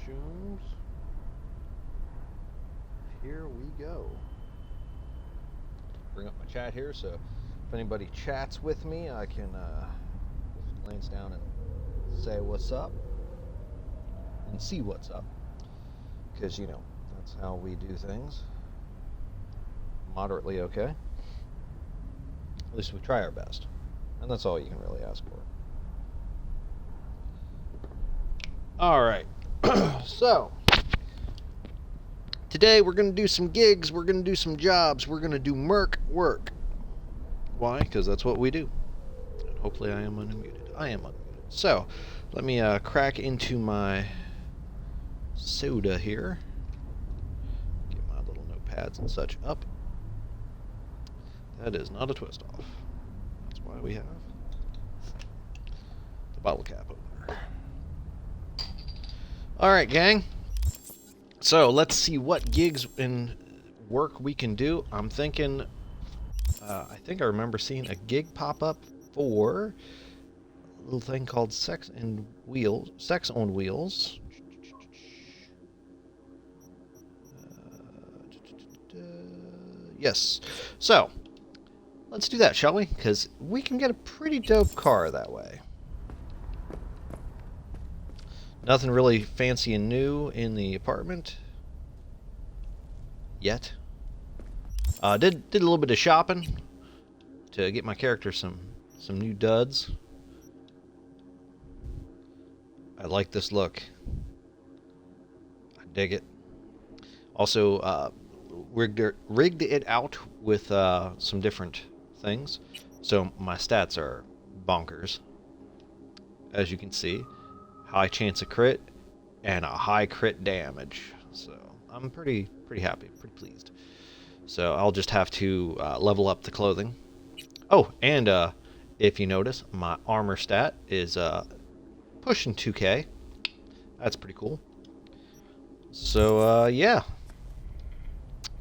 mushrooms. Here we go. Bring up my chat here, so if anybody chats with me, I can just glance down and say what's up and see what's up. Because, you know, that's how we do things. Moderately okay. At least we try our best. And that's all you can really ask for. Alright. So, today we're going to do some gigs, we're going to do some jobs, we're going to do Merc work. Why? Because that's what we do. And hopefully I am unmuted. I am unmuted. So, let me crack into my soda here. Get my little notepads and such up. That is not a twist off. That's why we have the bottle cap opener. Alright, gang. So, let's see what gigs and work we can do. I'm thinking, I think I remember seeing a gig pop up for a little thing called Sex on Wheels. Yes. So, let's do that, shall we? Because we can get a pretty dope car that way. Nothing really fancy and new in the apartment yet. Did a little bit of shopping to get my character some new duds. I like this look. I dig it. Also, rigged it out with some different things, so my stats are bonkers. As you can see, high chance of crit and a high crit damage. So I'm pretty happy, pretty pleased. So I'll just have to level up the clothing. Oh, and if you notice, my armor stat is pushing 2k. That's pretty cool. So yeah,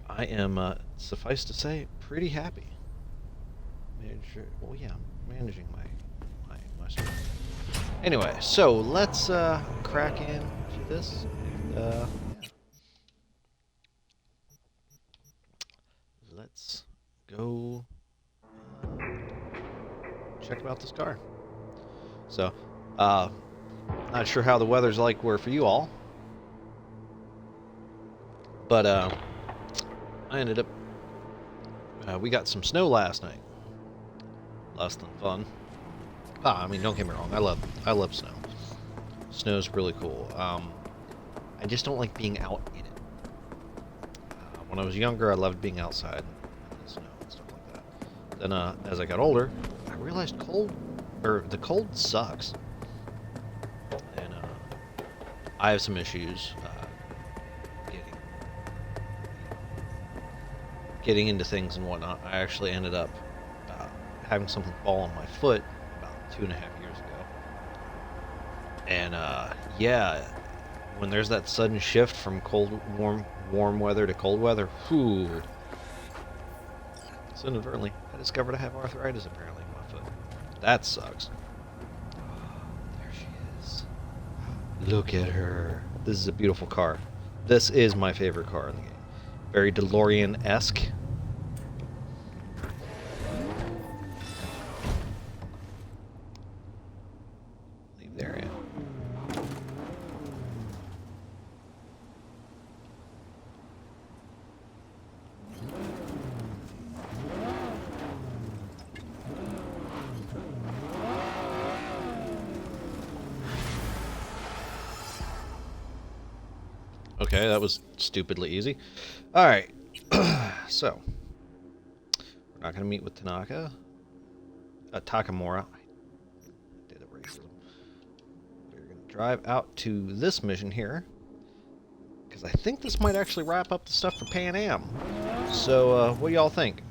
I am suffice to say pretty happy. Managing my stuff. Anyway, so let's crack into this. Yeah. Let's go check out this car. So, not sure how the weather's like where for you all, but I ended up we got some snow last night. Less than fun. I mean, don't get me wrong. I love snow. Snow's really cool. I just don't like being out in it. When I was younger, I loved being outside in the snow and stuff like that. Then, as I got older, I realized the cold sucks. And I have some issues getting into things and whatnot. I actually ended up having something fall on my foot about 2.5 years ago. And yeah, when there's that sudden shift from warm weather to cold weather, whew. So inadvertently, I discovered I have arthritis apparently in my foot. That sucks. There she is. Look at her. This is a beautiful car. This is my favorite car in the game. Very DeLorean-esque. Leave the area. Okay, that was stupidly easy. Alright, so, we're not going to meet with Takamura. I did a racism. We're going to drive out to this mission here, because I think this might actually wrap up the stuff for Pan Am. So, what do y'all think?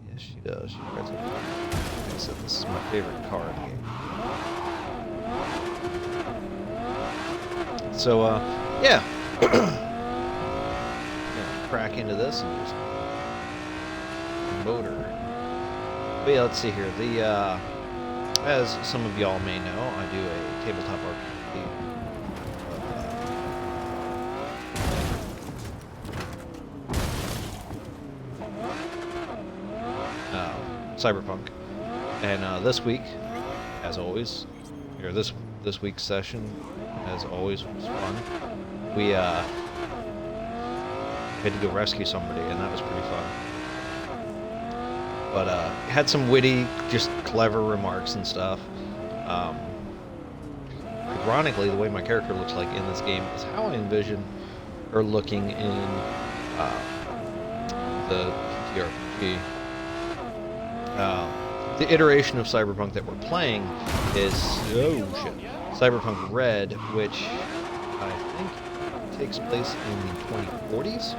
Yes, she does. She rides it. Like I said, this is my favorite car in the game. So, yeah. Gonna crack into this and just motor. But yeah, let's see here. as some of y'all may know, I do a tabletop RPG. Cyberpunk, and this week, as always, or this week's session, as always, was fun. We had to go rescue somebody, and that was pretty fun. But had some witty, just clever remarks and stuff. Ironically, the way my character looks like in this game is how I envision her looking in the TTRPG. The iteration of Cyberpunk that we're playing is Cyberpunk RED, which I think takes place in the 2040s.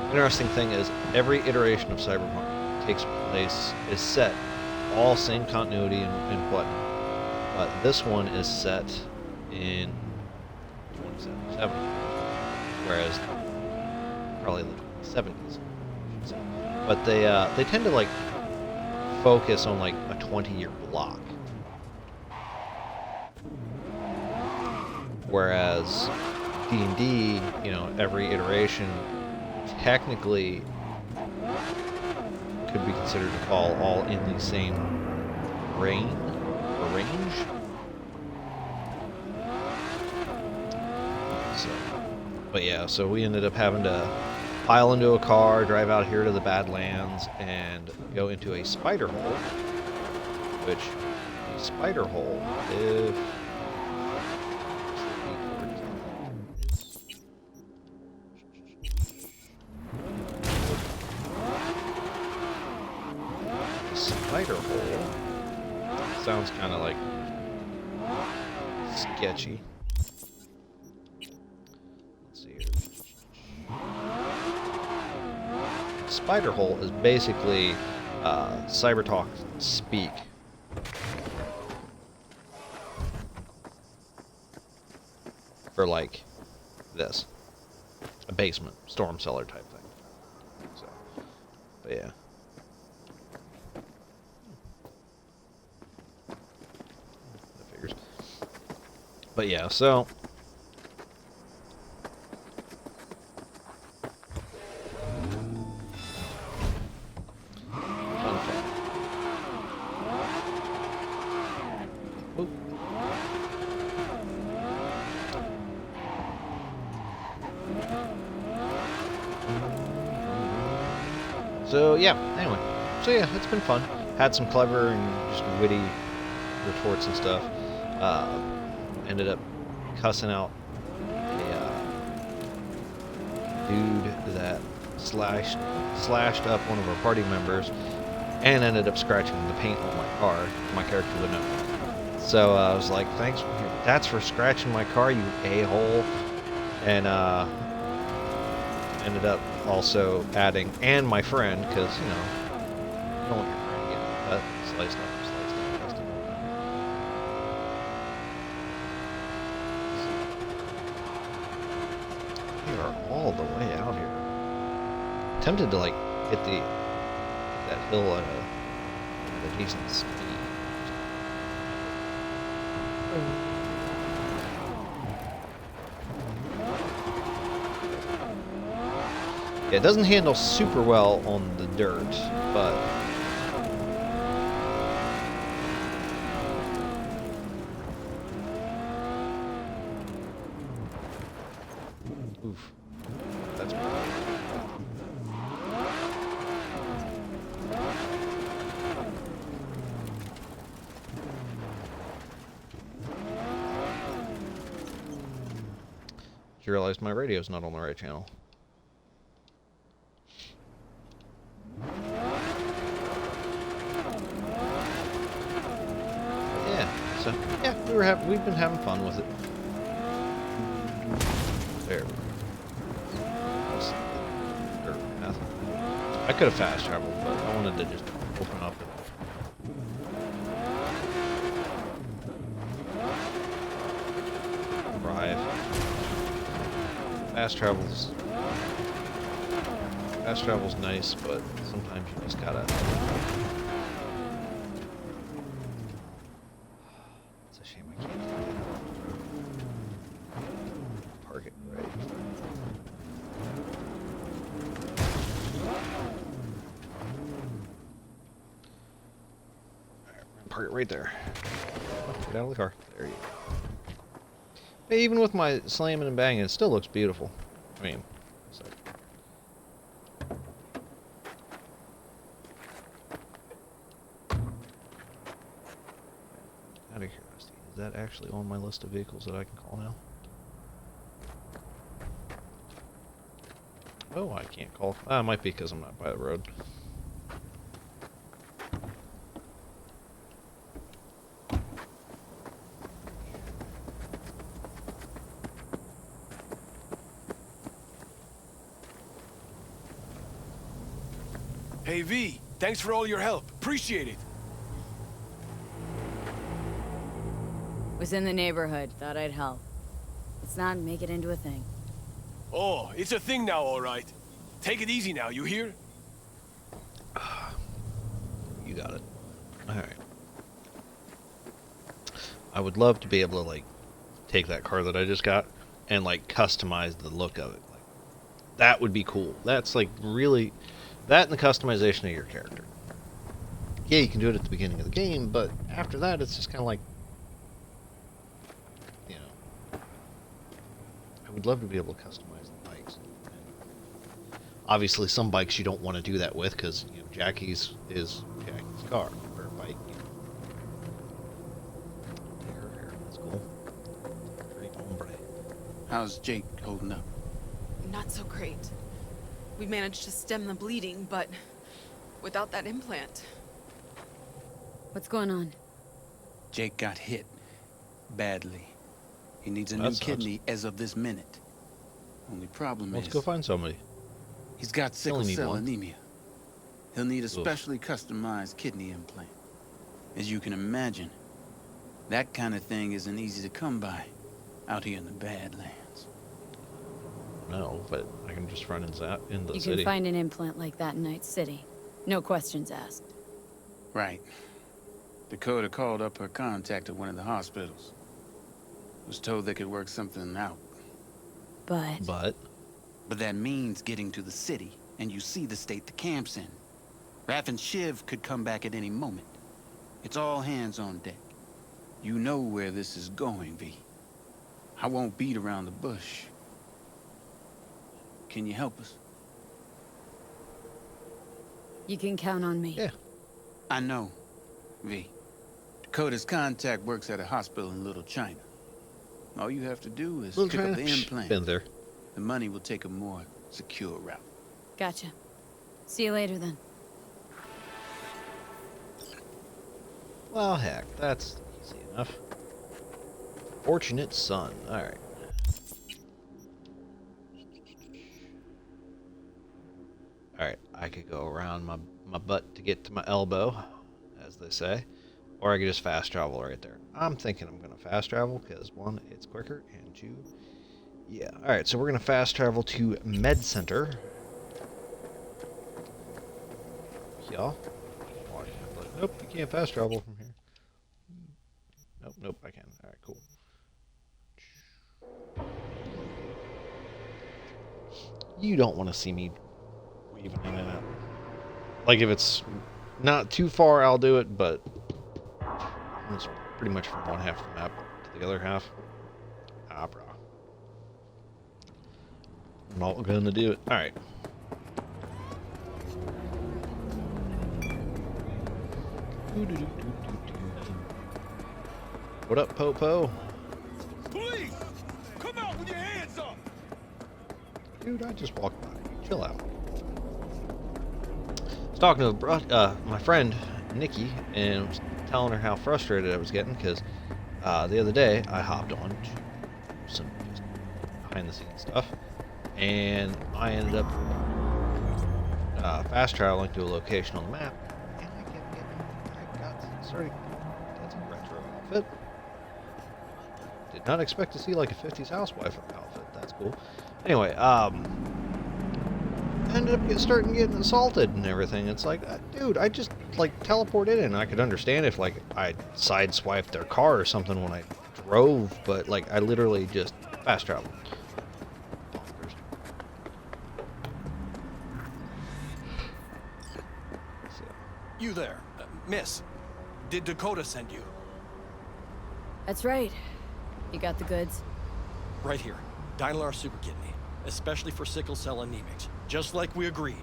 Interesting thing is, every iteration of Cyberpunk takes place is set all same continuity and whatnot, but this one is set in 2077, whereas probably the 70s. But they tend to like focus on like a 20-year block, whereas D&D, you know, every iteration technically could be considered to fall all in the same range. So, but yeah, so we ended up having to pile into a car, drive out here to the Badlands, and go into a spider hole, which a spider hole, if spider hole sounds kind of like sketchy. Spider hole is basically Cybertalk speak. For like this. A basement, storm cellar type thing. So, but yeah. That figures. But yeah, so So yeah, anyway. So yeah, it's been fun. Had some clever and just witty retorts and stuff. Ended up cussing out a dude that slashed up one of our party members and ended up scratching the paint on my car. My character would know. So I was like, thanks, that's for scratching my car, you a-hole. And ended up also adding, and my friend, because, you know, you don't want your friend getting cut, sliced up. We are all the way out here. Tempted to, like, hit that hill at a decent speed. Yeah, it doesn't handle super well on the dirt, but oof, that's bad. You realize my radio's not on the right channel. So yeah, we've been having fun with it. There. I could have fast traveled, but I wanted to just open up and drive. Fast travel's nice, but sometimes you just gotta park it right there. Get out of the car. There you go. Hey, even with my slamming and banging, it still looks beautiful. I mean, so. Out of curiosity, is that actually on my list of vehicles that I can call now? Oh, I can't call. It might be because I'm not by the road. Hey V, thanks for all your help. Appreciate it. Was in the neighborhood, thought I'd help. Let's not make it into a thing. Oh, it's a thing now, all right. Take it easy now, you hear? You got it. Alright. I would love to be able to, like, take that car that I just got and, like, customize the look of it. Like, that would be cool. That's, like, really... That and the customization of your character. Yeah, you can do it at the beginning of the game, but after that, it's just kind of like... You know... I would love to be able to customize the bikes. Obviously, some bikes you don't want to do that with, because, you know, Jackie's is Jackie's car, or bike. That's cool. Great hombre. How's Jake holding up? Not so great. We managed to stem the bleeding, but without that implant. What's going on? Jake got hit. Badly. He needs a That new sucks. kidney as of this minute. Only problem Let's is... go find somebody. He's got sickle Only need cell one. anemia. He'll need a Oof. specially customized kidney implant. As you can imagine, that kind of thing isn't easy to come by out here in the Badlands. No, but I can just run in the You city. can find an implant like that in Night City. No questions asked. Right. Dakota called up her contact at one of the hospitals. Was told they could work something out. But But that means getting to the city, and you see the state the camp's in. Raph and Shiv could come back at any moment. It's all hands on deck. You know where this is going, V. I won't beat around the bush. Can you help us? you can count on me. Yeah. I know, V. Dakota's contact works at a hospital in Little China. All you have to do is Little pick up China? the implant. Been there. The money will take a more secure route. Gotcha. See you later then. Well, heck, that's easy enough. Fortunate son. Alright. Alright, I could go around my butt to get to my elbow, as they say. Or I could just fast travel right there. I'm thinking I'm going to fast travel, because one, it's quicker, and two, yeah. Alright, so we're going to fast travel to Med Center. Yeah. Nope, you can't fast travel from here. Nope, I can. Alright, cool. You don't want to see me weaving in and out. Like, if it's not too far, I'll do it, but it's pretty much from one half of the map to the other half. Ah, bro. I'm not gonna do it. Alright. What up, Popo? Police! Come out with your hands up! Dude, I just walked by. Chill out. I was talking to my friend, Nikki, and was telling her how frustrated I was getting because the other day I hopped on some just behind-the-scenes stuff, and I ended up fast traveling to a location on the map, and I kept getting, that's a retro outfit. Did not expect to see like a 50s housewife outfit. That's cool. Anyway, ended up starting getting assaulted and everything. It's like, dude, I just like teleported in. I could understand if like I sideswiped their car or something when I drove, but like I literally just fast traveled. Bonkers. You there, miss. Did Dakota send you? That's right. You got the goods? Right here. Dynalar super kidney. Especially for sickle cell anemics. Just like we agreed.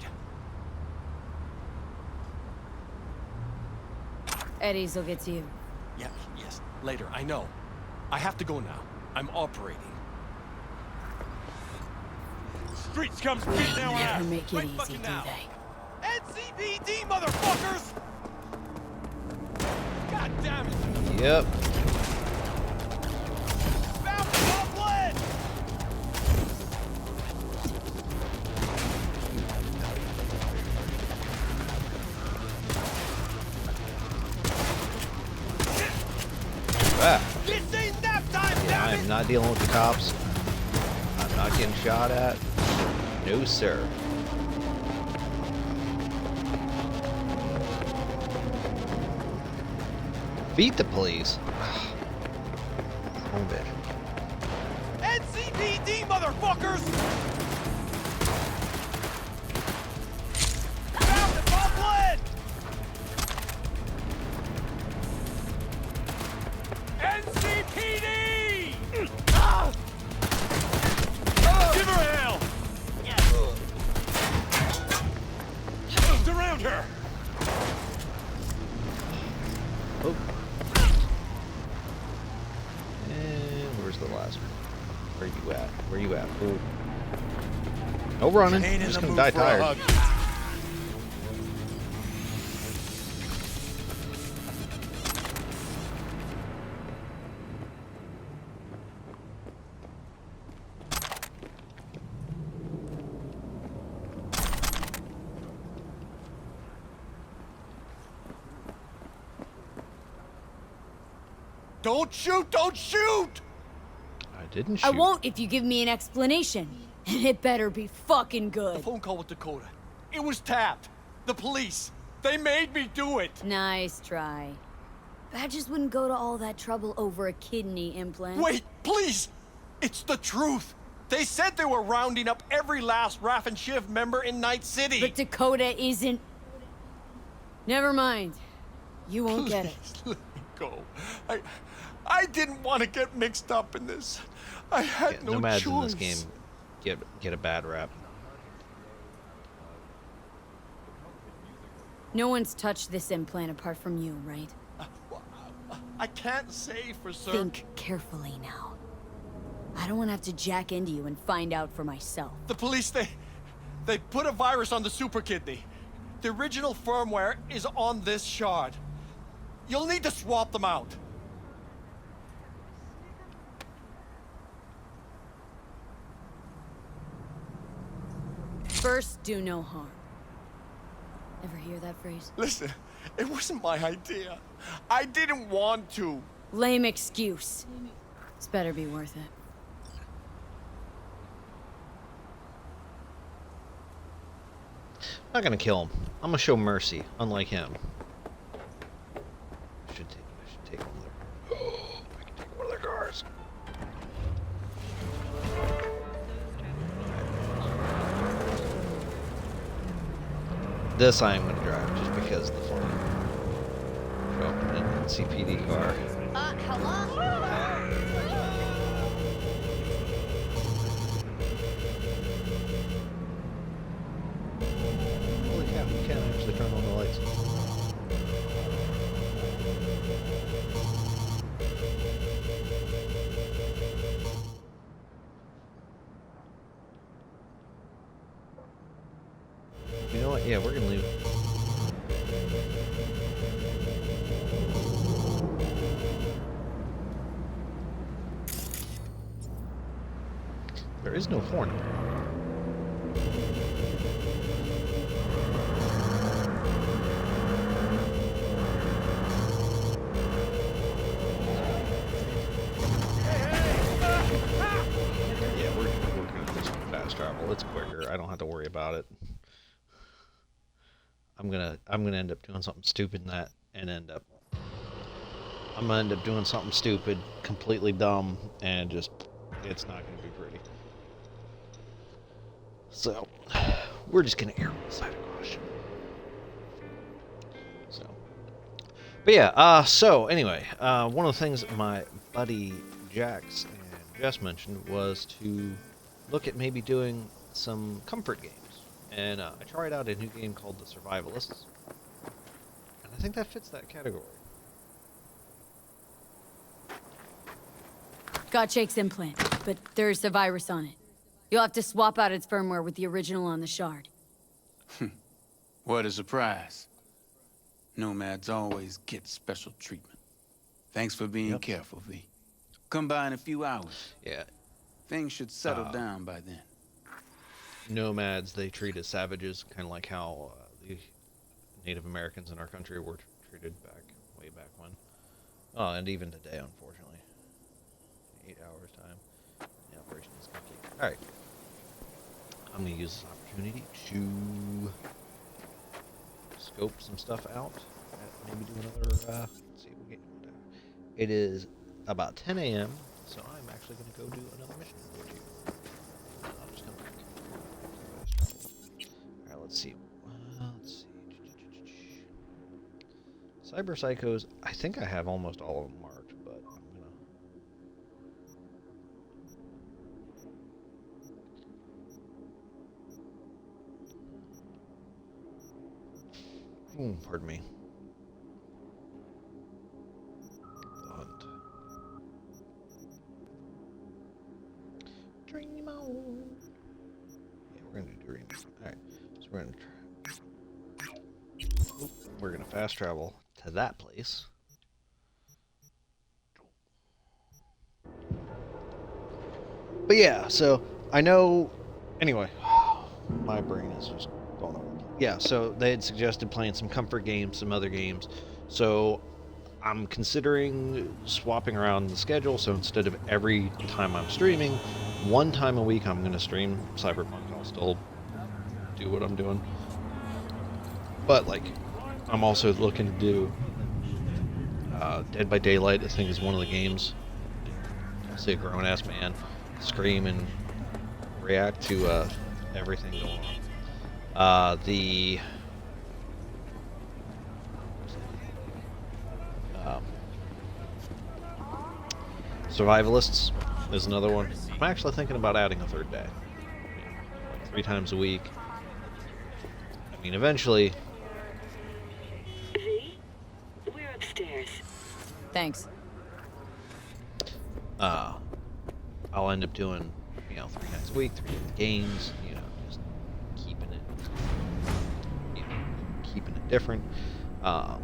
Eddie's will get to you. Yeah, yes. Later, I know. I have to go now. I'm operating. Streets comes beating our ass. Never make it Right easy, fucking do now. they? NCPD, motherfuckers! God damn it! Yep. Found the pump lid! Ah. This ain't nap time, Yeah, I damn am it! not dealing with the cops. I'm not getting shot at. No, sir. Beat the police. Oh, bitch. NCPD, motherfuckers! Found the pump lid! NCPD! Give her hell! Who's around her? Oh. And where's the last one? Where you at? Where you at? Oh. No running. I'm just gonna die tired. Don't shoot! Don't shoot! I didn't shoot. I won't if you give me an explanation. And it better be fucking The good. phone call with Dakota. It was tapped. The police. They made me do it. Nice try. Badges wouldn't go to all that trouble over a kidney implant. Wait, please! It's the truth! They said they were rounding up every last Raff and Shiv member in Night City! But Dakota isn't... Never mind. You won't get it. Please, let me go. I didn't want to get mixed up in this. I had Yeah, no nomads choice. in this game get a bad rap. No one's touched this implant apart from you, right? I can't say for certain. Think carefully now. I don't want to have to jack into you and find out for myself. The police, they put a virus on the super kidney. The original firmware is on this shard. You'll need to swap them out. First, do no harm. Ever hear that phrase? Listen, it wasn't my idea. I didn't want to. Lame excuse. This better be worth it. I'm not gonna kill him. I'm gonna show mercy, unlike him. I should take one of their... Oh, I can take one of their cars. This I am gonna drive just because of the fun. Show up in an NCPD car. Hello? Holy cow, you can't actually turn on the lights. You know what? Yeah, we're gonna leave. There is no horn. Yeah, we're gonna do some fast travel. It's quicker. I don't have to worry about it. I'm gonna end up doing something stupid in that, and I'm gonna end up doing something stupid, completely dumb, and just it's not gonna be pretty. So we're just gonna err on the side of caution. So But yeah, so anyway, one of the things my buddy Jax and Jess mentioned was to look at maybe doing some comfort games. And I tried out a new game called The Survivalists, and I think that fits that category. Got Jake's implant, but there's a virus on it. You'll have to swap out its firmware with the original on the shard. What a surprise. Nomads always get special treatment. Thanks for being careful, V. Come by in a few hours. Yeah. Things should settle down by then. Nomads, they treat as savages, kind of like how the Native Americans in our country were treated way back when. Oh, and even today, unfortunately. 8 hours time. The operation is complete. Alright. I'm going to use this opportunity to scope some stuff out. Maybe do another, let's see what we get. It is about 10 a.m., so I'm actually going to go do another mission or two. I'll just come back. Alright, let's see. Cyber Psychos, I think I have almost all of them marked, but I'm gonna... pardon me. Hunt. Dream on. Yeah, we're gonna do dream. Alright, so we're gonna fast travel to that place. But yeah, so I know. Anyway, my brain is just going over. Yeah, so they had suggested playing some comfort games, some other games. So I'm considering swapping around the schedule. So instead of every time I'm streaming, one time a week I'm going to stream Cyberpunk. I'll still do what I'm doing. But, like, I'm also looking to do Dead by Daylight. I think is one of the games. I'll see a grown-ass man scream and react to everything going on. The Survivalists is another one. I'm actually thinking about adding a third day. Like 3 times a week. I mean, eventually... V, we're upstairs. Thanks. I'll end up doing, 3 nights a week, 3 different games, just keeping it different. But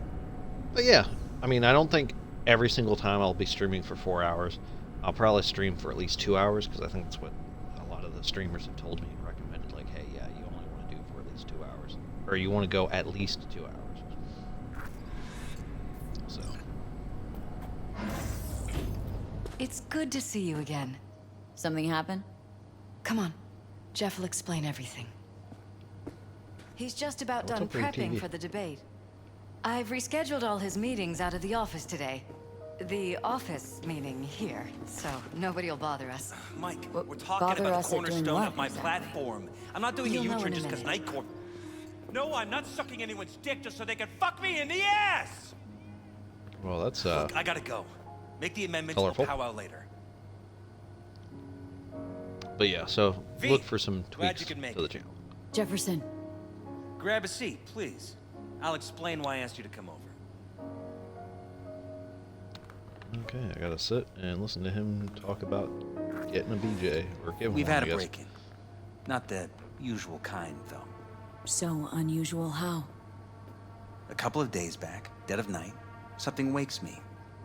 yeah, I mean, I don't think every single time I'll be streaming for 4 hours. I'll probably stream for at least 2 hours, because I think that's what a lot of the streamers have told me and recommended, like, hey, yeah, you only want to do for at least 2 hours. Or you want to go at least 2 hours. So. It's good to see you again. Something happen? Come on. Jeff will explain everything. He's just about What's done up with your prepping TV? for the debate. I've rescheduled all his meetings out of the office today. The office meaning here, so nobody will bother us. Mike, Well, we're talking bother about us the at doing cornerstone what, of my exactly? platform. I'm not doing You'll a know U-turn in a just because minute. Night Court... No, I'm not sucking anyone's dick just so they can fuck me in the ass! Well, that's, Look, I gotta go. Make the amendments, colorful. we'll powwow later. But yeah, so V, look for some glad tweaks you could make to the it. channel. Jefferson. Grab a seat, please. I'll explain why I asked you to come over. Okay, I gotta sit and listen to him talk about getting a BJ, or giving We've one, had I a guess. break-in. Not the usual kind, though. So unusual how? A couple of days back, dead of night, something wakes me.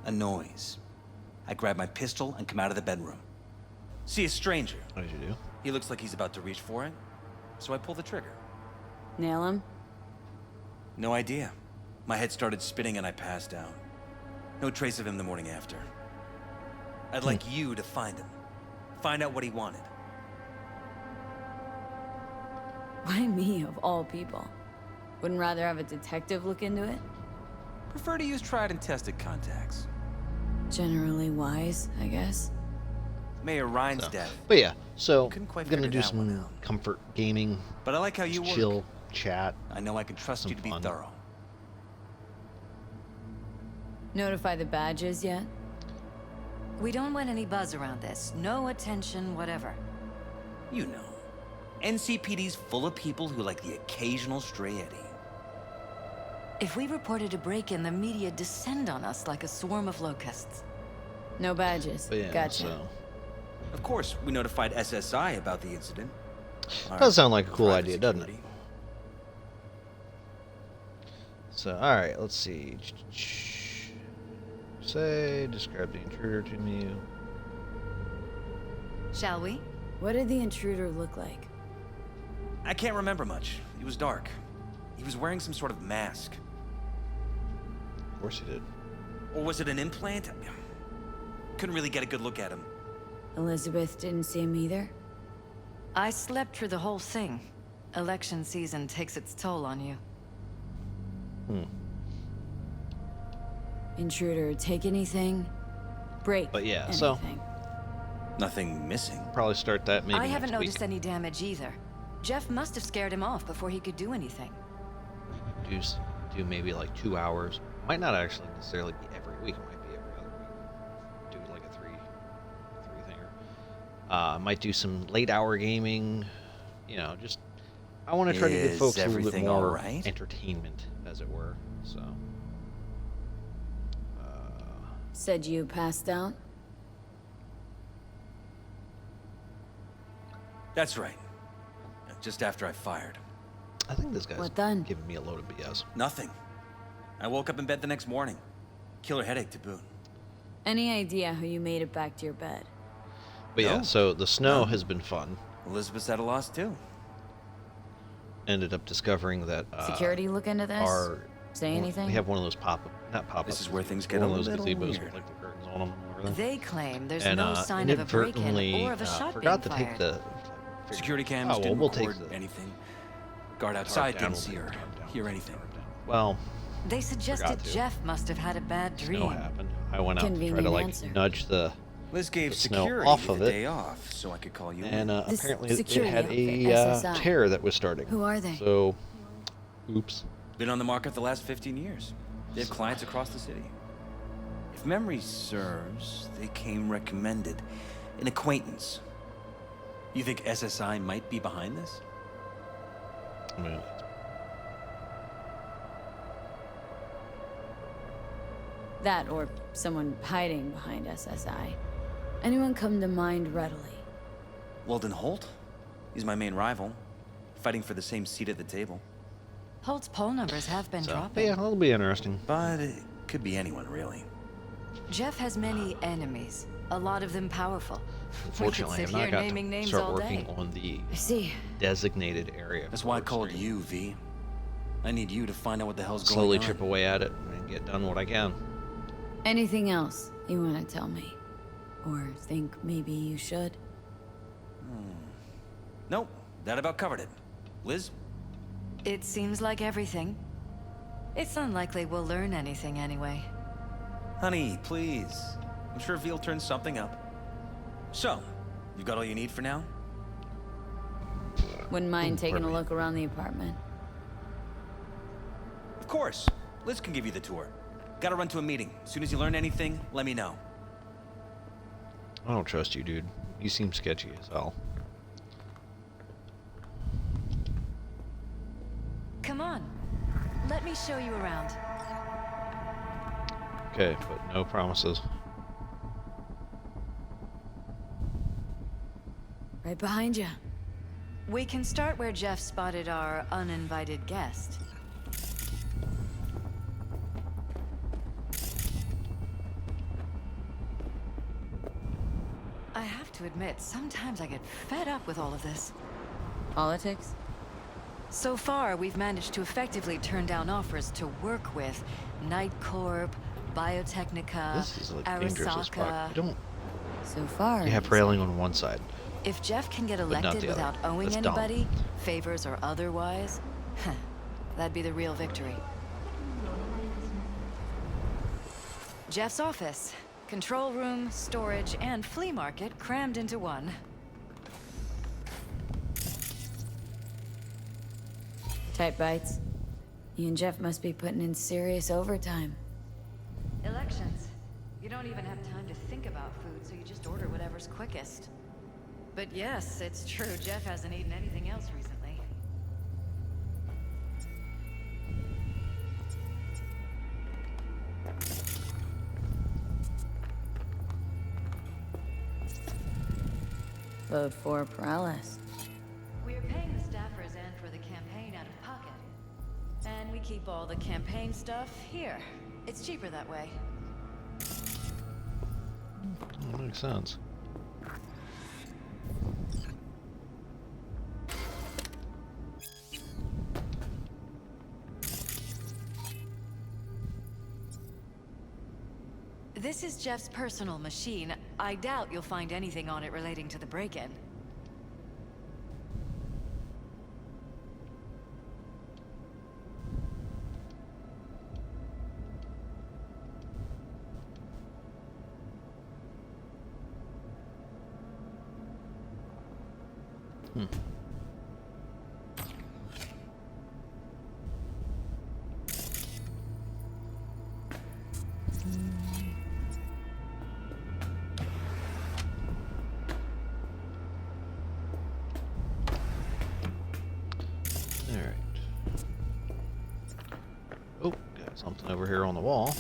A noise. I grab my pistol and come out of the bedroom. See a stranger. What did you do? He looks like he's about to reach for it, so I pull the trigger. Nail him? No idea. My head started spinning and I passed out. No trace of him the morning after. I'd like you to find him. Find out what he wanted. Why me, of all people? Wouldn't rather have a detective look into it? Prefer to use tried and tested contacts. Generally wise, I guess. Mayor Ryan's So. dead. But yeah, so Couldn't quite I'm gonna figure do that one some out. comfort gaming, But I like how you just work. chill, chat. I know I can trust Some you to be fun. thorough. Notify the badges yet? We don't want any buzz around this. No attention, whatever. You know, NCPD's full of people who like the occasional stray eddy. If we reported a break-in, the media descend on us like a swarm of locusts. No badges. But yeah, Gotcha. so Of course, we notified SSI about the incident. does sound like a cool Private idea, doesn't it? security. So, all right, let's see. Say, describe the intruder to me. Shall we? What did the intruder look like? I can't remember much. It was dark. He was wearing some sort of mask. Of course he did. Or was it an implant? Couldn't really get a good look at him. Elizabeth didn't see him either? I slept through the whole thing. Election season takes its toll on you. Intruder take anything? Break But yeah, anything? so Nothing missing. probably start that maybe I haven't next noticed week. any damage either. Jeff must have scared him off before he could do anything. Do maybe like 2 hours. Might not actually necessarily be every week. It might be every other week. Do like a three thinger. Might do some late hour gaming. You know, just I want to try to give Is folks a little bit everything more all right? entertainment, as it were. So. Said you passed out? That's right. Just after I fired. I think this guy's What then? giving me a load of BS. Nothing. I woke up in bed the next morning. Killer headache to boot. Any idea how you made it back to your bed? But yeah, No. so the snow No. has been fun. Elizabeth's at a loss too. Ended up discovering that Security look into this? our Say anything? We have one of those not pop-up. This is where things get one a of those little gazebos weird. with like the curtains on them and everything. They claim there's And no sign of a break-in inadvertently or of a shot forgot being to take fired. the Security cams Oh, well, didn't we'll take record the anything. Guard tarp outside down, didn't we'll see take or the tarp down, hear we'll take the anything. tarp down. Well, They suggested Forgot to. Jeff must have had a bad snow dream. happened. I went out to try Convenient to like answer. nudge the Liz gave the snow security off of the it. day off so I could call you and in. This apparently it security had outfit, a SSI. tear that was starting. Who are they? So, oops. Been on the market the last 15 years. They have clients across the city. If memory serves, they came recommended. An acquaintance. You think SSI might be behind this? I mean, That or someone hiding behind SSI. Anyone come to mind readily? Weldon Holt? He's my main rival. Fighting for the same seat at the table. Holt's poll numbers have been so, dropping. yeah, it'll be interesting. But it could be anyone, really. Jeff has many enemies, a lot of them powerful. Unfortunately, we I've could sit not here got naming to names start all working day. on the I see. designated area. That's for why I work called stream. you, V. I need you to find out what the hell's going Slowly on. chip away at it and get done what I can. Anything else you want to tell me? Or think maybe you should? Nope, that about covered it. Liz? It seems like everything. It's unlikely we'll learn anything anyway. Honey, please. I'm sure V'll turn something up. So, you got all you need for now? Wouldn't mind taking a pardon me. look around the apartment. Of course. Liz can give you the tour. Gotta run to a meeting. As soon as you learn anything, let me know. I don't trust you, dude. You seem sketchy as hell. Come on. Let me show you around. Okay, but no promises. Right behind you. We can start where Jeff spotted our uninvited guest. I have to admit, sometimes I get fed up with all of this. Politics? So far, we've managed to effectively turn down offers to work with Night Corp, Biotechnica, This is like dangerous as fuck. Arasaka. You don't. So far. You have railing on one side. If Jeff can get not elected the other. without owing That's dumb. anybody, favors or otherwise, that'd be the real victory. Jeff's office. Control room, storage, and flea market crammed into one. Tight bites. You and Jeff must be putting in serious overtime. Election You don't even have time to think about food, so you just order whatever's quickest. But yes, it's true, Jeff hasn't eaten anything else recently. Vote for Paralysis. We're paying the staffers and for the campaign out of pocket. And we keep all the campaign stuff here. It's cheaper that way. That makes sense. This is Jeff's personal machine. I doubt you'll find anything on it relating to the break-in. Alright. Oh, got something over here on the wall.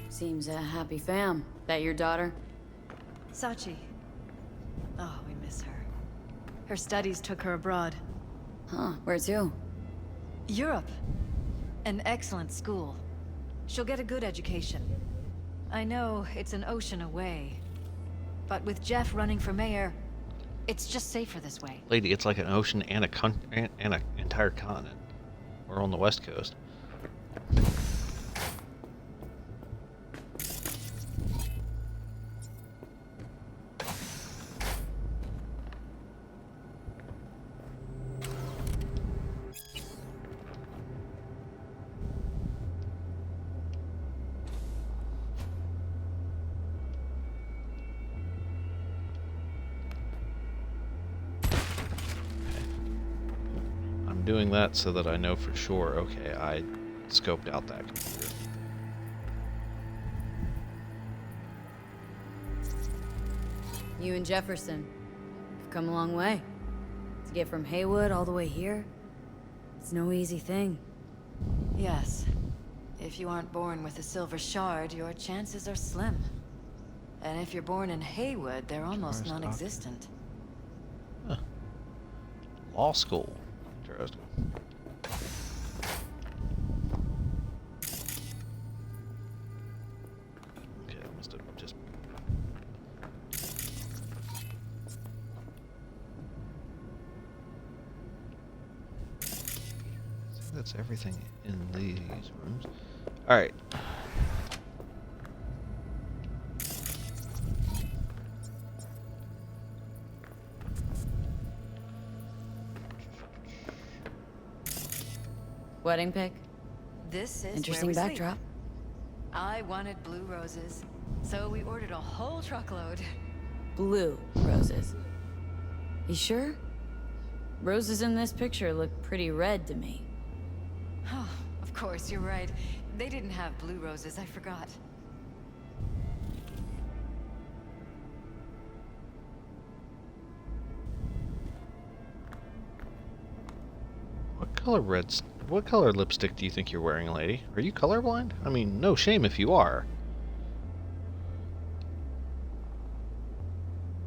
Seems a happy fam. That your daughter? Sachi. Oh, we miss her. Her studies took her abroad. Huh, where to? Europe. An excellent school. She'll get a good education. I know it's an ocean away, but with Jeff running for mayor, it's just safer this way. Lady, it's like an ocean and an entire continent. We're on the west coast. Doing that so that I know for sure, okay, I scoped out that computer. You and Jefferson. You've come a long way. To get from Haywood all the way here, it's no easy thing. Yes. If you aren't born with a silver shard, your chances are slim. And if you're born in Haywood, they're almost non-existent. Huh. Law school. Interesting. Okay, I must have just... I think that's everything in these rooms. Alright. Wedding pic? This is Interesting where we backdrop. sleep. I wanted blue roses, so we ordered a whole truckload. Blue roses. You sure? Roses in this picture look pretty red to me. Oh, of course, you're right. They didn't have blue roses, I forgot. What color lipstick do you think you're wearing, lady? Are you colorblind? I mean, no shame if you are.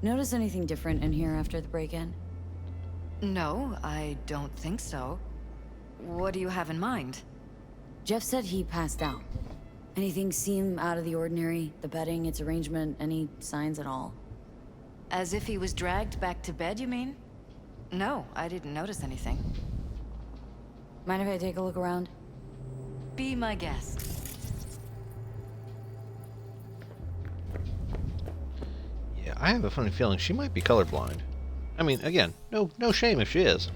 Notice anything different in here after the break-in? No, I don't think so. What do you have in mind? Jeff said he passed out. Anything seem out of the ordinary? The bedding, its arrangement, any signs at all? As if he was dragged back to bed, you mean? No, I didn't notice anything. Mind if I take a look around? Be my guest. Yeah, I have a funny feeling she might be colorblind. I mean, again, no shame if she is.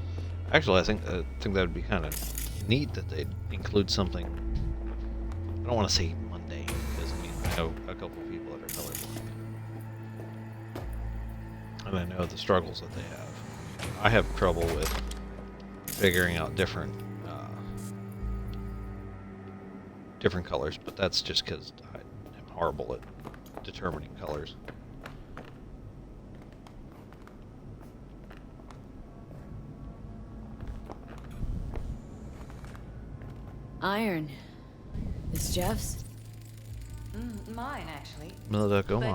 Actually, I think that would be kind of neat that they'd include something. I don't want to say mundane because I mean I know a couple of people that are colorblind, and I know the struggles that they have. I have trouble with figuring out different colors, but that's just because horrible at determining colors. Iron. This Jeff's? Mine, actually. But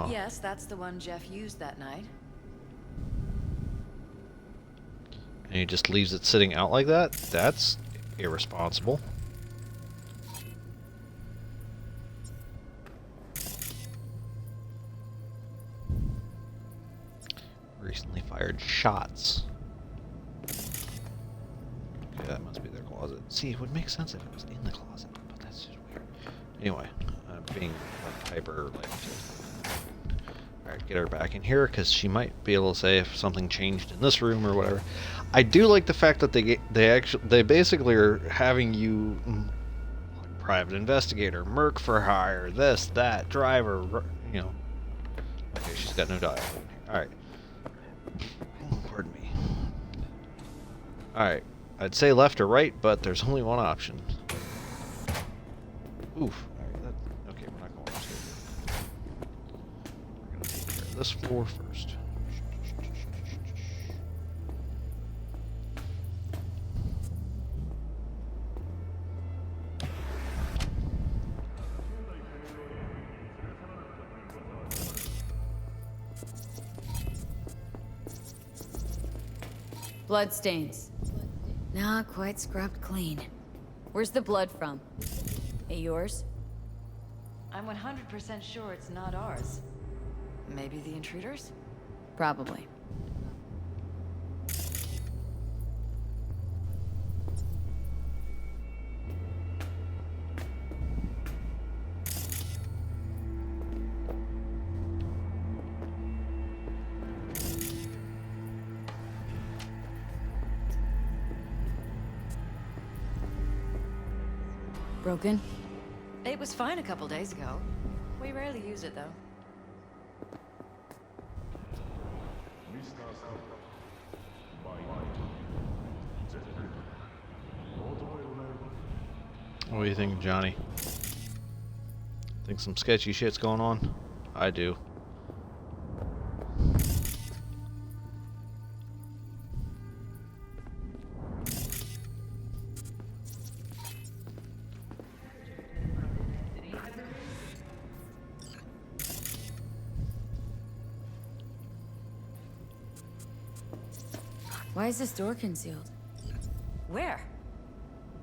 But yes, that's the one Jeff used that night. And he just leaves it sitting out like that? That's irresponsible. Recently fired shots. Okay, that must be their closet. See, it would make sense if it was in the closet, but that's just weird. Anyway, I'm being like hyper like. Alright, get her back in here because she might be able to say if something changed in this room or whatever. I do like the fact that they basically are having you like private investigator, Merc for hire, this, that, driver, you know. Okay, she's got no dialogue. Alright. Pardon me. Alright. I'd say left or right, but there's only one option. Oof. Alright, okay, we're not going upstairs. We're gonna take care of this floor first. Bloodstains. Not quite scrubbed clean. Where's the blood from? It yours? I'm 100% sure it's not ours. Maybe the intruders? Probably. Broken? It was fine a couple days ago. We rarely use it, though. What do you think, Johnny? Think some sketchy shit's going on? I do. Why is this door concealed? Where?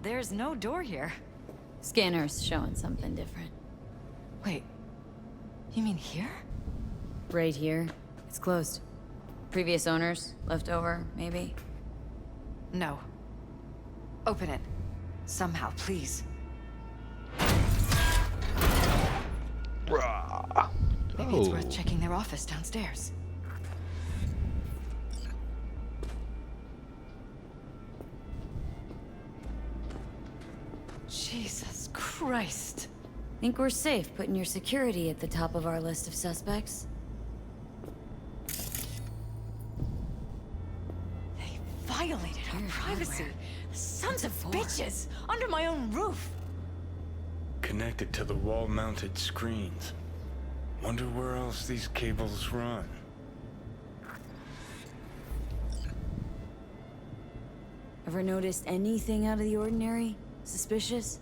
There's no door here. Scanner's showing something different. Wait, you mean here? Right here. It's closed. Previous owners, left over, maybe? No. Open it. Somehow, please. Rah. Maybe it's worth checking their office downstairs. Jesus Christ. Think we're safe putting your security at the top of our list of suspects? They violated our Weird privacy. hardware. The sons of For? bitches! Under my own roof! Connected to the wall-mounted screens. Wonder where else these cables run. Ever noticed anything out of the ordinary? Suspicious?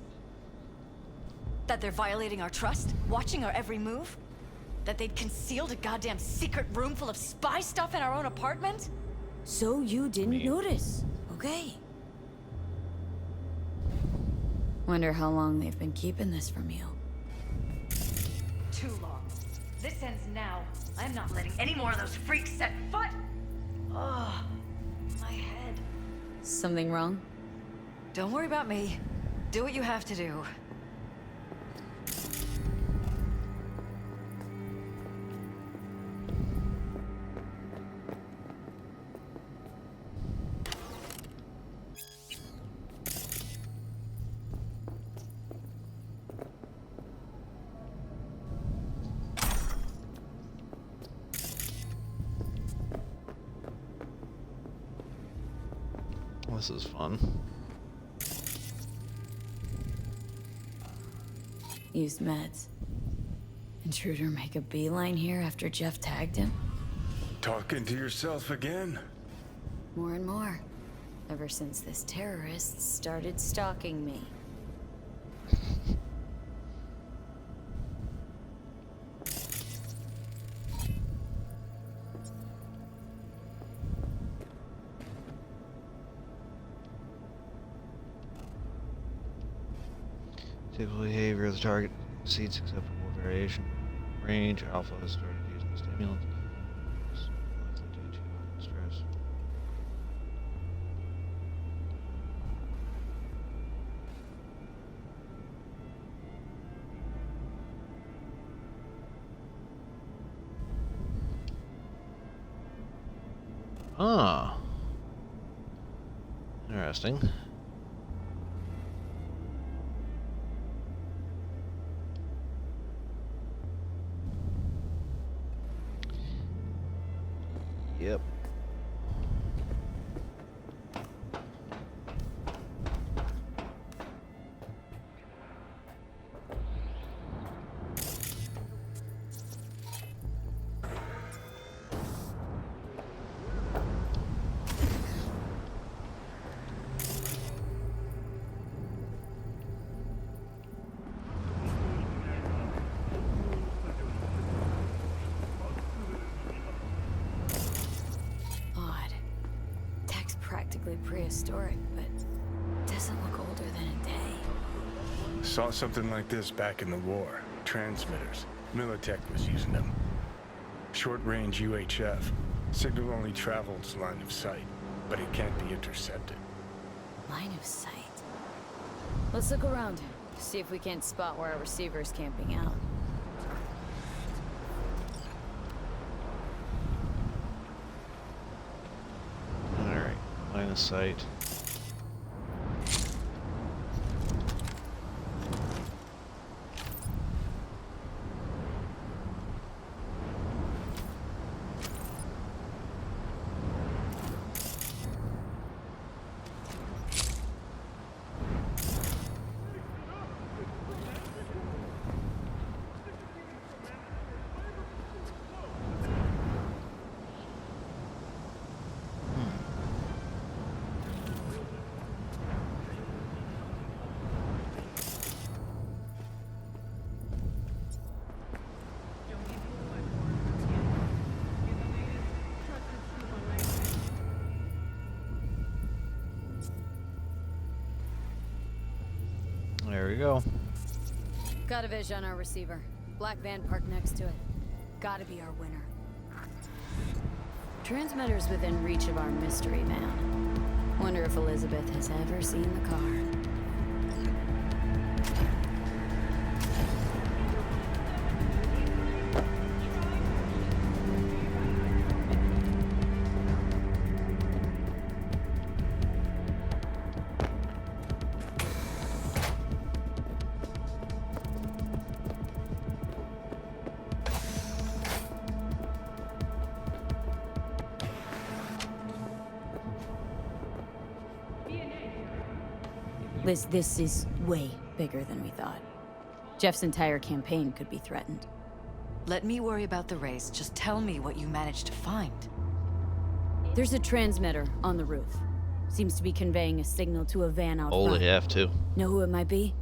That they're violating our trust? Watching our every move? That they'd concealed a goddamn secret room full of spy stuff in our own apartment? So you didn't notice. Okay. Wonder how long they've been keeping this from you. Too long. This ends now. I'm not letting any more of those freaks set foot! Ugh. My head. Something wrong? Don't worry about me. Do what you have to do. This is fun. Used meds. Intruder make a beeline here after Jeff tagged him? Talking to yourself again? More and more. Ever since this terrorist started stalking me. Typical behavior of the target exceeds acceptable variation. Range, alpha has started using stimulants. Likely due to stress. Ah. Interesting. Yep. Practically prehistoric, but doesn't look older than a day. Saw something like this back in the war. Transmitters. Militech was using them. Short-range UHF. Signal only travels line of sight, but it can't be intercepted. Line of sight. Let's look around. See if we can't spot where our receiver's camping out. Line of sight. There we go. Got a vision on our receiver. Black van parked next to it. Gotta be our winner. Transmitter's within reach of our mystery van. Wonder if Elizabeth has ever seen the car. This is way bigger than we thought. Jeff's entire campaign could be threatened. Let me worry about the race. Just tell me what you managed to find. There's a transmitter on the roof. Seems to be conveying a signal to a van out front. Only have to. Know who it might be?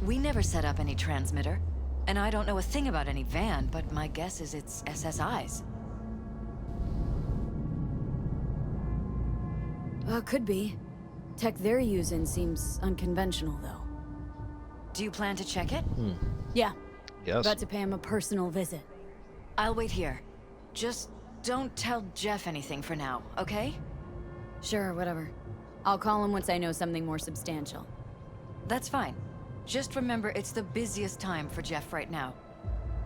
We never set up any transmitter. And I don't know a thing about any van, but my guess is it's SSI's. Could be. Tech they're using seems unconventional, though. Do you plan to check it? Yeah. Yes. About to pay him a personal visit. I'll wait here. Just don't tell Jeff anything for now, okay? Sure, whatever. I'll call him once I know something more substantial. That's fine. Just remember it's the busiest time for Jeff right now.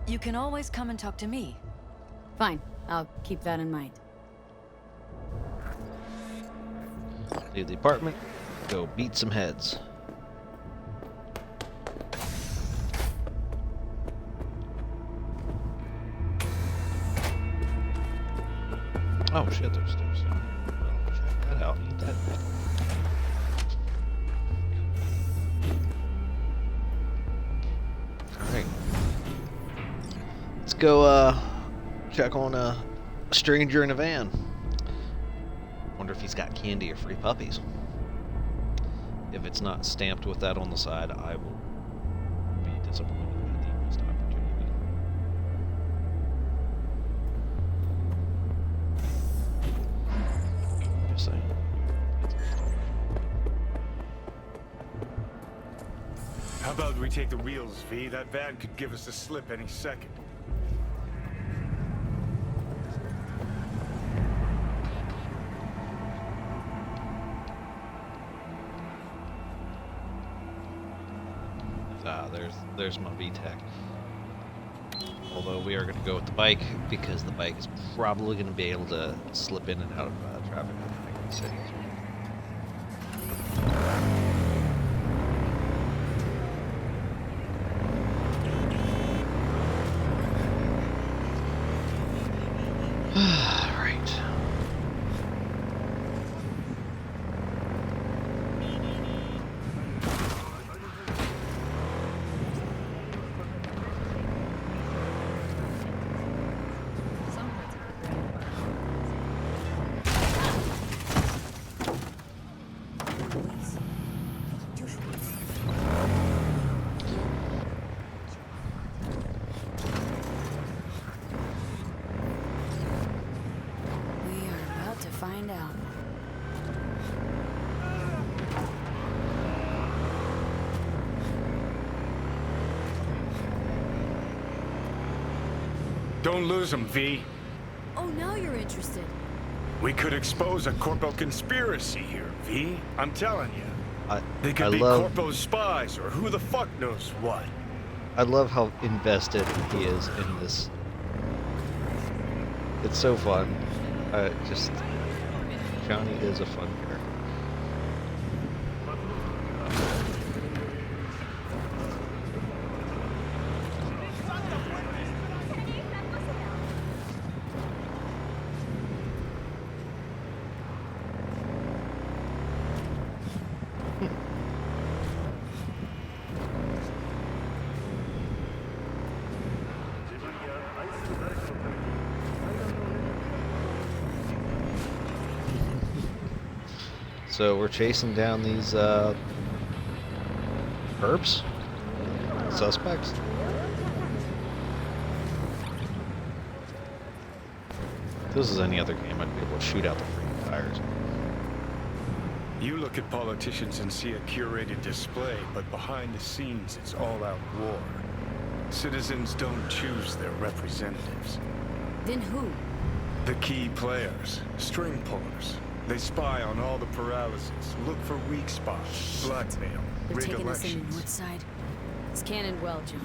You can always come and talk to me. Fine. I'll keep that in mind. Leave the apartment. Go beat some heads. Oh shit, there's stairs down here. Well, check that out. Eat that. Alright. Let's go check on a stranger in a van. Wonder if he's got candy or free puppies. If it's not stamped with that on the side, I will be disappointed at the missed opportunity. Just saying. How about we take the wheels, V? That van could give us a slip any second. There's my VTEC. Although we are going to go with the bike because the bike is probably going to be able to slip in and out of traffic in the city. Find out. Don't lose him, V. Oh, now you're interested. We could expose a corpo conspiracy here, V. I'm telling you. They could be love, corpo's spies or who the fuck knows what. I love how invested he is in this. It's so fun. Johnny is a fun character. So we're chasing down these perps? Suspects? If this is any other game, I'd be able to shoot out the freaking tires. You look at politicians and see a curated display, but behind the scenes it's all-out war. Citizens don't choose their representatives. Then who? The key players, string pullers. They spy on all the paralysis, look for weak spots, blackmail, They're rig taking us in the elections. north side. It's cannoned well, Johnny.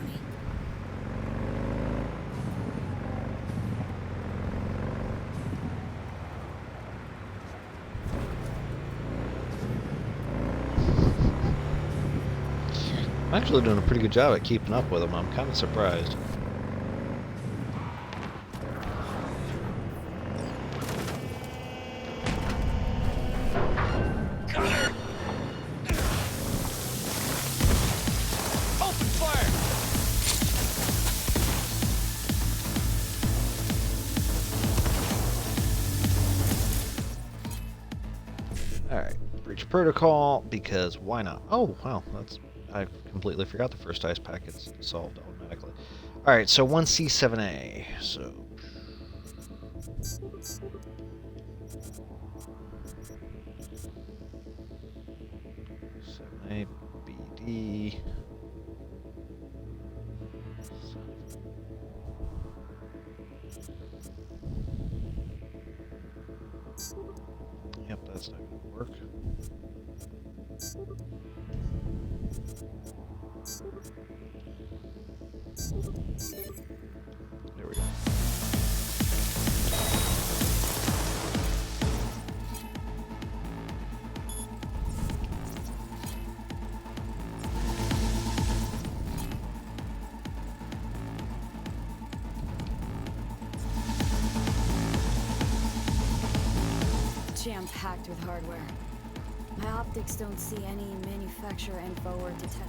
I'm actually doing a pretty good job at keeping up with them. I'm kind of surprised. Protocol, because why not? Oh, wow, I completely forgot the first ice pack gets solved automatically. Alright, so 1C7A, so... 7A, BD... Yep, that's not gonna work. There we go. Jam-packed with hardware. My optics don't see any manufacturer info or detect.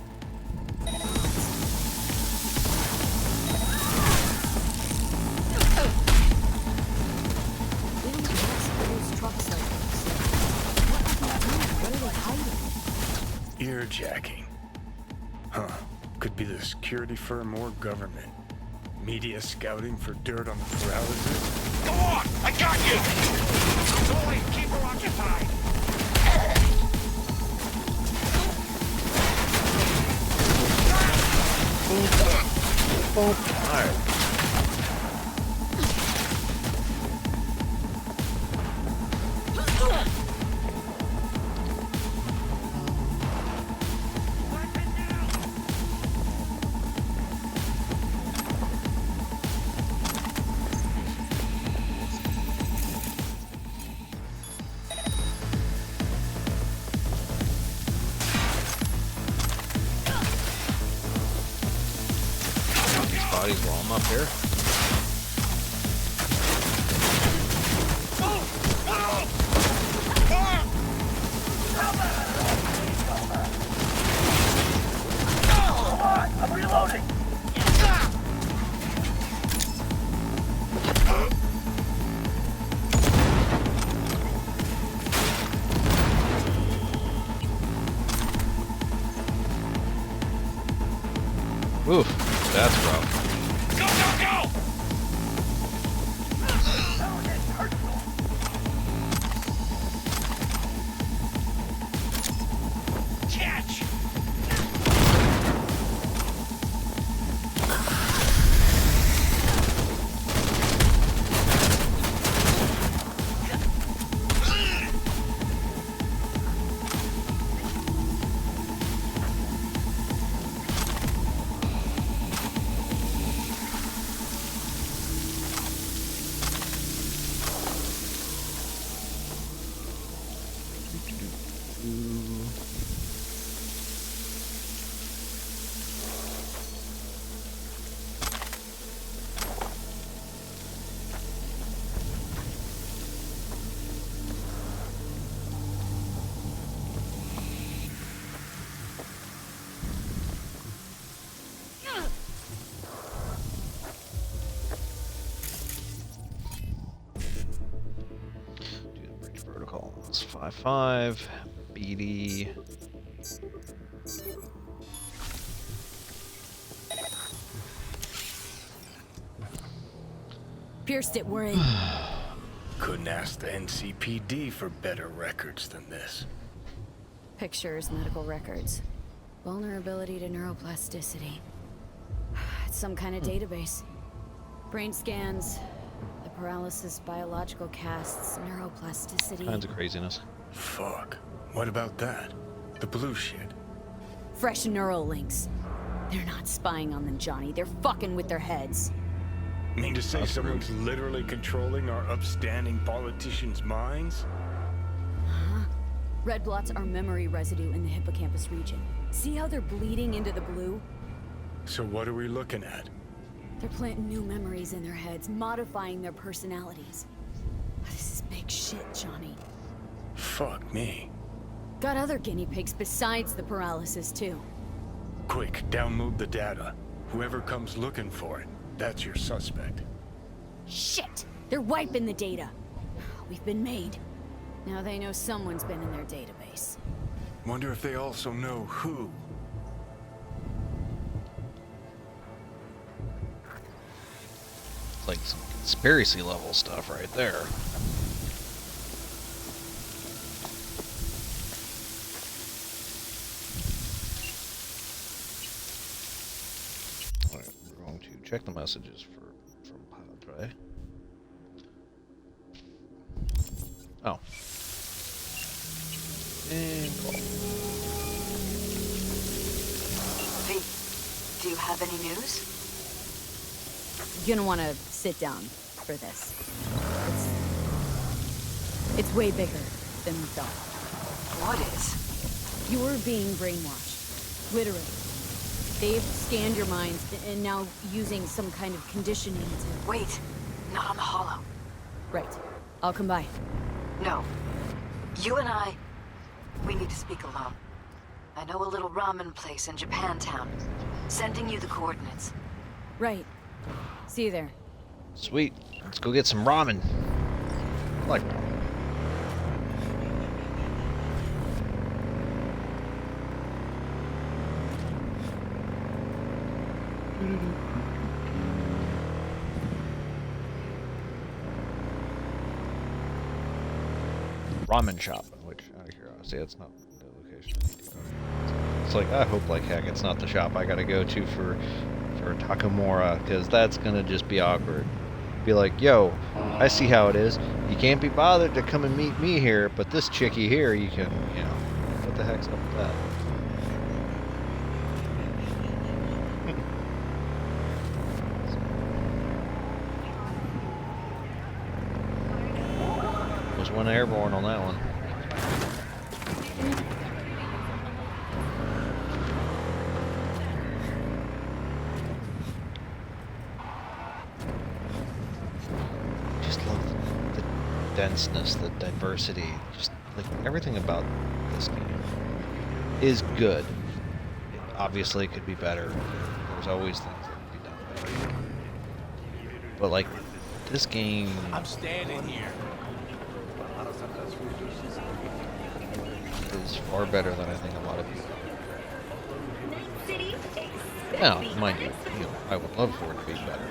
Carjacking. Huh. Could be the security firm or government. Media scouting for dirt on the paralysis? Go on! I got you! Zoe, keep her occupied! Alright. Bodies while I'm up here. I'm reloading! Oof, that's rough. Go, go, go! Catch! Do the bridge protocols. 5-5. BD. Pierced it, we're in. Couldn't ask the NCPD for better records than this. Pictures, medical records. Vulnerability to neuroplasticity. It's some kind of database. Brain scans, the paralysis, biological casts, neuroplasticity. Kinds of craziness. Fuck. What about that? The blue shit. Fresh neural links. They're not spying on them, Johnny. They're fucking with their heads. Mean to say That's someone's literally controlling our upstanding politicians' minds? Red blots are memory residue in the hippocampus region. See how they're bleeding into the blue? So what are we looking at? They're planting new memories in their heads, modifying their personalities. This is big shit, Johnny. Fuck me. Got other guinea pigs besides the paralysis, too. Quick, download the data. Whoever comes looking for it, that's your suspect. Shit! They're wiping the data. We've been made. Now they know someone's been in their database. Wonder if they also know who. It's like some conspiracy level stuff right there. Alright, we're going to check the messages from Padre. Oh. And call. V, do you have any news? You're gonna want to sit down for this. It's way bigger than we thought. What is? You're being brainwashed. Literally. They've scanned your minds and now using some kind of conditioning to... Wait, not on the hollow. Right. I'll come by. No. You and I, we need to speak alone. I know a little ramen place in Japantown. Sending you the coordinates. Right. See you there. Sweet. Let's go get some ramen. I like ramen. Hey, Ramen shop, which, out of curiosity, that's not the location. It's like, I hope like heck it's not the shop I gotta go to for Takamura, because that's gonna just be awkward. Be like, yo, I see how it is. You can't be bothered to come and meet me here, but this chickie here, you can, you know, what the heck's up with that? Was one airborne on that one. Just love the denseness, the diversity, just like everything about this game is good. It obviously could be better. There's always things that can be done better. But like this game, I'm standing here. is far better than I think a lot of people. Now, mind you, I would love for it to be better.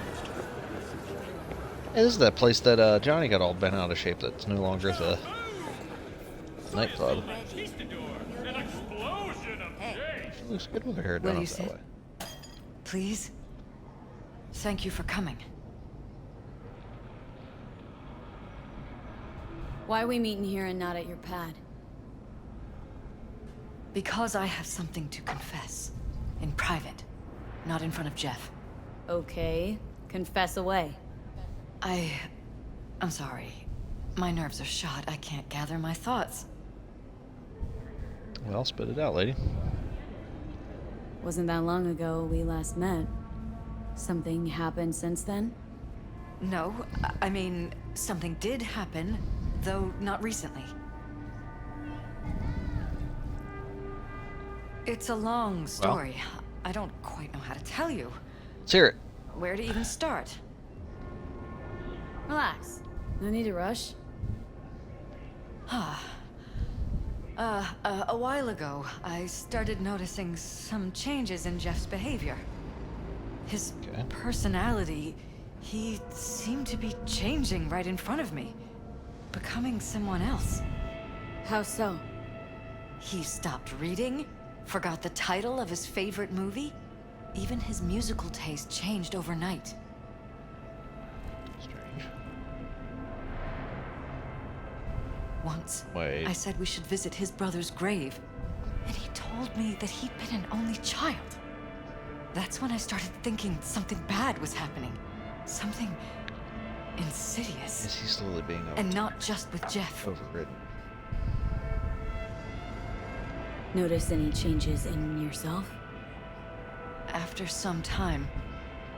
Hey, this is that place that Johnny got all bent out of shape that's no longer the nightclub. She looks good with her hair done up that way. Please? Thank you for coming. Why are we meeting here and not at your pad? Because I have something to confess. In private. Not in front of Jeff. Okay, confess away. I'm sorry. My nerves are shot. I can't gather my thoughts. Well, spit it out, lady. Wasn't that long ago we last met. Something happened since then? No, I mean, something did happen, though not recently. It's a long story. Well, I don't quite know how to tell you. Let's hear it. Where to even start? Relax. No need to rush. A while ago, I started noticing some changes in Jeff's behavior. His personality, he seemed to be changing right in front of me. Becoming someone else. How so? He stopped reading, forgot the title of his favorite movie. Even his musical taste changed overnight. Strange. Once, Wait. I said we should visit his brother's grave, and he told me that he'd been an only child. That's when I started thinking something bad was happening. Something insidious. Is he slowly being and not just with Jeff. overridden? Notice any changes in yourself? After some time,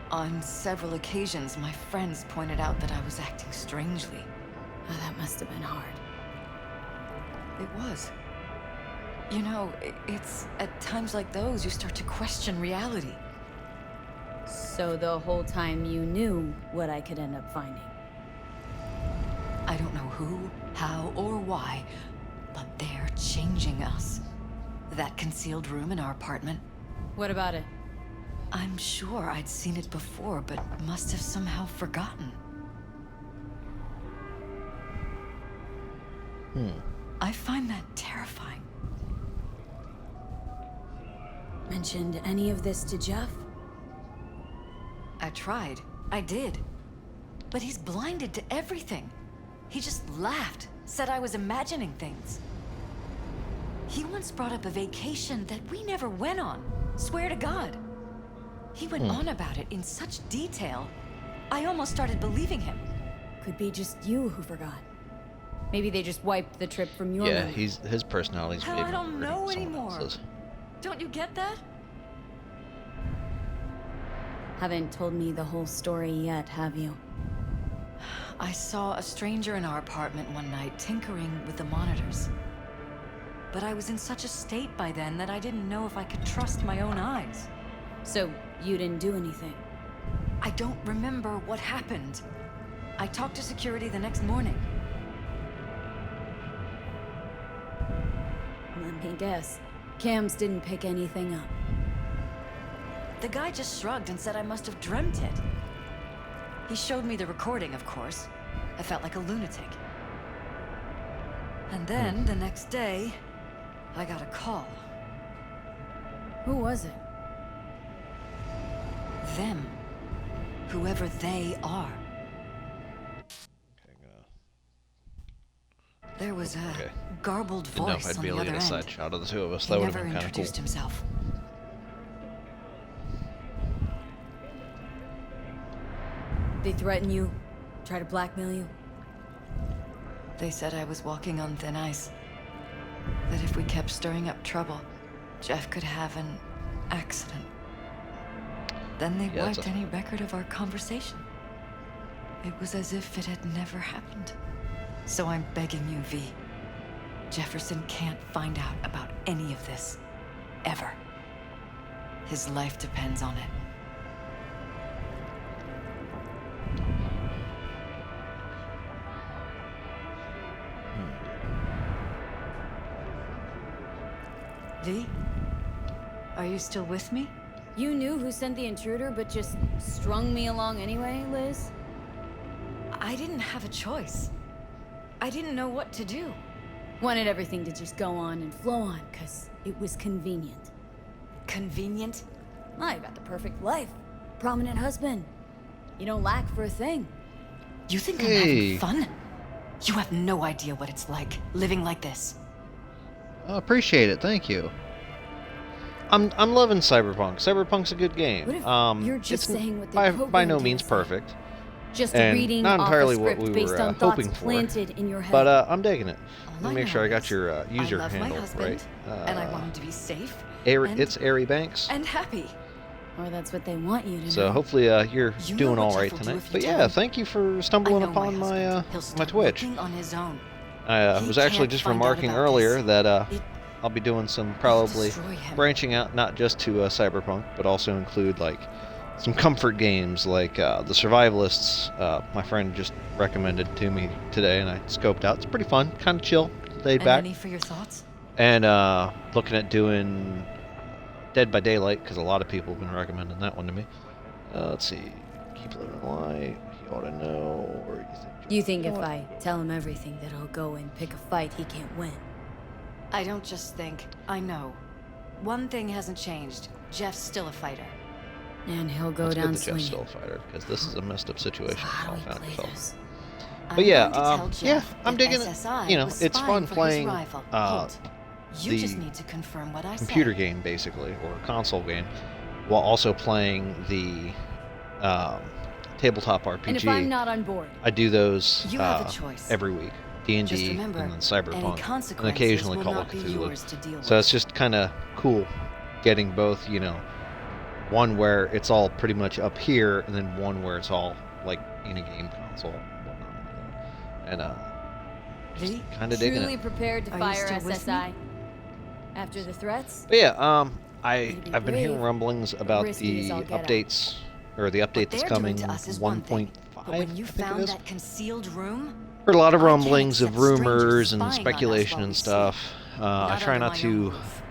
on several occasions, my friends pointed out that I was acting strangely. Oh, that must have been hard. It was. You know, it's at times like those you start to question reality. So the whole time you knew what I could end up finding? I don't know who, how, or why, but they're changing us. That concealed room in our apartment. What about it? I'm sure I'd seen it before, but must have somehow forgotten. I find that terrifying. Mentioned any of this to Jeff? I tried. I did. But he's blinded to everything. He just laughed, said I was imagining things. He once brought up a vacation that we never went on. Swear to God. He went on about it in such detail, I almost started believing him. Could be just you who forgot. Maybe they just wiped the trip from your memory. his personality's Hell, way I don't more know than someone anymore. else's. Don't you get that? Haven't told me the whole story yet, have you? I saw a stranger in our apartment one night tinkering with the monitors. But I was in such a state by then that I didn't know if I could trust my own eyes. So, you didn't do anything? I don't remember what happened. I talked to security the next morning. Let me guess. Cams didn't pick anything up. The guy just shrugged and said I must have dreamt it. He showed me the recording, of course. I felt like a lunatic. And then, the next day, I got a call. Who was it? Them. Whoever they are. There was a Okay. garbled Didn't know if voice I'd on be the able to other get a end. side shot of the two of us. He That would have never been kind of cool. introduced himself. They threaten you? Try to blackmail you? They said I was walking on thin ice. That if we kept stirring up trouble, Jeff could have an accident. Then they Yeah, wiped any record of our conversation. It was as if it had never happened. So I'm begging you, V. Jefferson can't find out about any of this. Ever. His life depends on it. V? Are you still with me? You knew who sent the intruder, but just strung me along anyway, Liz? I didn't have a choice. I didn't know what to do. Wanted everything to just go on and flow on, because it was convenient. Convenient? I got the perfect life. Prominent husband. You don't lack for a thing. You think I'm Hey. having fun? You have no idea what it's like, living like this. I appreciate it. Thank you. I'm loving Cyberpunk. Cyberpunk's a good game. What if you're just it's saying what they by programmed no you means to say? perfect, Just and reading not off entirely a what script we based were on thoughts hoping for. planted in your head. But I'm digging it. All Let I me make sure I know got is your user I love handle my husband, right. and I want him to be safe. and, It's Airy Banks. and happy. Or that's what they want you to So know. hopefully you're You know doing what all Jeff right will do tonight. if you But tell yeah, him. thank you for I stumbling know upon my husband. my He'll my start Twitch. looking on his own. I He was actually can't just find out remarking about earlier this. that It- I'll be doing some probably destroy him. branching out not just to Cyberpunk, but also include like some comfort games like the Survivalists. My friend just recommended to me today, and I scoped out. It's pretty fun, kind of chill, laid And back. any for your thoughts? And looking at doing Dead by Daylight, because a lot of people have been recommending that one to me. Let's see. Keep living light. You ought to know. Or You think if I tell him everything that he'll go and pick a fight he can't win? I don't just think, I know. One thing hasn't changed. Jeff's still a fighter. And he'll go That's down good that Jeff's swinging. still a fighter, because this is a messed up situation. So how do all we found play yourself. this? But yeah, I'm going to tell yeah, Jeff I'm that digging it. SSI You know, was it's spying fun for his playing rival, Holt. You the just need to confirm what I said. computer game, basically, or a console game, while also playing the tabletop RPG. And if I'm not on board, I do those You have a choice. every week. D&D, Just and remember, then any Cyberpunk, and consequences occasionally will Call not of be Cthulhu. yours to deal So with. it's just kind of cool getting both, you know, one where it's all pretty much up here, and then one where it's all like in a game console, and whatnot like that. And V? kind of digging truly it. prepared to Are you fire still with me? SSI? After the threats? But yeah, Maybe I've been hearing brave, rumblings about risky as the all get out. updates, or the update that's They're coming, doing to us is one 1.5, thing, but when you I think found it is. that concealed room, Heard a lot of I can't rumblings of accept strangers rumors and spying on us speculation while and we stuff. I not try under not my to own roof.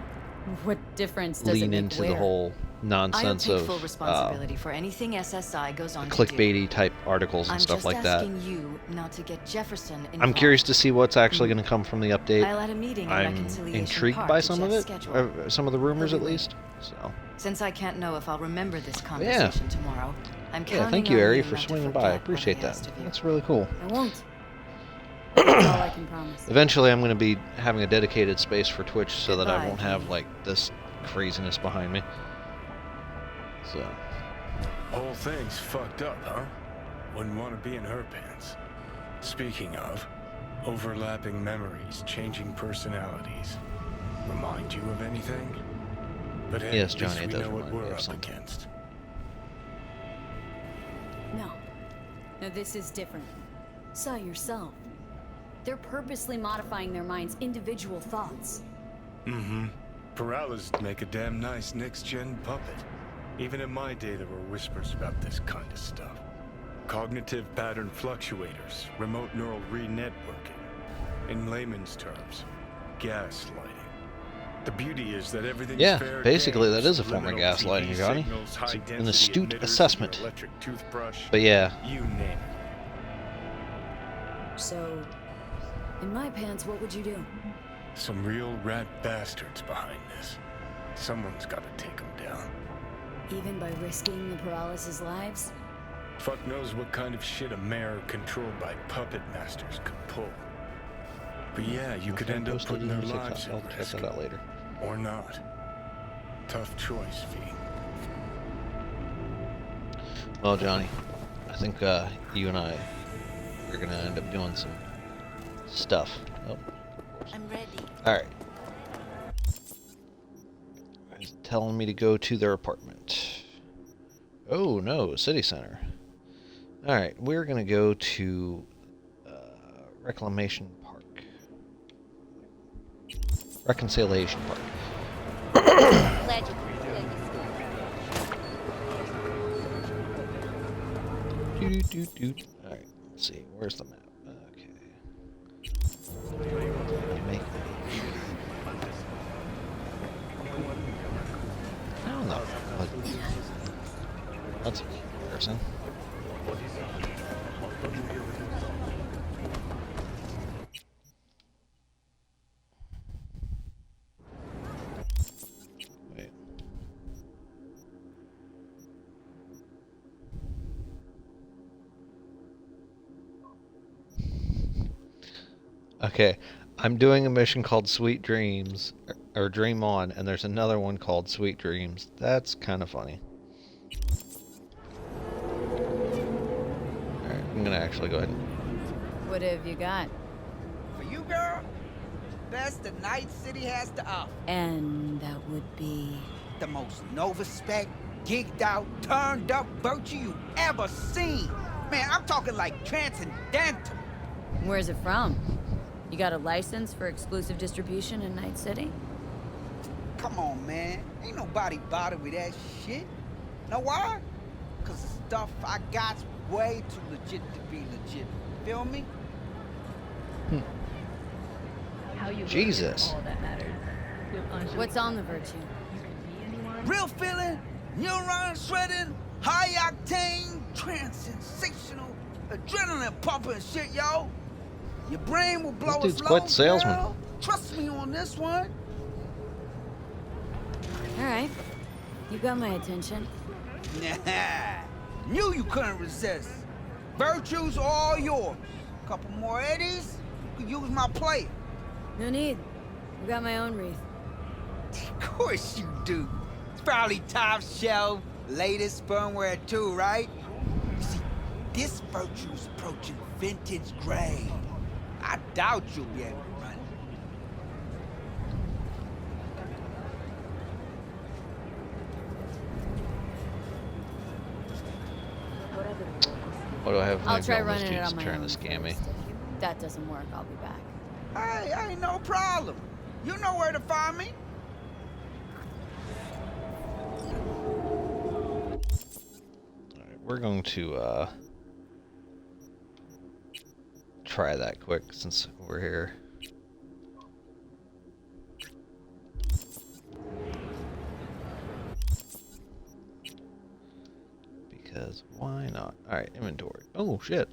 What difference does it lean make into where? the whole I don't nonsense take of full responsibility for anything SSI goes on to do. clickbaity type articles and I'm stuff just like that. asking you not to get Jefferson involved. I'm curious to see what's actually going to come from the update. I'll add a meeting in I'm Reconciliation intrigued Park by to some of Jeff's it, schedule. some of the rumors at He'll be least. So Since I can't know if I'll remember this conversation tomorrow, I'm counting yeah, thank you, on Ari, you for not to swinging by. I forget what appreciate I that. asked of you. That's really cool. I won't. That's all I can promise. Eventually, I'm going to be having a dedicated space for Twitch so that I Goodbye, won't have Kenny. like this craziness behind me. So Whole thing's fucked up, huh? Wouldn't want to be in her pants. Speaking of, overlapping memories, changing personalities. Remind you of anything? But hey, Yes, at least Johnny, it we does know what remind me we're of up something. against. No. No, this is different. Saw yourself. They're purposely modifying their minds' individual thoughts. Mm-hmm. Paralysis make a damn nice next-gen puppet. Even in my day, there were whispers about this kind of stuff. Cognitive pattern fluctuators, remote neural re-networking. In layman's terms, gaslighting. The beauty is that everything's Yeah, fair basically game. that is a form of Subliminal gaslighting, TV Johnny. signals, It's an high-density astute emitters, assessment. an electric toothbrush, But yeah, you name it. So, in my pants, what would you do? Some real rat bastards behind this. Someone's got to take them down. Even by risking the paralysis' lives? Fuck knows what kind of shit a mayor controlled by puppet masters could pull. But yeah, you could end up putting their lives I'll at check risk. that out later. Or not. Tough choice, V. Well, Johnny, I think you and I are gonna end up doing some stuff. Oh, of course. I'm ready. All right. He's telling me to go to their apartment. Oh no, city center. All right, we're gonna go to Reclamation Park. Reconciliation Park. Glad you completed the school. All right, let's see. Where's the map? Okay. Make. I don't know. That's embarrassing. Wait. Okay, I'm doing a mission called Sweet Dreams, or Dream On, and there's another one called Sweet Dreams. That's kind of funny. Alright, I'm gonna actually go ahead and... What have you got? For you, girl, best the Night City has to offer. And that would be... The most Nova-spec, geeked out, turned up virtue you ever seen. Man, I'm talking like transcendental. Where's it from? You got a license for exclusive distribution in Night City? Come on, man. Ain't nobody bothered with that shit. Know why? Cause the stuff I got's way too legit to be legit. Feel me? Jesus. What's on the virtue? Real feeling, neuron shredding, high octane, trans-sensational, adrenaline pumping shit, yo. Your brain will blow This its dude's quite load, the salesman. girl. Trust me on this one. All right. You got my attention. Nah, knew you couldn't resist. Virtues all yours. Couple more eddies, you could use my plate. No need. I got my own wreath. Of course you do. It's probably top shelf, latest firmware too, right? You see, this virtue's approaching vintage grade. I doubt you'll be able to run it. What do I have? I'll Maybe try all those running it dudes on my trying own to scam me. first. If that doesn't work, I'll be back. Hey, ain't no problem. You know where to find me. Alright, we're going to try that quick since we're here. Because why not? Alright, inventory. Oh shit.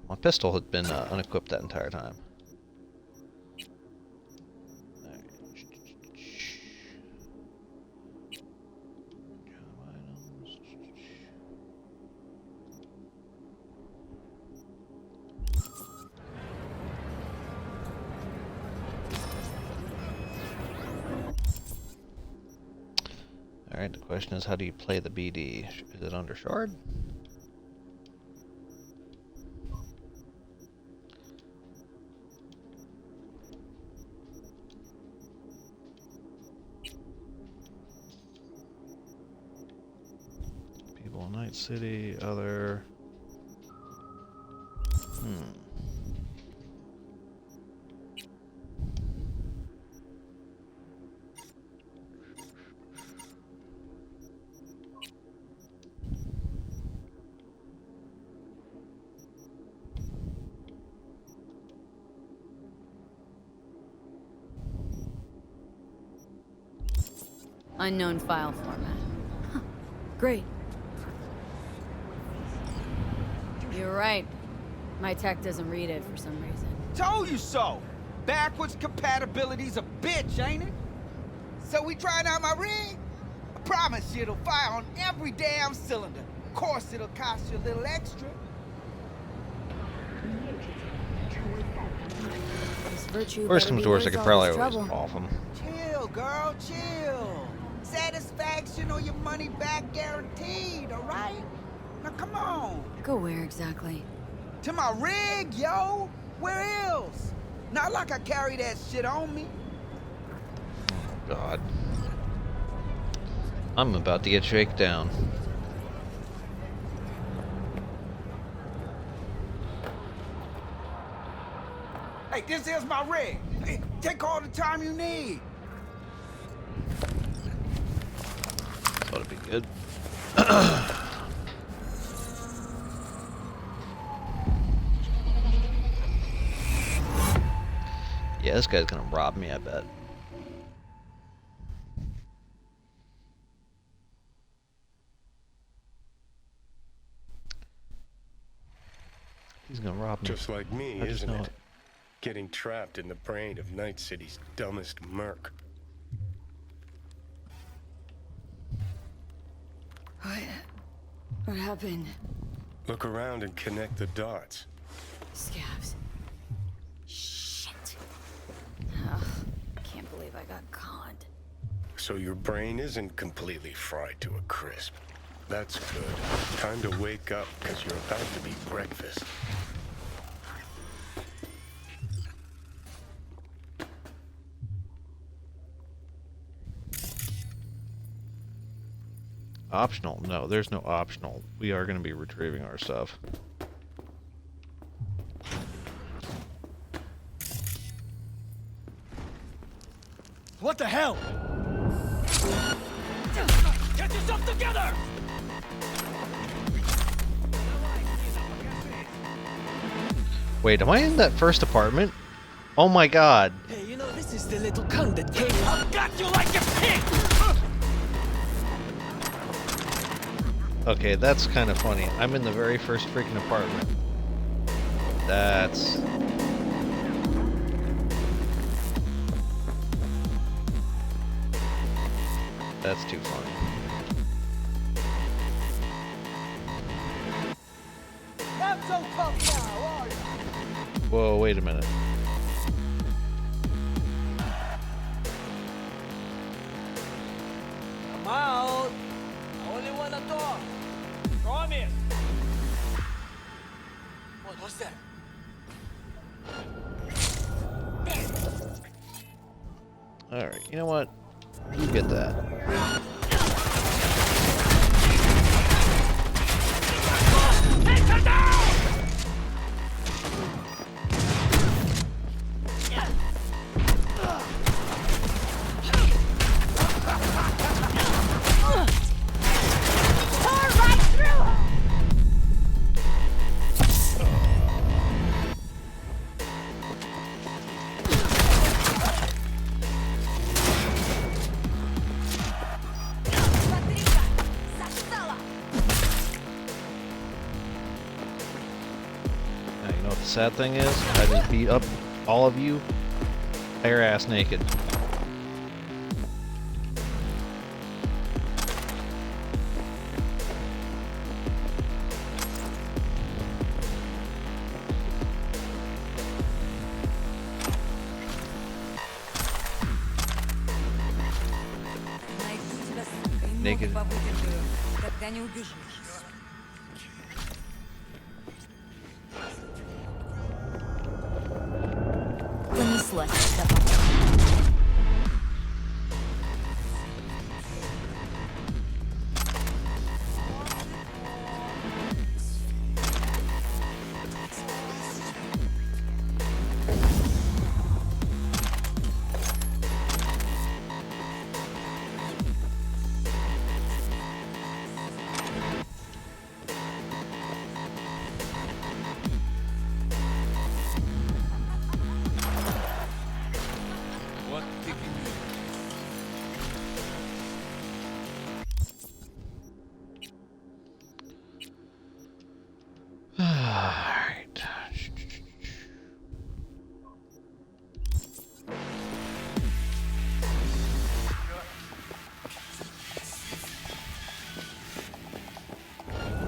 My pistol had been unequipped that entire time. Alright. Job items. Alright, the question is, how do you play the BD? Is it under shard? People in Night City, other... Unknown file format. Huh. Great. You're right. My tech doesn't read it for some reason. Told you so. Backwards compatibility's a bitch, ain't it? So we trying out my rig? I promise you it'll fire on every damn cylinder. Of course it'll cost you a little extra. Worst comes to worst, I could probably always off them. Chill, girl, chill. Satisfaction or your money back guaranteed, all right? Now come on. Go where exactly? To my rig, yo. Where else? Not like I carry that shit on me. Oh, God. I'm about to get shaken down. Hey, this is my rig. Hey, take all the time you need. Thought it'd be good. Yeah, this guy's gonna rob me, I bet. He's gonna rob me. Just like me, I just isn't know it? Getting trapped in the brain of Night City's dumbest merc. What happened? Look around and connect the dots. Scabs. Shit. Ugh, can't believe I got conned. So your brain isn't completely fried to a crisp. That's good. Time to wake up, because you're about to be breakfast. Optional? No, there's no optional. We are going to be retrieving our stuff. What the hell? Get yourself together! Wait, am I in that first apartment? Oh my God. Hey, you know, this is the little cunt that came. I've got you like a pig! Okay, that's kind of funny. I'm in the very first freaking apartment. That's... That's too funny. Not so tough now, are you? Whoa, wait a minute. Come out! I only wanna talk. Promise! What's that? Alright, you know what? You get that. Take her down! Tore right through her! Now, you know what the sad thing is? I just beat up all of you bare ass naked. Naked. Тогда не убежишь. Понеслась. Alright.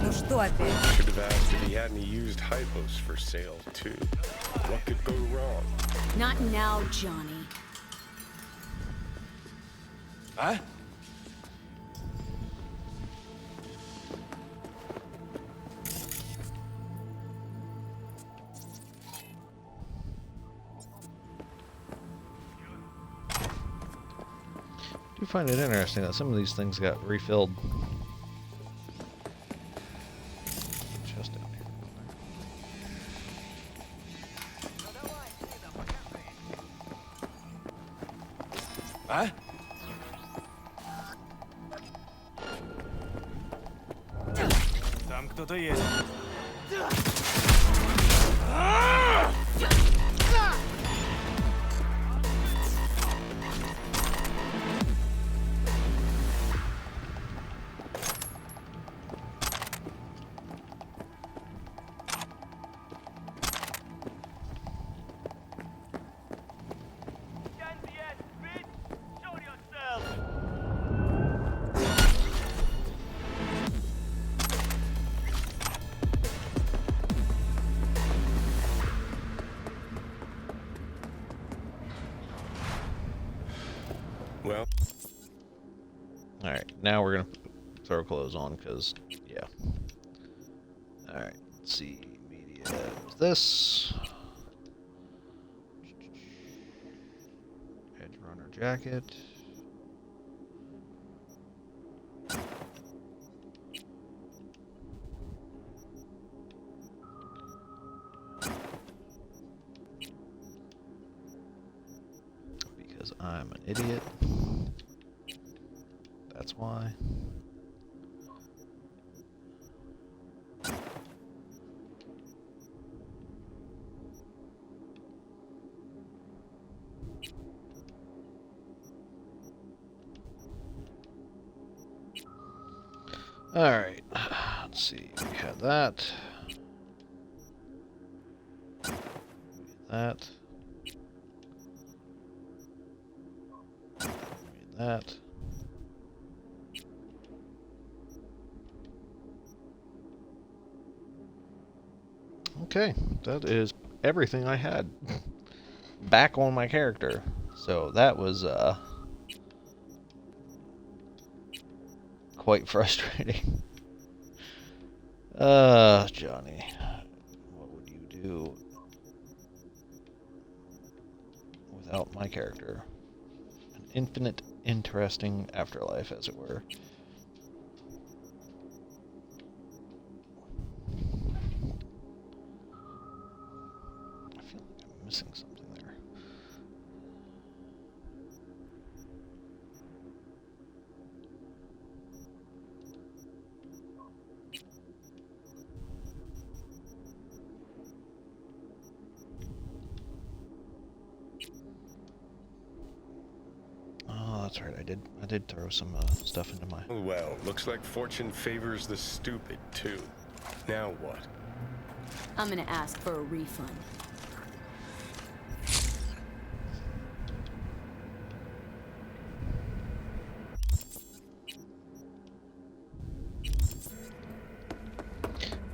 Ну что опять? Should have asked if he had any used hypos for sale, too. What could go wrong? Not now, Johnny. Huh? I do find it interesting that some of these things got refilled. Just down here. Huh? Там кто-то есть. Well, Alright, now we're gonna throw clothes on, because, yeah. Alright, let's see. Media is this. Edge runner jacket. Because I'm an idiot. That's why. All right. Let's see. We had that. That. That. Okay, that is everything I had back on my character. So that was quite frustrating. Johnny, what would you do without my character? An infinite, interesting afterlife, as it were. Missing something there. Oh, that's right. I did throw some stuff into my. well, looks like fortune favors the stupid, too. Now what? I'm gonna ask for a refund.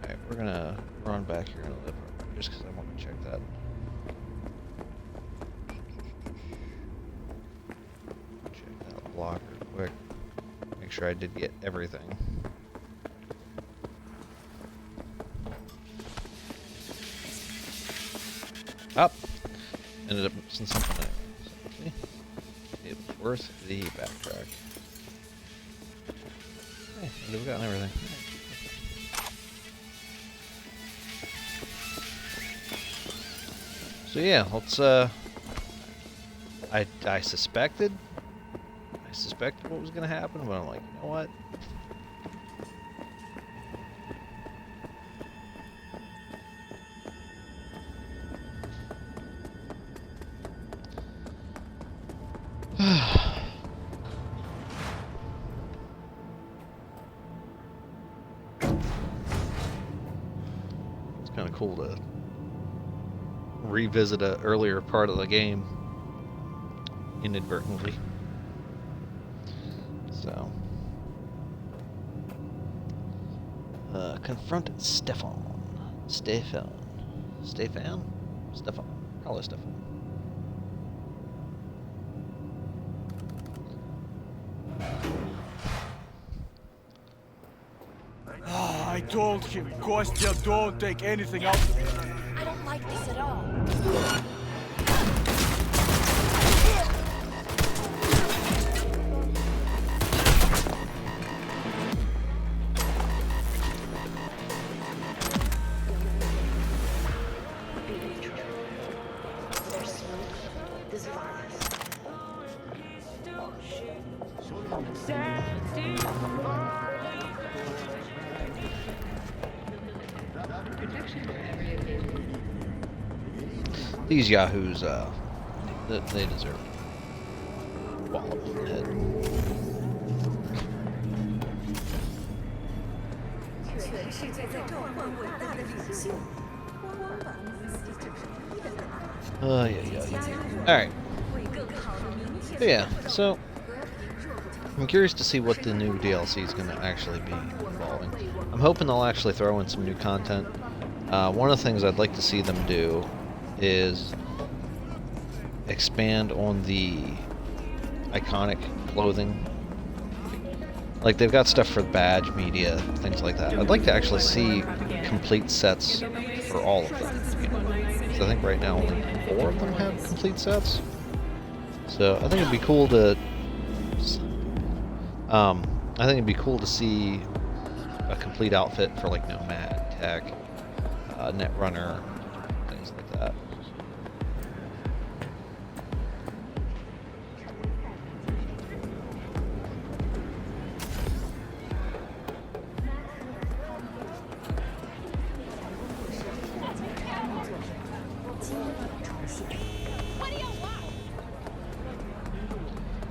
Alright, we're gonna run back here in a little bit just because I want to check that. Check that block real quick. Make sure I did get everything. Up! Ended up missing something anyway. So, see? It was worth the backtrack. Hey, we've gotten everything. So yeah, let's I suspected what was gonna happen, but I'm like, you know what? kind of cool to revisit an earlier part of the game inadvertently. So, confront Stefan. Stefan? Call her Stefan. I told him, Kostya, don't take anything out of it. I don't like this at all. These yahoos, they deserve a wallop in the head. Yeah. Alright. Yeah, so I'm curious to see what the new DLC is going to actually be involving. I'm hoping they'll actually throw in some new content. One of the things I'd like to see them do is expand on the iconic clothing. Like, they've got stuff for badge, media, things like that. I'd like to actually see complete sets for all of them. You know? 'Cause I think right now only 4 of them have complete sets. So I think it'd be cool to see a complete outfit for like Nomad, Tech, Netrunner, things like that.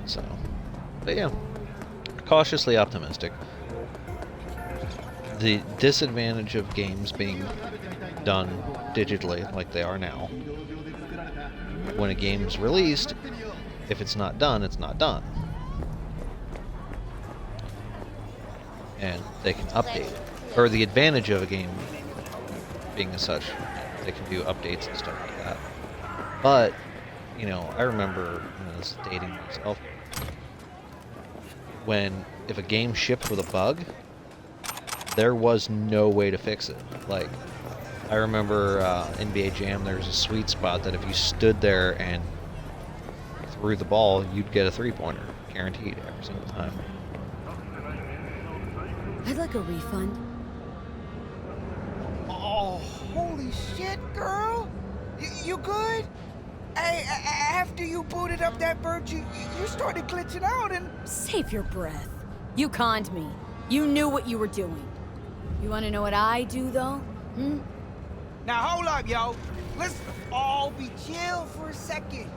So, but yeah, cautiously optimistic. The disadvantage of games being done digitally like they are now, when a game's released, if it's not done, it's not done. And they can update it. Or the advantage of a game being as such, they can do updates and stuff like that. But, you know, I remember, this is dating myself, when if a game shipped with a bug, there was no way to fix it. Like, I remember NBA Jam, there was a sweet spot that if you stood there and threw the ball, you'd get a three-pointer, guaranteed, every single time. I'd like a refund. Oh, holy shit, girl! You good? Hey, after you booted up that bird, you started glitching out and... Save your breath. You conned me. You knew what you were doing. You want to know what I do, though? Hmm? Now hold up, yo. Let's all be chill for a second.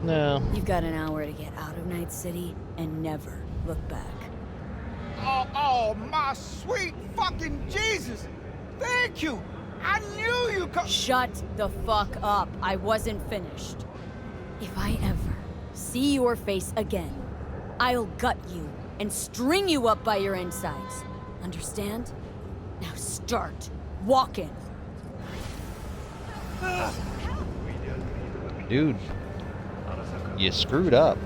No. You've got an hour to get out of Night City and never look back. Oh, my sweet fucking Jesus! Thank you! I knew you could. Shut the fuck up. I wasn't finished. If I ever see your face again, I'll gut you and string you up by your insides. Understand? Now start walking. Dude, you screwed up.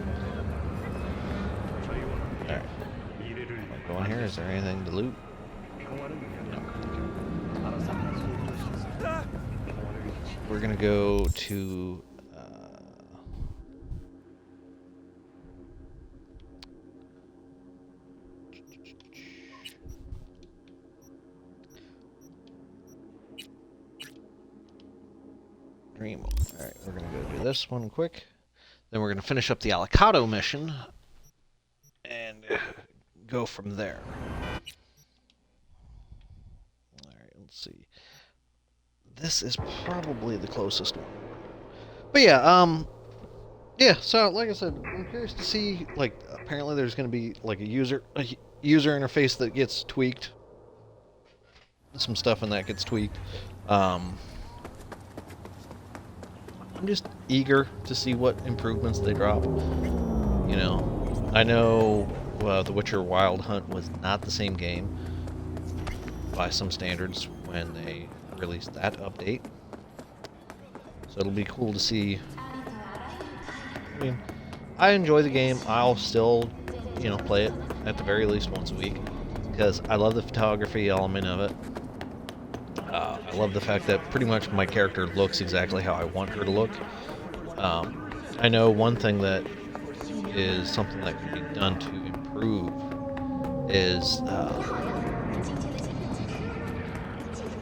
Alright. Go on here. Is there anything to loot? No. We're gonna go to Dream. Alright, we're gonna go do this one quick. Then we're gonna finish up the Aldecaldos mission and go from there. Alright, let's see. This is probably the closest one. But yeah, yeah, so like I said, I'm curious to see, like, apparently there's going to be, like, user interface that gets tweaked. Some stuff in that gets tweaked. I'm just eager to see what improvements they drop. You know, I know The Witcher Wild Hunt was not the same game by some standards when they released that update. So it'll be cool to see. I mean, I enjoy the game. I'll still, you know, play it at the very least once a week because I love the photography element of it. I love the fact that pretty much my character looks exactly how I want her to look. I know one thing that is something that can be done to improve is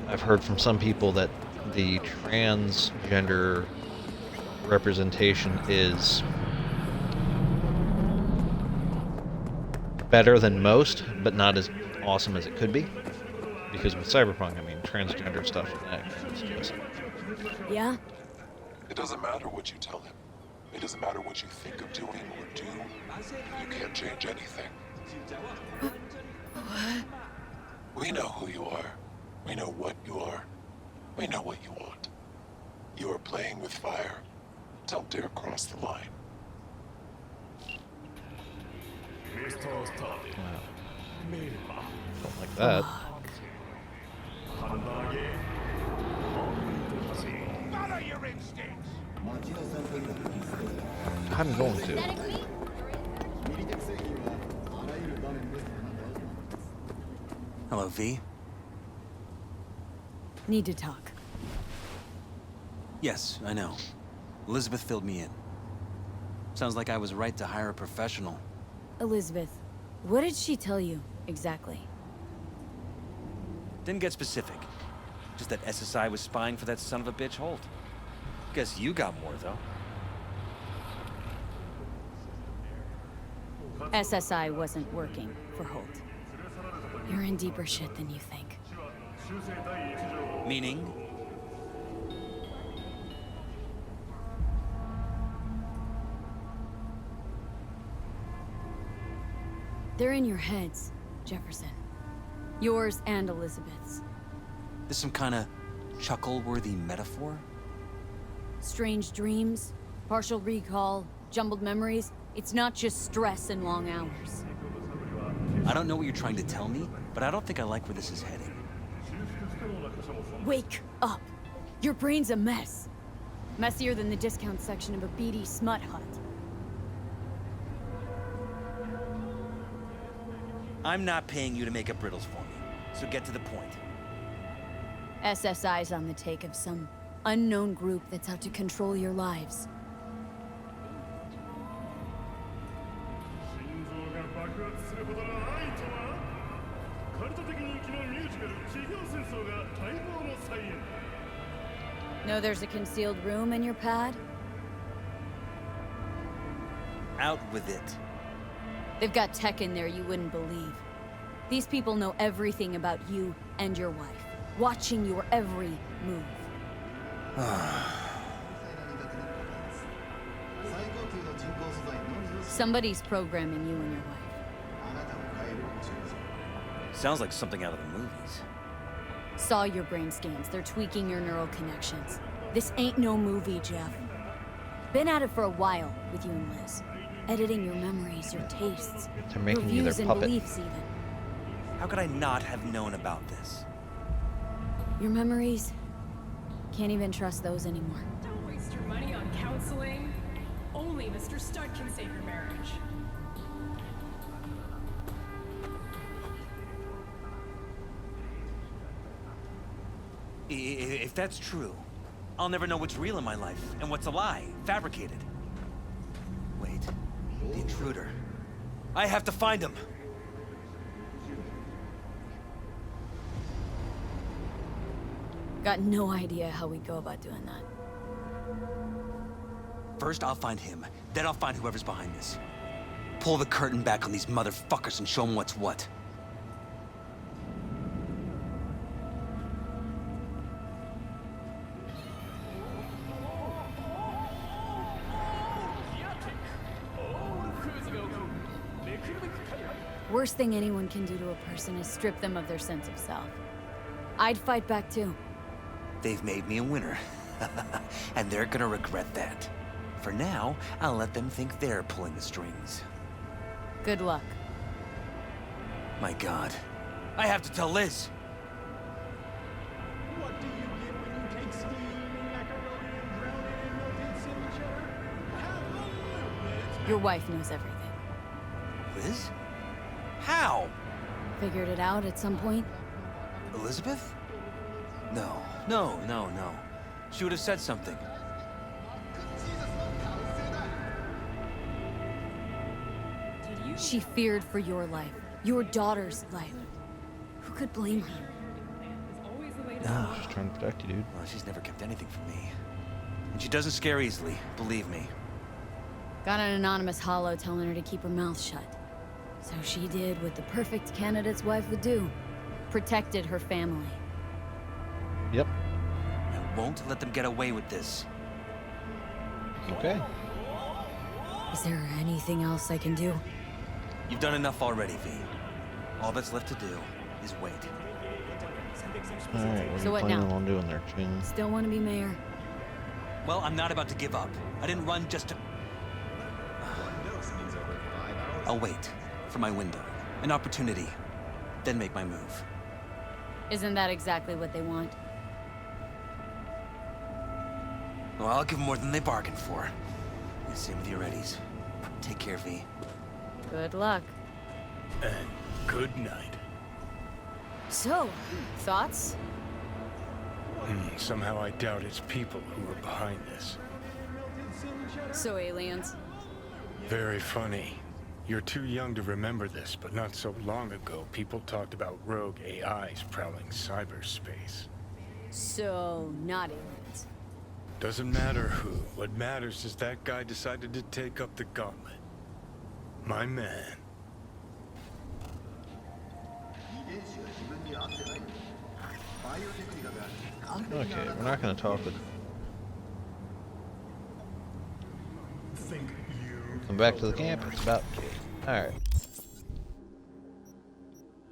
I've heard from some people that the transgender representation is better than most, but not as awesome as it could be. Because with Cyberpunk, I mean, transgender stuff and that is just... Yeah? It doesn't matter what you tell him. It doesn't matter what you think of doing or do. You can't change anything. What? We know who you are. We know what you are. We know what you want. You are playing with fire. Don't dare cross the line. Wow. Don't like that. Follow your instincts. I'm going to. Hello, V. Need to talk. Yes, I know. Elizabeth filled me in. Sounds like I was right to hire a professional. Elizabeth, what did she tell you, exactly? Didn't get specific. Just that SSI was spying for that son of a bitch Holt. Guess you got more, though. SSI wasn't working for Holt. You're in deeper shit than you think. Meaning? They're in your heads, Jefferson. Yours and Elizabeth's. This some kind of chuckle-worthy metaphor? Strange dreams, partial recall, jumbled memories. It's not just stress and long hours. I don't know what you're trying to tell me, but I don't think I like where this is heading. Wake up! Your brain's a mess. Messier than the discount section of a beady smut hut. I'm not paying you to make up riddles for me, so get to the point. SSI's on the take of some unknown group that's out to control your lives. Know there's a concealed room in your pad? Out with it. They've got tech in there you wouldn't believe. These people know everything about you and your wife, watching your every move. Somebody's programming you and your wife. Sounds like something out of the movies. Saw your brain scans. They're tweaking your neural connections. This ain't no movie, Jeff. Been at it for a while with you and Liz. Editing your memories, your tastes, They're making your you their views and puppet. beliefs even. How could I not have known about this? Your memories? Can't even trust those anymore. Don't waste your money on counseling. Only Mr. Stud can save your marriage. If that's true, I'll never know what's real in my life and what's a lie, fabricated. Wait, the intruder. I have to find him. Got no idea how we go about doing that. First, I'll find him. Then I'll find whoever's behind this. Pull the curtain back on these motherfuckers and show them what's what. worst thing anyone can do to a person is strip them of their sense of self. I'd fight back too. They've made me a winner. And they're gonna regret that. For now, I'll let them think they're pulling the strings. Good luck. My God. I have to tell Liz. What do you get when you take steaming macaroni and drown it in melted city cheddar? Have a little bit. Your wife knows everything. Liz? How? Figured it out at some point? Elizabeth? No. No. She would have said something. She feared for your life. Your daughter's life. Who could blame her? No, she's trying to protect you, dude. Well, she's never kept anything from me. And she doesn't scare easily, believe me. Got an anonymous hollow telling her to keep her mouth shut. So she did what the perfect candidate's wife would do. Protected her family. Yep. I won't let them get away with this. Okay. Is there anything else I can do? You've done enough already, V. All that's left to do is wait. Alright, what So are what you planning now? on doing there, Ching? Still want to be mayor? Well, I'm not about to give up. I didn't run just to... I'll wait for my window, an opportunity, then make my move. Isn't that exactly what they want? Well, I'll give them more than they bargained for. And same with your Eddies. Take care, V. Good luck. And good night. So, thoughts? Somehow I doubt it's people who are behind this. So aliens? Very funny. You're too young to remember this, but not so long ago, people talked about rogue AIs prowling cyberspace. So, not aliens. Doesn't matter who. What matters is that guy decided to take up the gauntlet. My man. Okay, we're not going to talk with... Come back to the camp, it's about... Alright.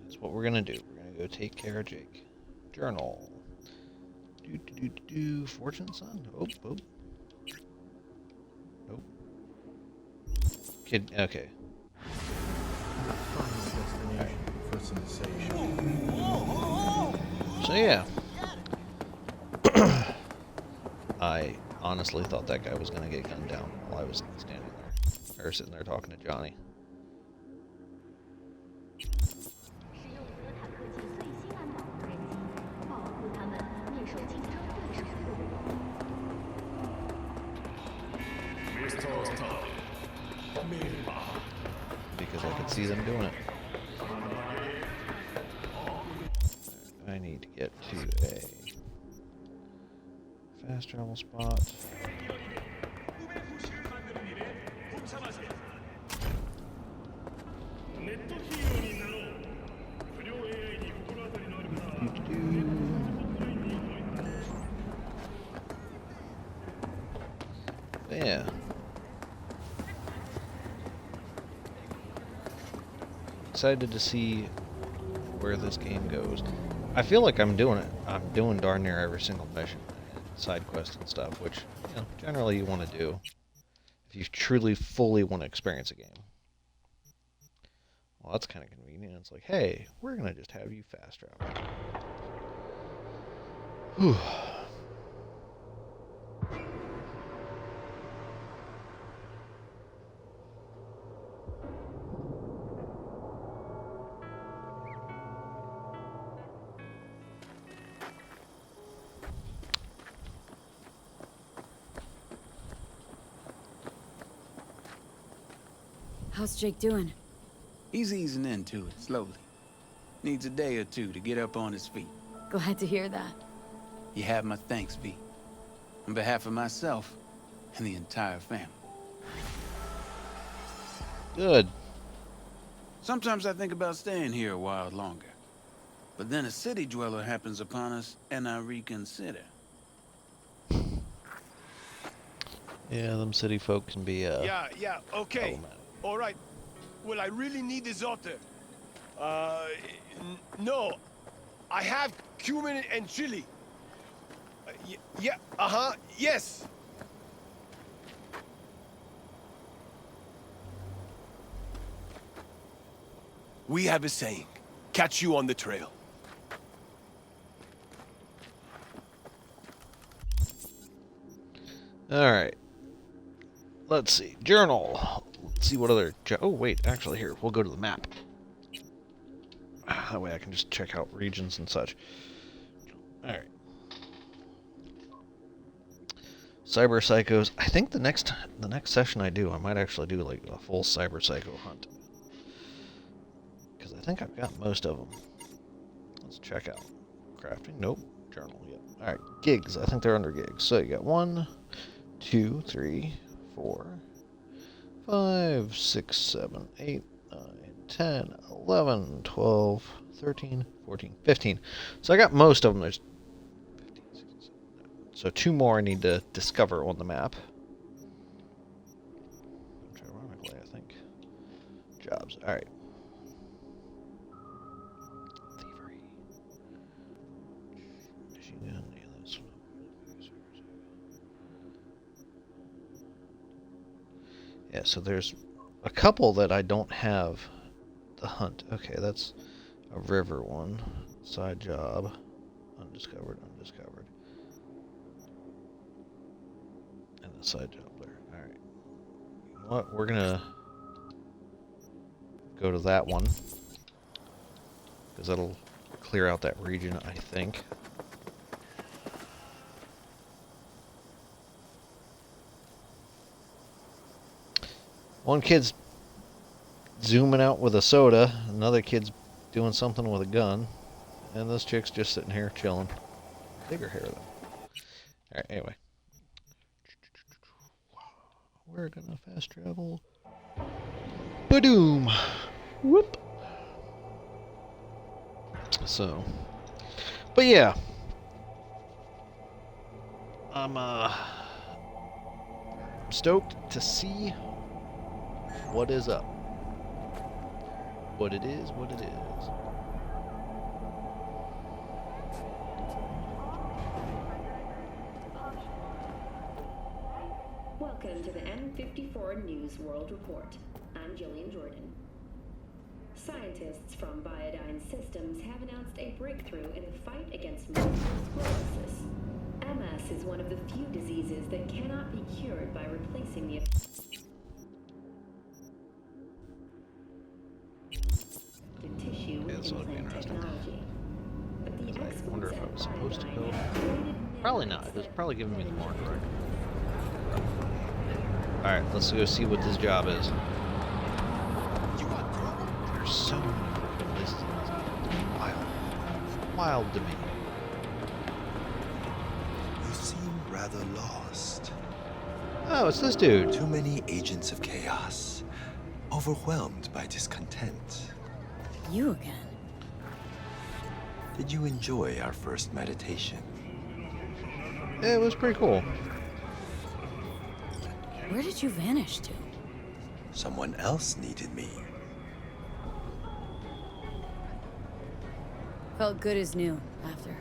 That's what we're going to do. We're going to go take care of Jake. Journal. Fortune son? Oh. Nope. Kid, okay. So yeah. I honestly thought that guy was gonna get gunned down while I was standing there. Or sitting there talking to Johnny. Because I could see them doing it. I need to get to a fast travel spot. Yeah. Excited to see where this game goes. I feel like I'm doing it. I'm doing darn near every single mission, side quest and stuff, which, you know, generally you want to do if you truly fully want to experience a game. Well, that's kind of convenient. It's like, hey, we're gonna just have you fast travel. Whew. How's Jake doing? He's easing into it, slowly. Needs a day or two to get up on his feet. Glad to hear that. You have my thanks, V. On behalf of myself and the entire family. Good. Sometimes I think about staying here a while longer. But then a city dweller happens upon us, and I reconsider. Yeah, them city folk can be Yeah, okay. problematic. All right. Well, I really need his otter. No. I have cumin and chili. Yeah, yes. We have a saying. Catch you on the trail. Alright. Let's see. Journal. Let's see what other... Oh, wait. Actually, here. We'll go to the map. That way I can just check out regions and such. Alright. Cyber Psychos. I think the next session I do, I might actually do like a full Cyber Psycho hunt. Because I think I've got most of them. Let's check out. Crafting. Nope. Journal. Yep. Alright. Gigs. I think they're under gigs. So you got 1, 2, 3, 4, 5, 6, 7, 8, 9, 10, 11, 12, 13, 14, 15. So I got most of them. There's 15, 16, 17, 18. So 2 more I need to discover on the map. Ironically, I think. Jobs. Alright. Thievery. Machine gun. Yeah, that's... Yeah, so there's a couple that I don't have the hunt. Okay, that's a river one. Side job. Undiscovered, undiscovered. And the side job there. Alright. You know what? We're gonna go to that one. Because that'll clear out that region, I think. One kid's zooming out with a soda, another kid's doing something with a gun, and this chick's just sitting here chilling. Bigger hair though. Alright, anyway. We're gonna fast travel. Badoom! Whoop! So. But yeah. I'm stoked to see what is up. What it is, what it is. Welcome to the M54 News World Report. I'm Jillian Jordan. Scientists from Biodyne Systems have announced a breakthrough in the fight against multiple sclerosis. MS is one of the few diseases that cannot be cured by replacing the tissue with implant technology. But the I wonder if I was supposed to go. Probably not. It was probably giving me the mark right. Alright, let's go see what this job is. There's so many freaking places in this game. It's wild. Wild to me. You seem rather lost. Oh, it's this dude. Too many agents of chaos. Overwhelmed by discontent. You again. Did you enjoy our first meditation? It was pretty cool. Where did you vanish to? Someone else needed me. Felt good as new after.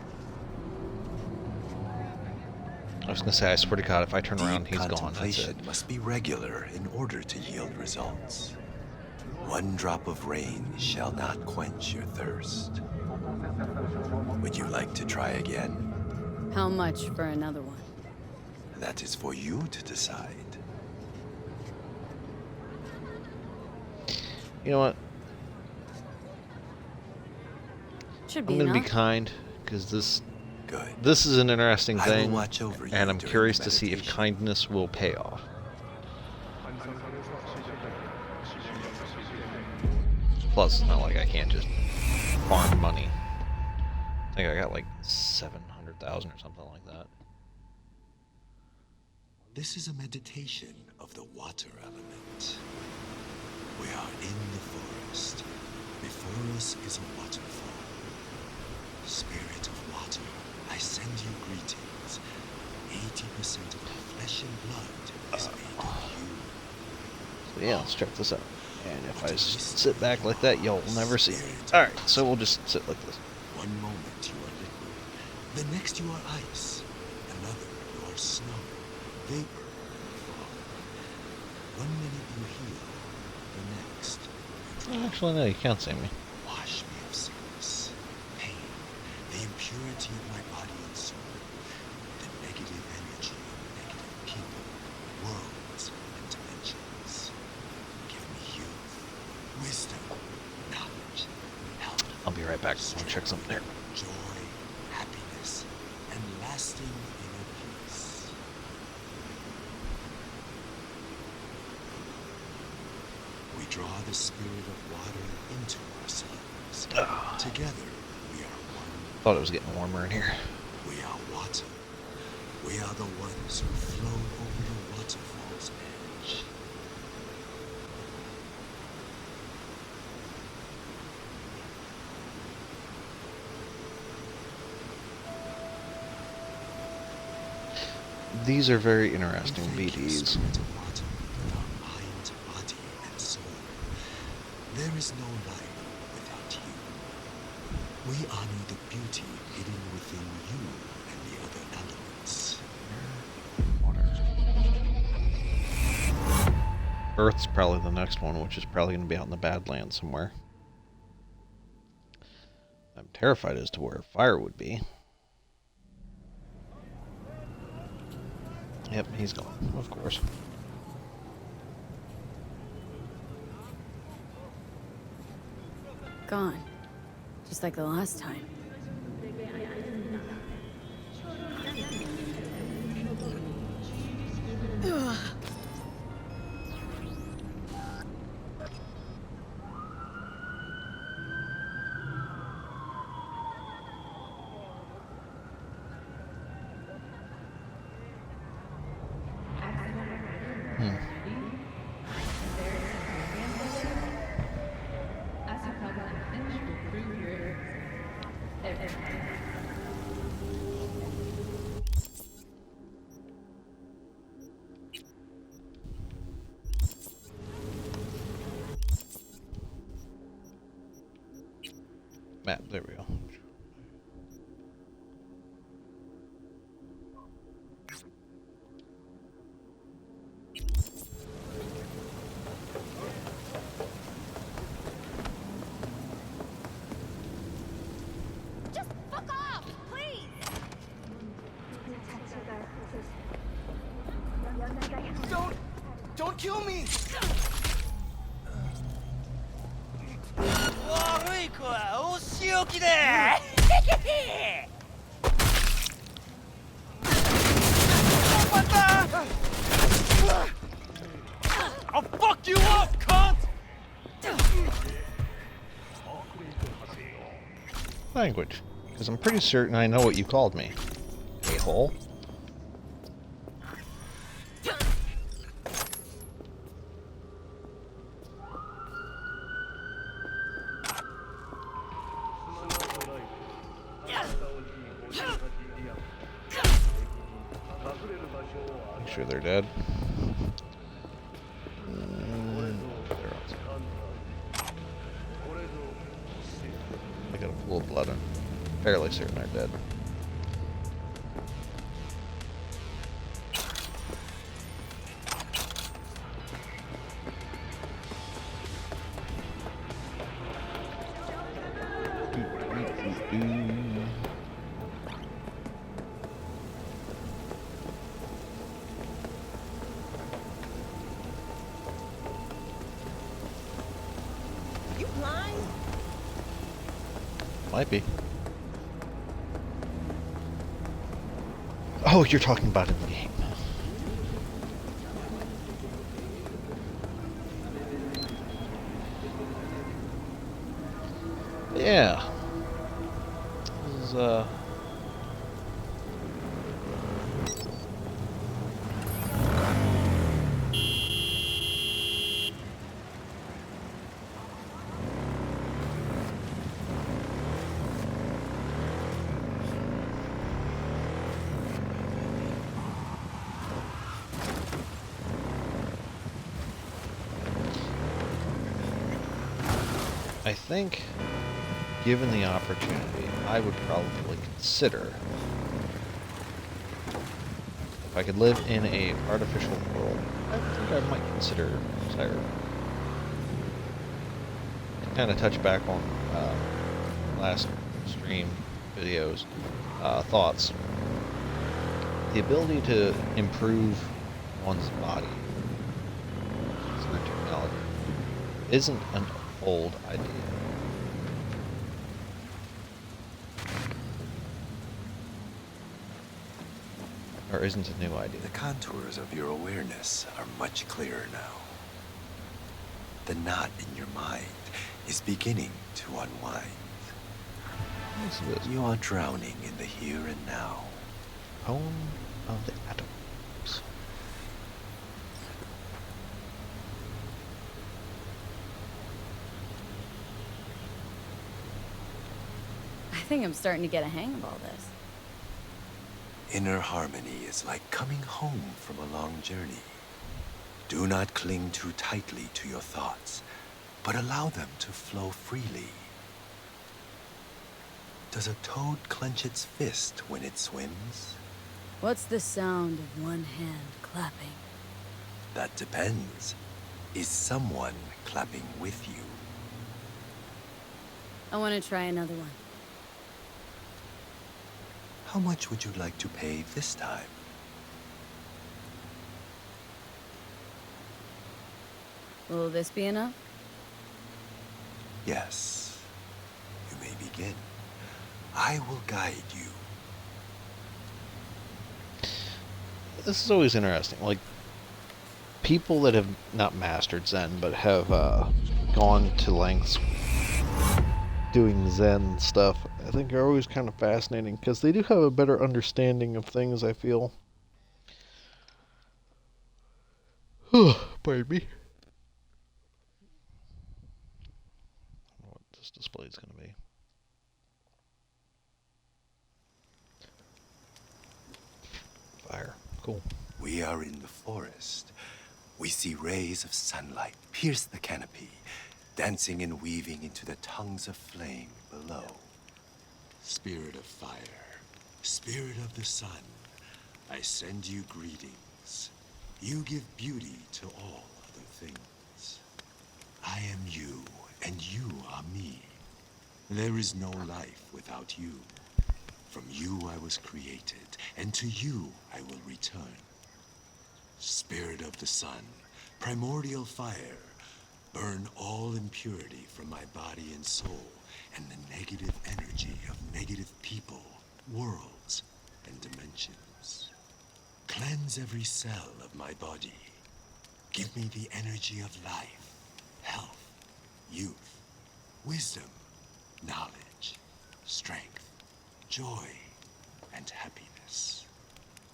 I was gonna say, I swear to God, if I turn around, he's gone. That's Contemplation it. must be regular in order to yield results. One drop of rain shall not quench your thirst. Would you like to try again? How much for another one? That is for you to decide. You know what? Should be I'm gonna enough. be kind, because this is an interesting I will thing, watch over you and I'm during curious the to see if meditation. kindness will pay off. Plus, it's not like I can't just farm money. I think I got like 700,000 or something like that. This is a meditation of the water element. We are in the forest. Before us is a waterfall. Spirit of water, I send you greetings. 80% of our flesh and blood is made of you. So yeah, let's check this out. And if I sit back like that, you'll never see me. Alright, so we'll just sit like this. One moment you are liquid, the next you are ice, another you are snow, vapor, fog. 1 minute you heal, the next you drown. Actually, no, you can't see me. Wash me of sickness, pain, the impurity of my body and soul, the negative energy of negative people, worlds, and dimensions. Give me youth, wisdom, knowledge, health. I'll be right back. I'll check something here. Joy, happiness, and lasting inner peace. We draw the spirit of water into ourselves. Together, we are one. Thought it was getting warmer in here. We are water. We are the ones who flow over the waterfall's edge. These are very interesting BDs. Mind, body, and soul. There is no life without you. We honor the beauty hidden within you and the other elements. Earth's probably the next one, which is probably going to be out in the Badlands somewhere. I'm terrified as to where fire would be. Yep, he's gone, of course. Gone. Just like the last time. Ugh. Map, there we go. Just fuck off, please! Don't kill me! I'll fuck you up, cunt! Language. Because I'm pretty certain I know what you called me. A-hole. Make sure they're dead. I got a pool of blood. I'm fairly certain they're dead. You blind? Might be. Oh, you're talking about in the game. Yeah. This is, I think, given the opportunity, I would probably consider, if I could live in a artificial world, I think I might consider Cyberpunk. To kind of touch back on last stream videos, thoughts. The ability to improve one's body through technology isn't an old idea. Or isn't a new idea. The contours of your awareness are much clearer now. The knot in your mind is beginning to unwind. Yes, it is. You are drowning in the here and now. Poem of the atoms. I think I'm starting to get a hang of all this. Inner harmony is like coming home from a long journey. Do not cling too tightly to your thoughts, but allow them to flow freely. Does a toad clench its fist when it swims? What's the sound of one hand clapping? That depends. Is someone clapping with you? I want to try another one. How much would you like to pay this time? Will this be enough? Yes. You may begin. I will guide you. This is always interesting. Like, people that have not mastered Zen, but have gone to lengths doing Zen stuff, I think are always kind of fascinating, because they do have a better understanding of things, I feel. Pardon me. I don't know what this display is going to be. Fire. Cool. We are in the forest. We see rays of sunlight pierce the canopy, dancing and weaving into the tongues of flame below. Spirit of fire, spirit of the sun, I send you greetings. You give beauty to all other things. I am you, and you are me. There is no life without you. From you I was created, and to you I will return. Spirit of the sun, primordial fire, burn all impurity from my body and soul, and the negative energy of negative people, worlds, and dimensions. Cleanse every cell of my body. Give me the energy of life, health, youth, wisdom, knowledge, strength, joy, and happiness.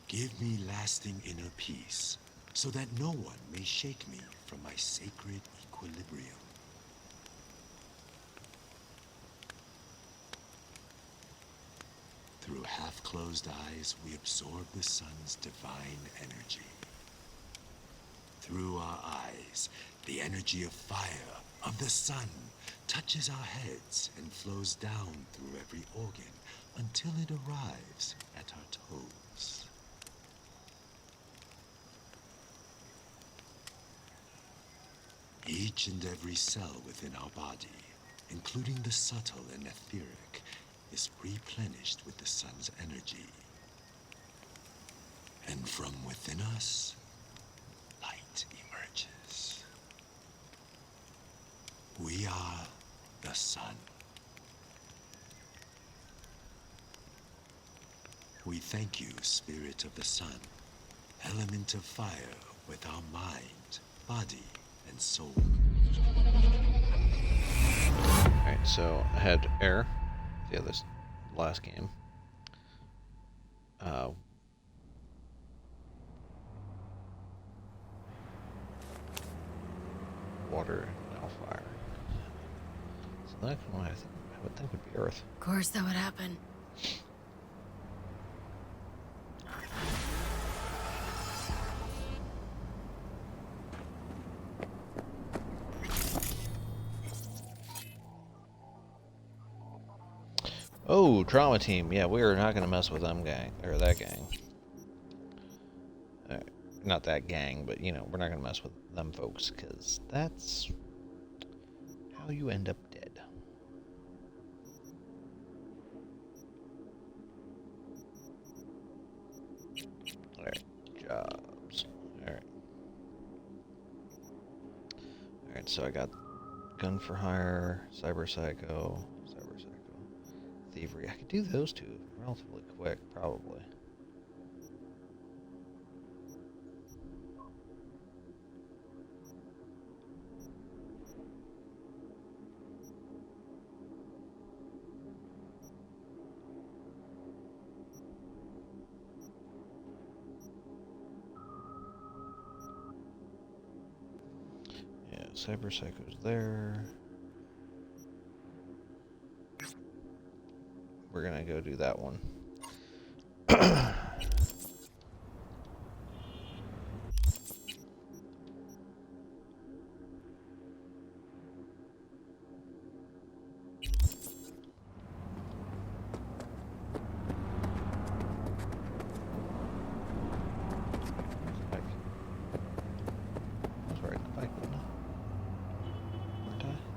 Give me lasting inner peace, so that no one may shake me from my sacred equilibrium. Through half-closed eyes, we absorb the sun's divine energy. Through our eyes, the energy of fire, of the sun, touches our heads and flows down through every organ until it arrives at our toes. Each and every cell within our body, including the subtle and etheric, is replenished with the sun's energy. And from within us, light emerges. We are the sun. We thank you, Spirit of the Sun, element of fire with our mind, body, and soul. Alright, so I had error. Yeah, this last game. Water, now fire. So the next one I would think would be Earth. Of course that would happen. Ooh, trauma team. Yeah, we are not gonna mess with them gang or that gang. Not that gang, but you know, we're not gonna mess with them folks because that's how you end up dead. All right, jobs. All right. All right. So I got gun for hire, cyber psycho, thievery. I could do those two relatively quick, probably. Yeah, cyber psycho's there. We're gonna go do that one.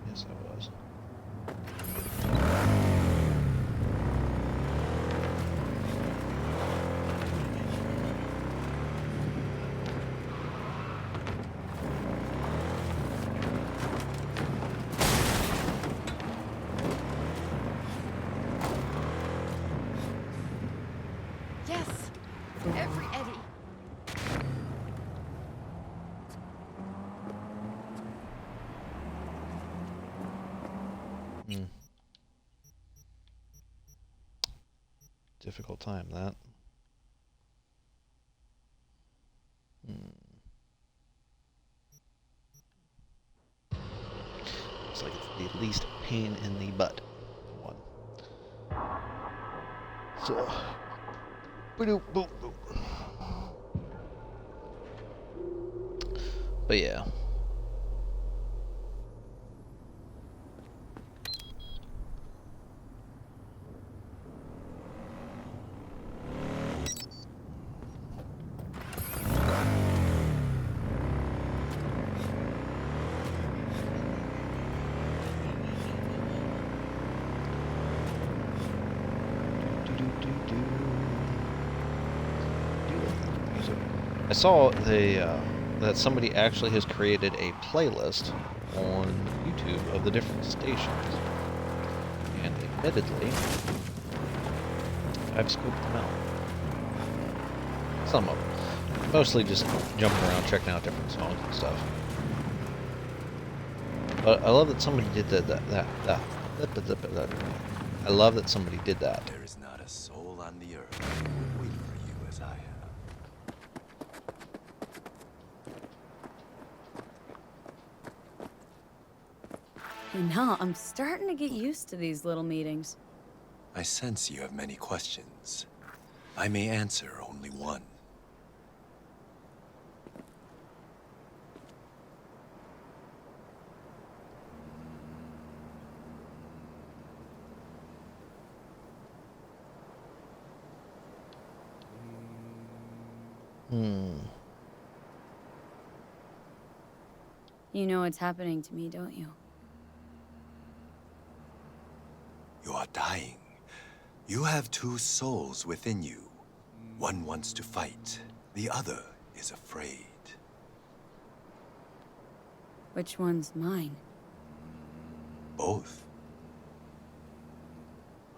Yes, I was. Yes! Every Eddie. Difficult time, that. Looks like it's the least pain in the butt one. So, boop, boop, boop. But yeah. I saw that somebody actually has created a playlist on YouTube of the different stations, and admittedly, I've scoped them out. Some of them, mostly just jumping around, checking out different songs and stuff. But I love that somebody did that. I love that somebody did that. There is not a soul on the earth who would wait for you as I have. And now I'm starting to get used to these little meetings. I sense you have many questions. I may answer only one. You know what's happening to me, don't you? You are dying. You have two souls within you. One wants to fight. The other is afraid. Which one's mine? Both.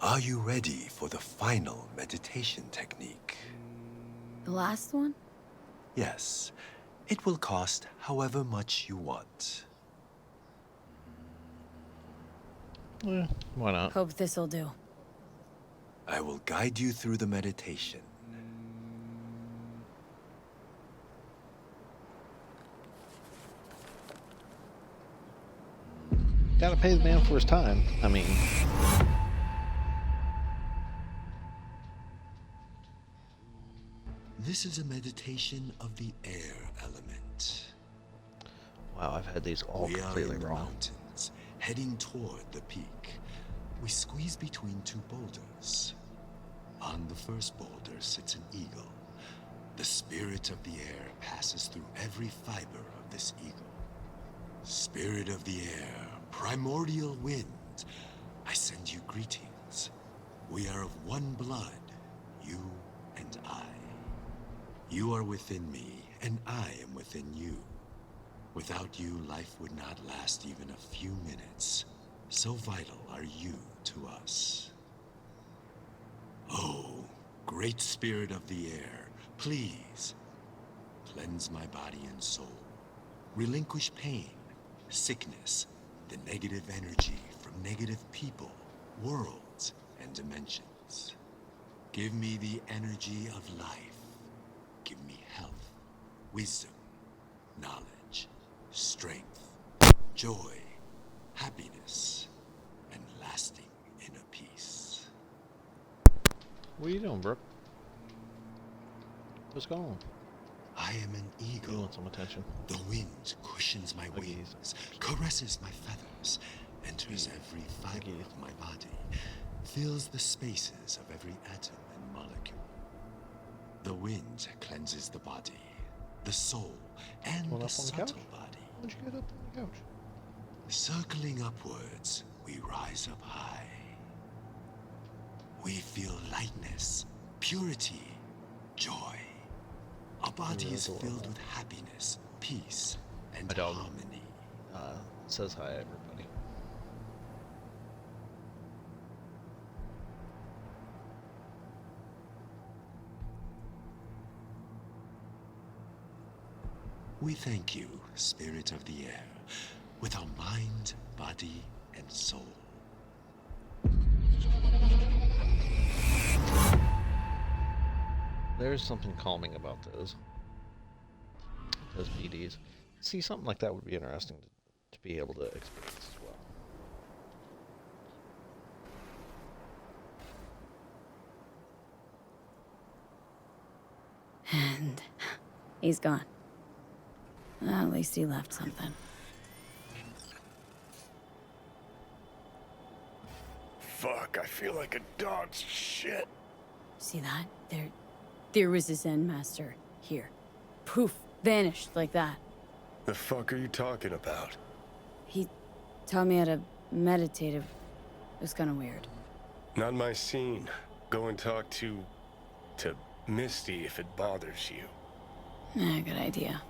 Are you ready for the final meditation technique? The last one? Yes. It will cost however much you want. Why not? Hope this'll do. I will guide you through the meditation. Gotta pay the man for his time. I mean... This is a meditation of the air element. Wow, I've had these all completely wrong. Mountains, heading toward the peak. We squeeze between two boulders. On the first boulder sits an eagle. The spirit of the air passes through every fiber of this eagle. Spirit of the air, primordial wind, I send you greetings. We are of one blood, you and I. You are within me, and I am within you. Without you, life would not last even a few minutes. So vital are you to us. Oh, great spirit of the air, please, cleanse my body and soul. Relinquish pain, sickness, the negative energy from negative people, worlds, and dimensions. Give me the energy of life. Give me health, wisdom, knowledge, strength, joy, happiness, and lasting inner peace. What are you doing, Brooke? What's going on? I am an eagle. You want some attention? The wind cushions my wings, caresses my feathers, enters every fiber of my body, fills the spaces of every atom and molecule. The wind cleanses the body, the soul, and the subtle body. Why'd you get up on the couch? Circling upwards, we rise up high. We feel lightness, purity, joy. Our body is filled with happiness, peace, and harmony. Says hi, everybody. We thank you, Spirit of the Air, with our mind, body, and soul. There's something calming about those BDs. See, something like that would be interesting to be able to experience as well. And he's gone. Well, at least he left something. Fuck, I feel like a dog's shit. See that? There was his Zen master. Here. Poof. Vanished like that. The fuck are you talking about? He taught me how to meditate. It was kind of weird. Not my scene. Go and talk to Misty if it bothers you. Good idea.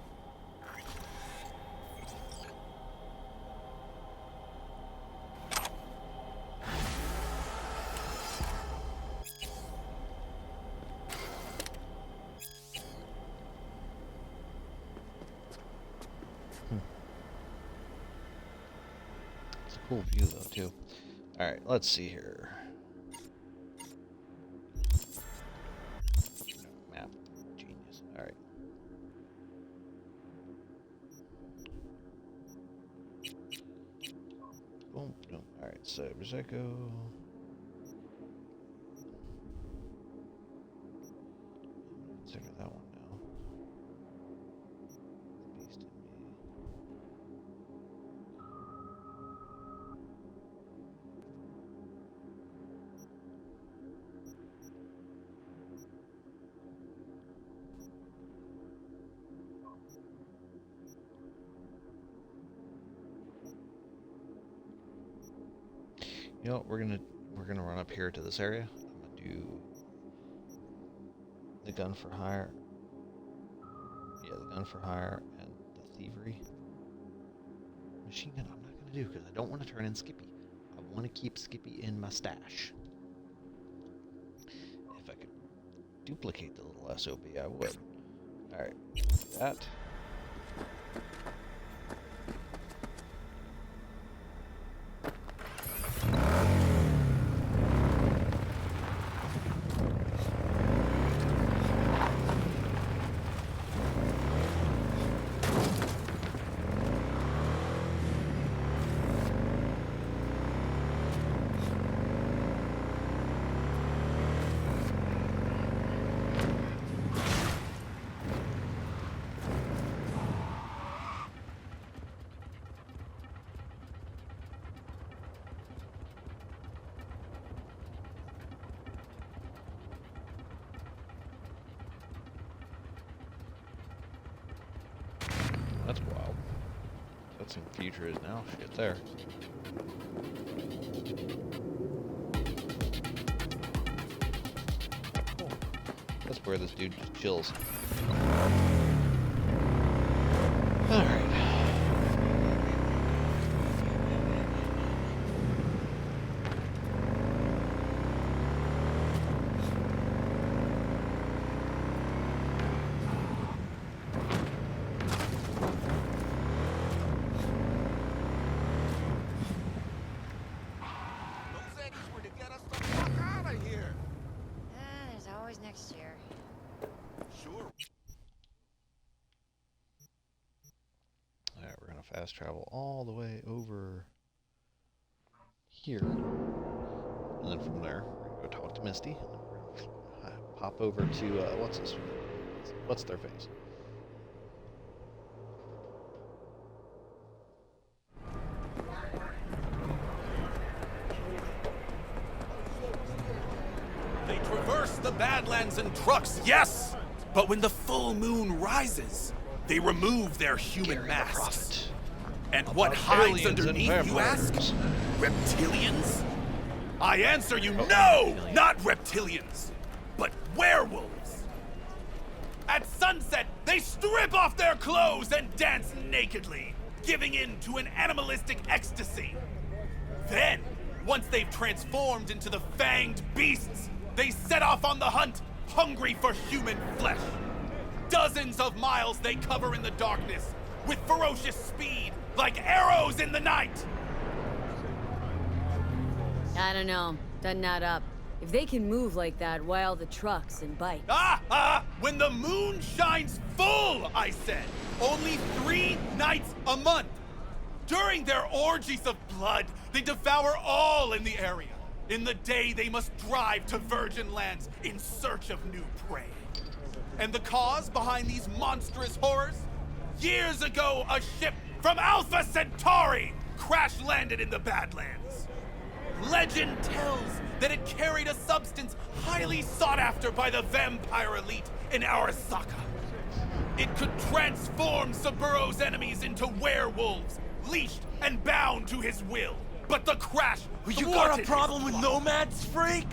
It's a cool view though too. Alright, let's see here. Map. Genius. Alright. Boom, boom. Alright, so Rizeko. Check that one now. Beast in me. You know, we're gonna run up here to this area. I'm gonna do the gun for hire. Yeah, the gun for hire and the thievery. Machine gun I'm not gonna do because I don't want to turn in Skippy. I want to keep Skippy in my stash. If I could duplicate the little SOB, I would. Alright, do that. guessing future is now. Shit, there. Cool. That's where this dude just chills. Alright. There's always next year. Sure. Alright, we're gonna fast travel all the way over here. And then from there, we're gonna go talk to Misty. And then we're gonna pop over to, what's their face? They traverse the Badlands in trucks, yes! But when the full moon rises, they remove their human masks. And what hides underneath, you ask? Reptilians? I answer you, no! Not reptilians, but werewolves! At sunset, they strip off their clothes and dance nakedly, giving in to an animalistic ecstasy. Then, once they've transformed into the fanged beasts, they set off on the hunt, hungry for human flesh. Dozens of miles they cover in the darkness, with ferocious speed, like arrows in the night. I don't know. Doesn't add up. If they can move like that, why all the trucks and bikes? When the moon shines full, I said. Only 3 nights a month. During their orgies of blood, they devour all in the area. In the day, they must drive to virgin lands in search of new prey. And the cause behind these monstrous horrors? Years ago, a ship from Alpha Centauri crash-landed in the Badlands. Legend tells that it carried a substance highly sought after by the vampire elite in Arasaka. It could transform Saburo's enemies into werewolves, leashed and bound to his will. But the crash You got a problem with nomads, freak?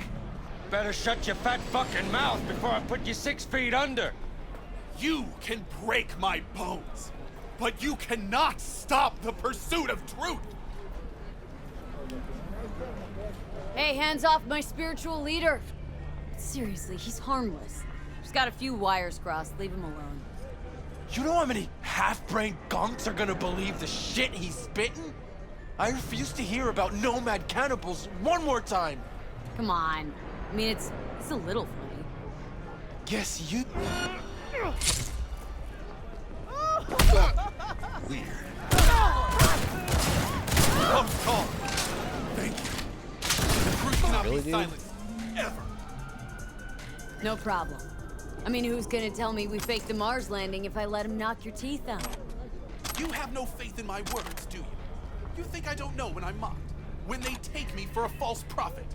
Better shut your fat fucking mouth before I put you 6 feet under. You can break my bones, but you cannot stop the pursuit of truth. Hey, hands off my spiritual leader. Seriously, he's harmless. Just got a few wires crossed. Leave him alone. You know how many half-brained gunks are gonna believe the shit he's spitting? I refuse to hear about nomad cannibals one more time. Come on. I mean, it's a little funny. Guess you... Weird. Close call. Thank you. The truth cannot Really, be dude? silenced. Ever. No problem. I mean, who's gonna tell me we faked the Mars landing if I let him knock your teeth out? You have no faith in my words, do you? You think I don't know when I'm mocked? When they take me for a false prophet?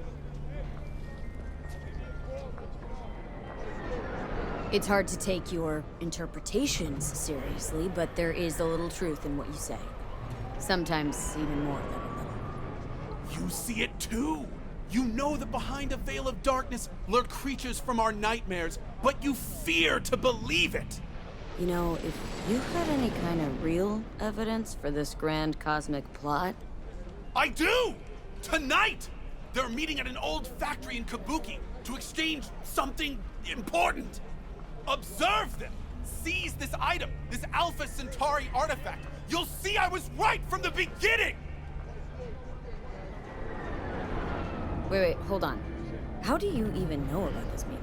It's hard to take your interpretations seriously, but there is a little truth in what you say. Sometimes even more than a little. You see it too! You know that behind a veil of darkness lurk creatures from our nightmares, but you fear to believe it! You know, if you had any kind of real evidence for this grand cosmic plot... I do! Tonight! They're meeting at an old factory in Kabuki to exchange something important. Observe them! Seize this item, this Alpha Centauri artifact. You'll see I was right from the beginning! Wait, hold on. How do you even know about this meeting?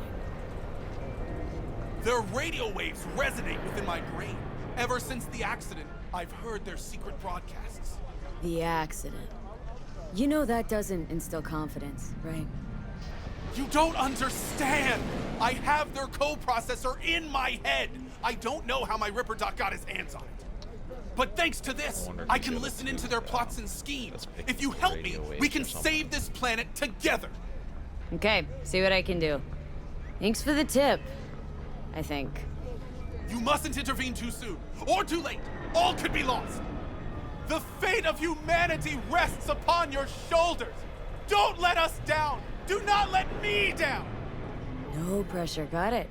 Their radio waves resonate within my brain. Ever since the accident, I've heard their secret broadcasts. The accident. You know that doesn't instill confidence, right? You don't understand! I have their coprocessor in my head! I don't know how my Ripper Doc got his hands on it. But thanks to this, I can listen into their plots and schemes. If you help me, we can save this planet together! Okay, see what I can do. Thanks for the tip, I think. You mustn't intervene too soon, or too late. All could be lost. The fate of humanity rests upon your shoulders. Don't let us down. Do not let me down. No pressure, got it.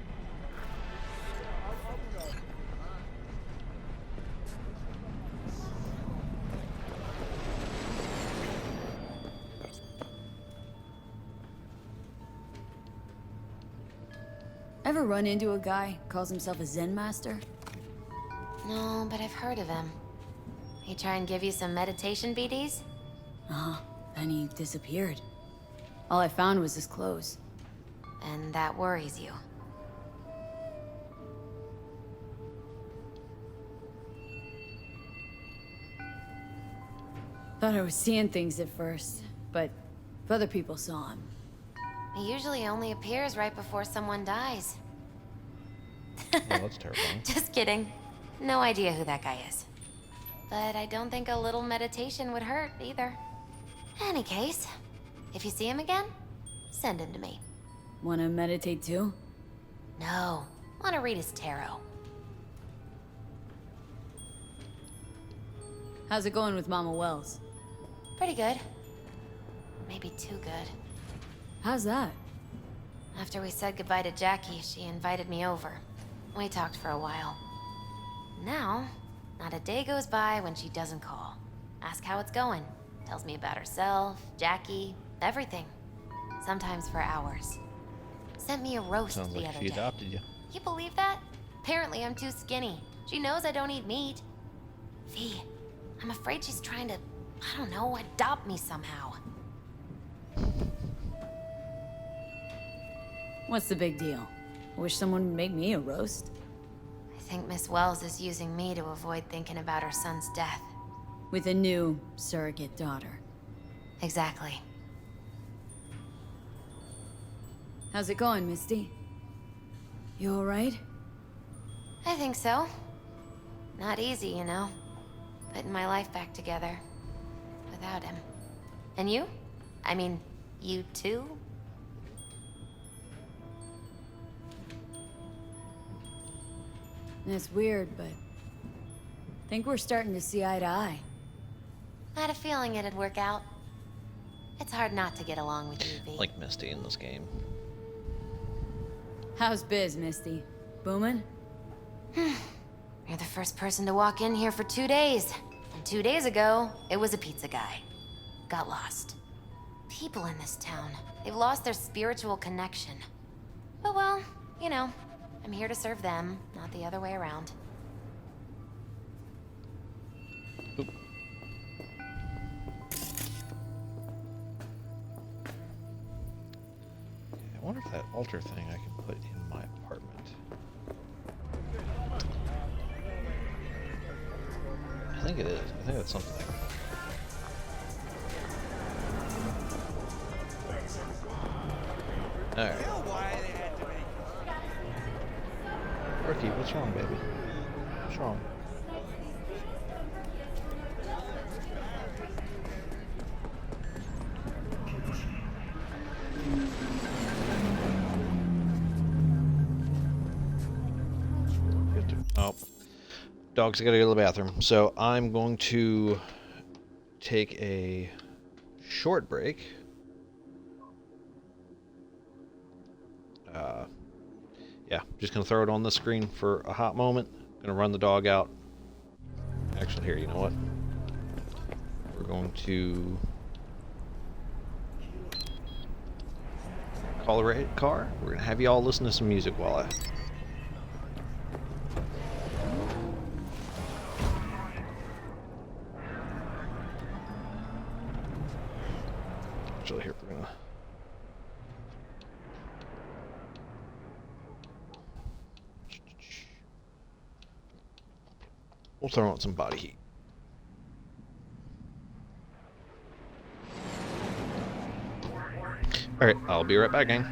Ever run into a guy calls himself a Zen master? No, but I've heard of him. He try and give you some meditation BDs? Uh-huh. Then he disappeared. All I found was his clothes. And that worries you. Thought I was seeing things at first, but if other people saw him. He usually only appears right before someone dies. Oh, that's terrifying. Just kidding. No idea who that guy is. But I don't think a little meditation would hurt either. Any case, if you see him again, send him to me. Wanna meditate too? No, wanna read his tarot. How's it going with Mama Wells? Pretty good. Maybe too good. How's that? After we said goodbye to Jackie, she invited me over. We talked for a while. Now, not a day goes by when she doesn't call. Ask how it's going. Tells me about herself, Jackie, everything. Sometimes for hours. Sent me a roast Sounds the like other she day. adopted you. You believe that? Apparently I'm too skinny. She knows I don't eat meat. V, I'm afraid she's trying to, I don't know, adopt me somehow. What's the big deal? I wish someone would make me a roast. I think Miss Wells is using me to avoid thinking about her son's death. With a new surrogate daughter. Exactly. How's it going, Misty? You alright? I think so. Not easy, you know. Putting my life back together. Without him. And you? I mean, you too? That's weird, but I think we're starting to see eye to eye. I had a feeling it'd work out. It's hard not to get along with you, V. Like Misty in this game. How's biz, Misty? Boomin'? You're the first person to walk in here for 2 days. And 2 days ago, it was a pizza guy. Got lost. People in this town, they've lost their spiritual connection. But well, you know, I'm here to serve them, not the other way around. Oop. I wonder if that altar thing I can put in my apartment. I think it is. I think that's something I can put. Alright. Ricky, what's wrong, baby? What's wrong? Oh. Dog's gotta go to the bathroom. So I'm going to take a short break. Yeah, just gonna throw it on the screen for a hot moment. Gonna run the dog out. Actually, here, you know what? We're going to call a car. We're gonna have you all listen to some music while I. Actually, here we're gonna. We'll throw on some body heat. Alright, I'll be right back, gang.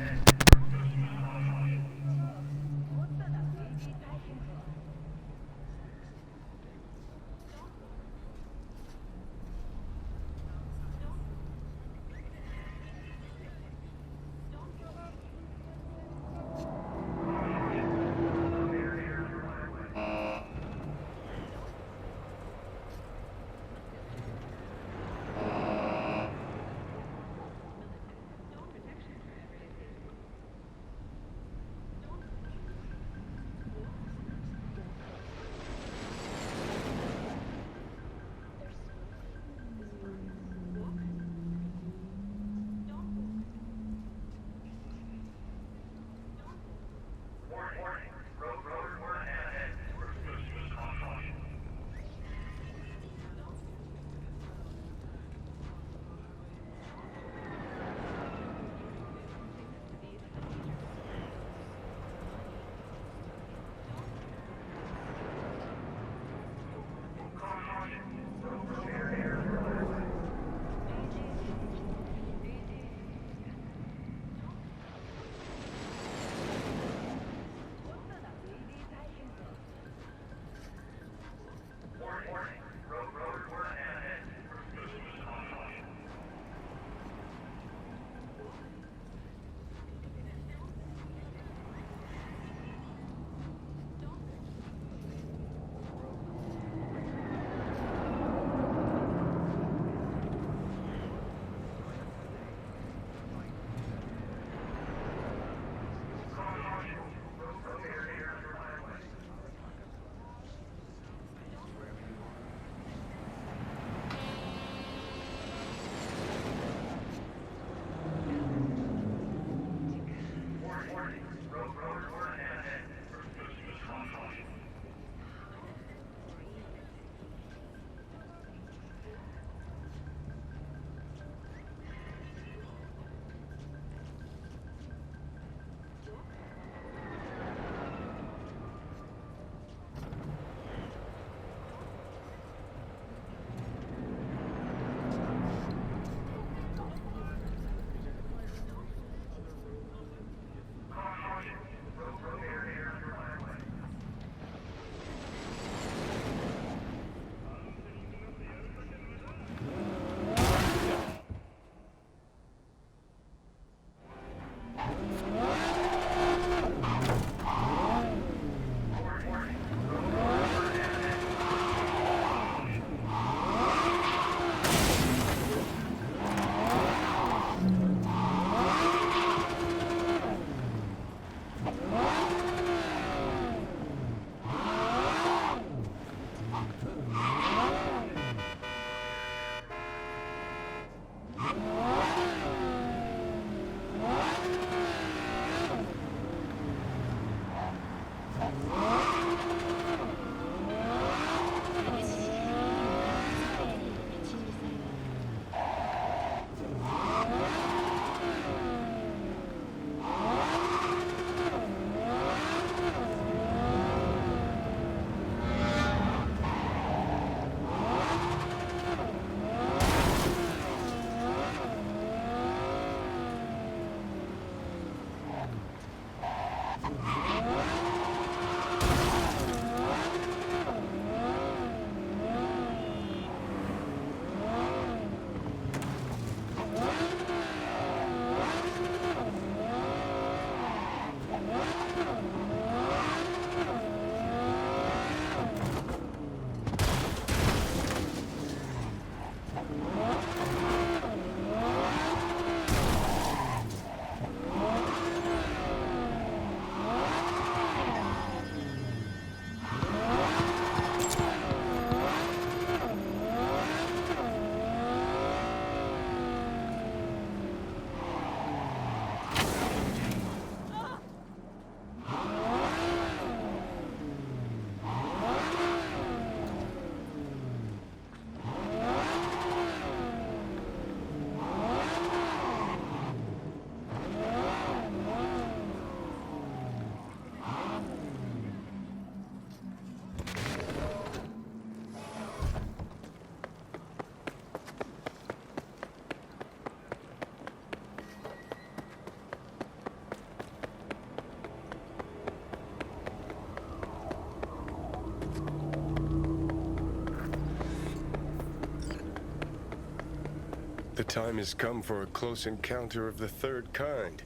time has come for a close encounter of the third kind.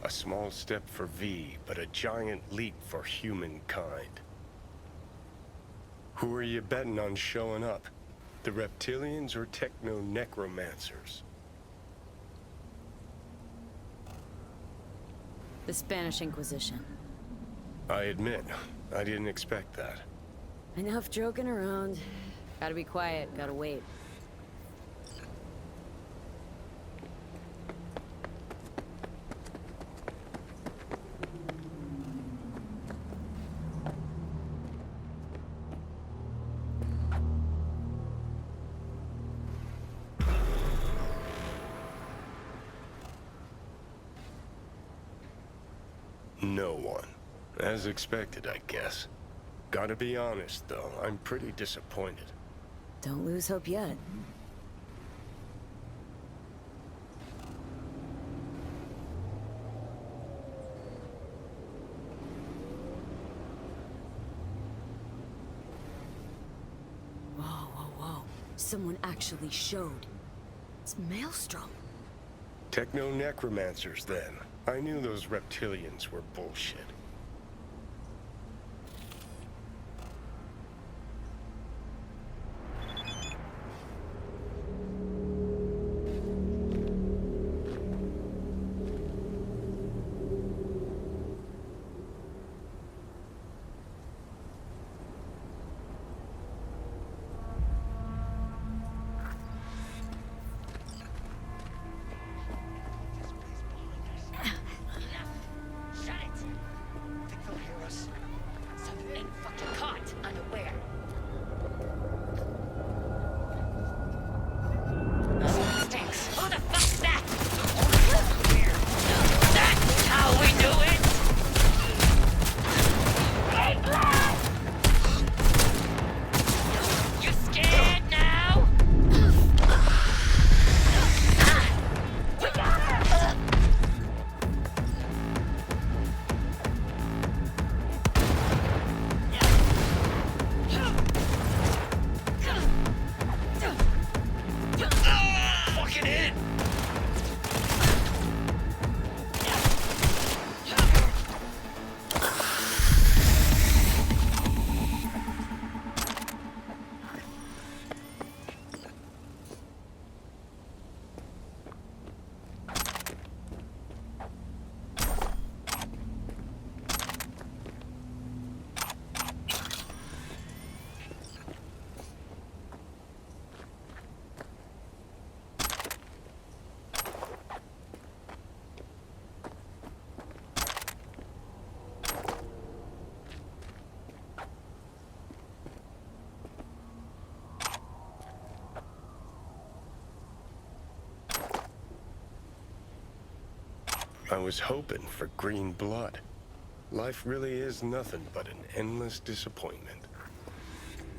A small step for V, but a giant leap for humankind. Who are you betting on showing up? The reptilians or techno-necromancers? The Spanish Inquisition. I admit, I didn't expect that. Enough joking around. Gotta be quiet, gotta wait. No one. As expected, I guess. Gotta be honest, though, I'm pretty disappointed. Don't lose hope yet. Whoa, whoa, whoa. Someone actually showed. It's Maelstrom. Techno-necromancers, then. I knew those reptilians were bullshit. I was hoping for green blood. Life really is nothing but an endless disappointment.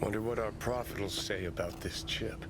Wonder what our prophet will say about this chip.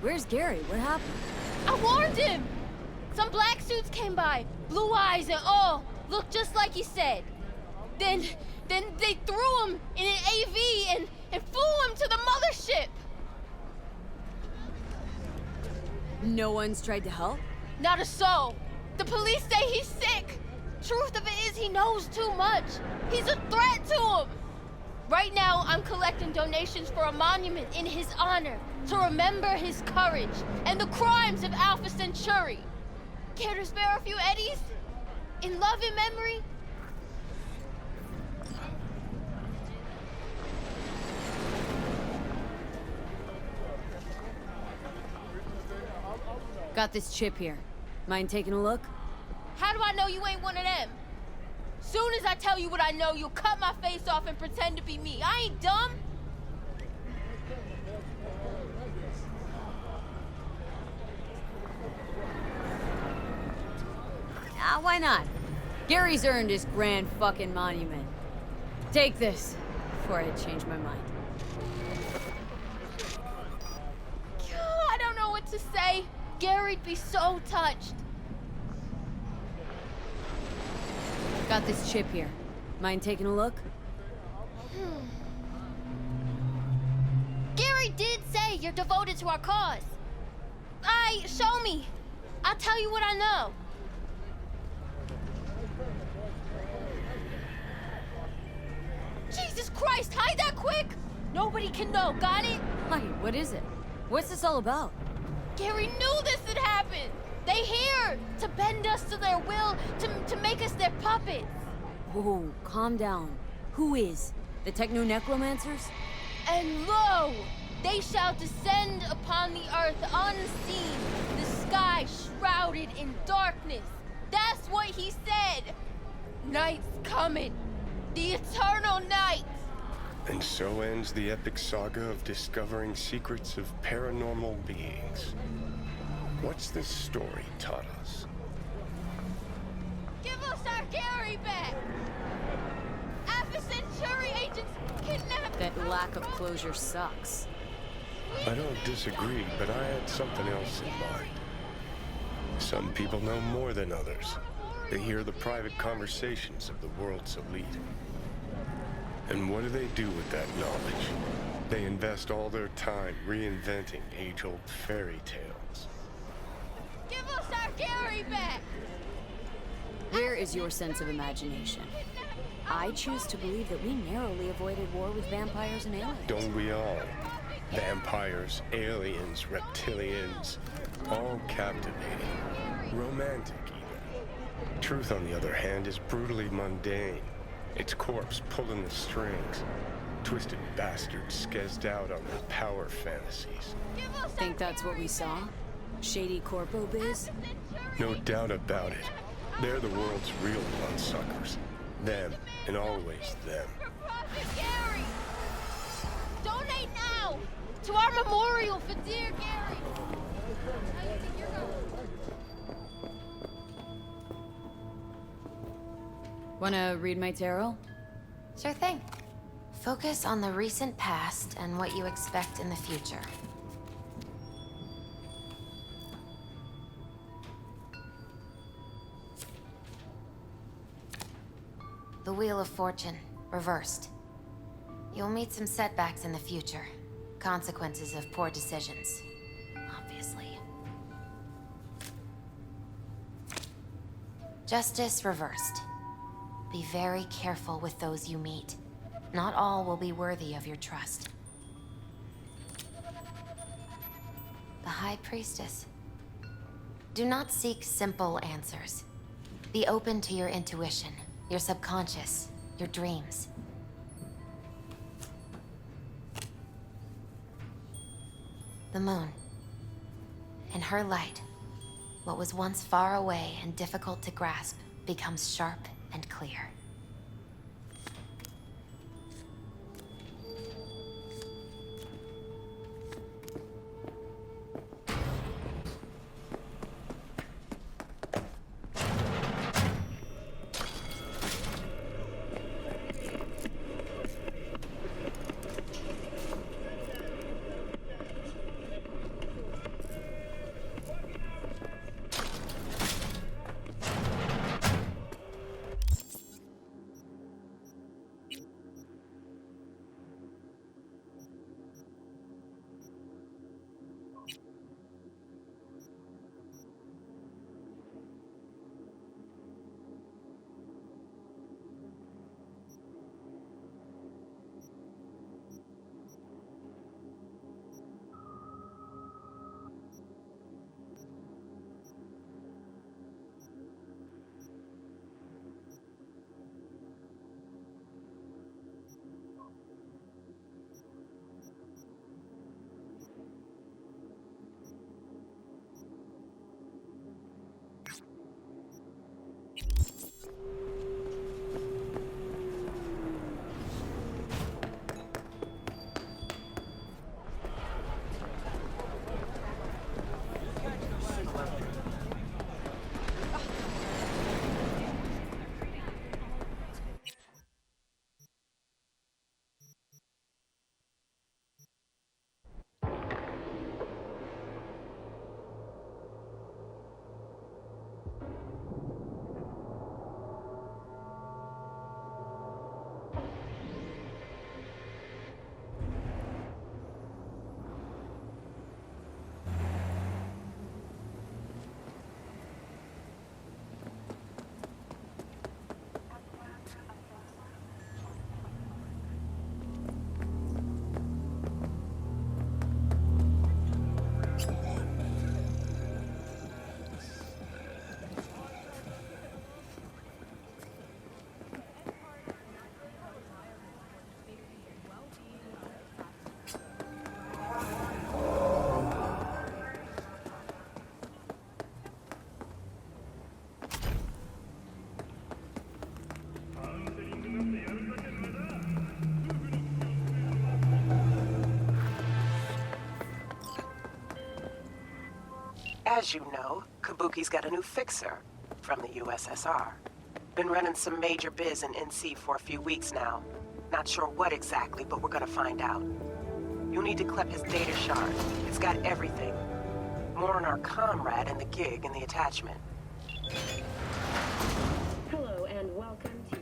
Where's Gary? What happened? I warned him! Some black suits came by, blue eyes and all, looked just like he said. Then they threw him in an AV and flew him to the mothership! No one's tried to help? Not a soul. The police say he's sick. Truth of it is he knows too much. He's a threat to him. Right now, I'm collecting donations for a monument in his honor to remember his courage and the crimes of Alpha Centauri. Care to spare a few eddies? In love and memory? Got this chip here. Mind taking a look? How do I know you ain't one of them? Soon as I tell you what I know, you'll cut my face off and pretend to be me. I ain't dumb. Why not? Gary's earned his grand fucking monument. Take this, before I change my mind. I don't know what to say. Gary'd be so touched. Got this chip here. Mind taking a look? Gary did say you're devoted to our cause. Show me. I'll tell you what I know. Jesus Christ, hide that quick! Nobody can know, got it? Wait, what is it? What's this all about? Gary knew this had happened! They here to bend us to their will, to make us their puppets! Whoa, calm down. Who is? The techno-necromancers? And lo! They shall descend upon the earth unseen, the sky shrouded in darkness. That's what he said! Night's coming. The eternal night! And so ends the epic saga of discovering secrets of paranormal beings. What's this story taught us? Give us our Gary back! Alpha Centauri agents kidnapped... That lack of closure sucks. I don't disagree, but I had something else in mind. Some people know more than others. They hear the private conversations of the world's elite. And what do they do with that knowledge? They invest all their time reinventing age-old fairy tales. Give us our Gary back! Where is your sense of imagination? I choose to believe that we narrowly avoided war with vampires and aliens. Don't we all? Vampires, aliens, reptilians, all captivating. Romantic, even. Truth, on the other hand, is brutally mundane. Its corpse pulling the strings. Twisted bastards skezzed out on their power fantasies. Think that's what we saw? Shady corpo biz? No doubt about it. They're the world's real bloodsuckers. Them, and always them. Gary! Donate now! To our memorial for dear Gary! How you think you're going? Wanna read my tarot? Sure thing. Focus on the recent past and what you expect in the future. The Wheel of Fortune, reversed. You'll meet some setbacks in the future. Consequences of poor decisions, obviously. Justice, reversed. Be very careful with those you meet. Not all will be worthy of your trust. The High Priestess. Do not seek simple answers. Be open to your intuition, your subconscious, your dreams. The moon. In her light, what was once far away and difficult to grasp becomes sharp and clear. As you know, Kabuki's got a new fixer from the USSR. Been running some major biz in NC for a few weeks now. Not sure what exactly, but we're gonna find out. You'll need to clip his data shard. It's got everything. More on our comrade and the gig in the attachment. Hello and welcome to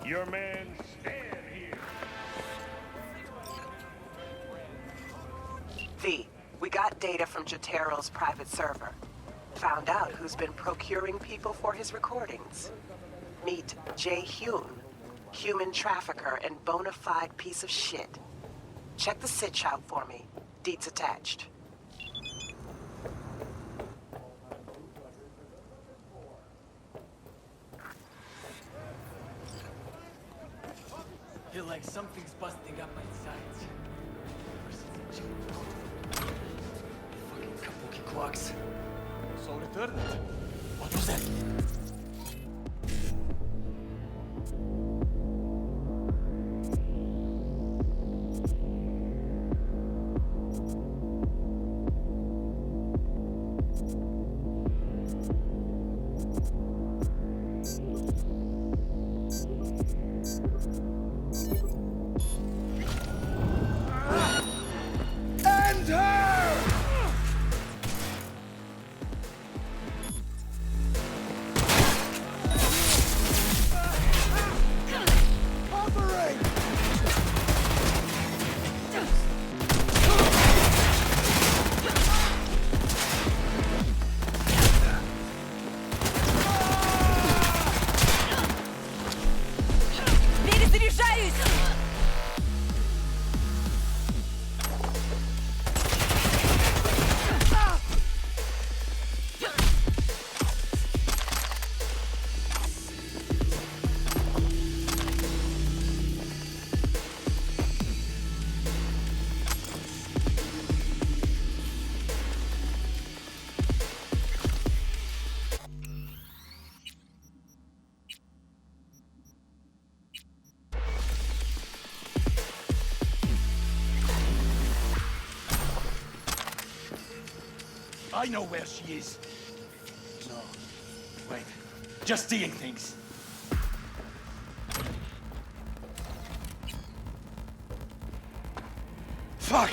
Your man, stand here. V, we got data from Jotero's private server. Found out who's been procuring people for his recordings. Meet Jae Hyun, human trafficker and bona fide piece of shit. Check the sitch out for me. Deets attached. Feel like something's busting up my sides. Fucking kabuki clocks. So returned. What was that? I know where she is. No. Wait. Just seeing things. Fuck!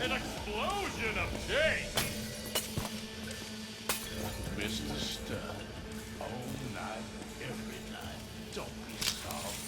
An explosion of taste! Mr. Stud, all night, every night. Don't be soft.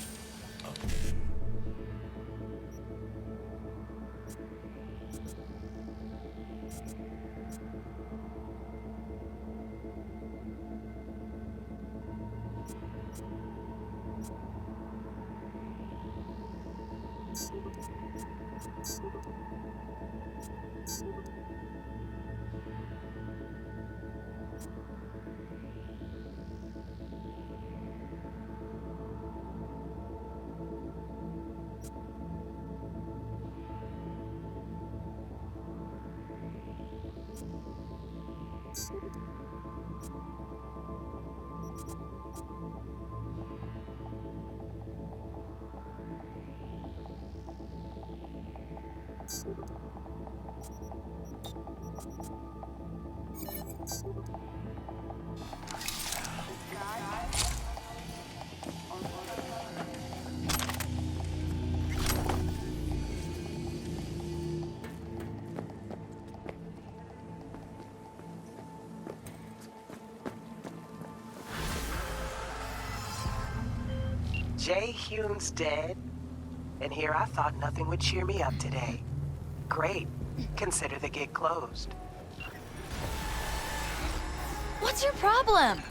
Jay Hume's dead? And here I thought nothing would cheer me up today. Great. Consider the gig closed. What's your problem?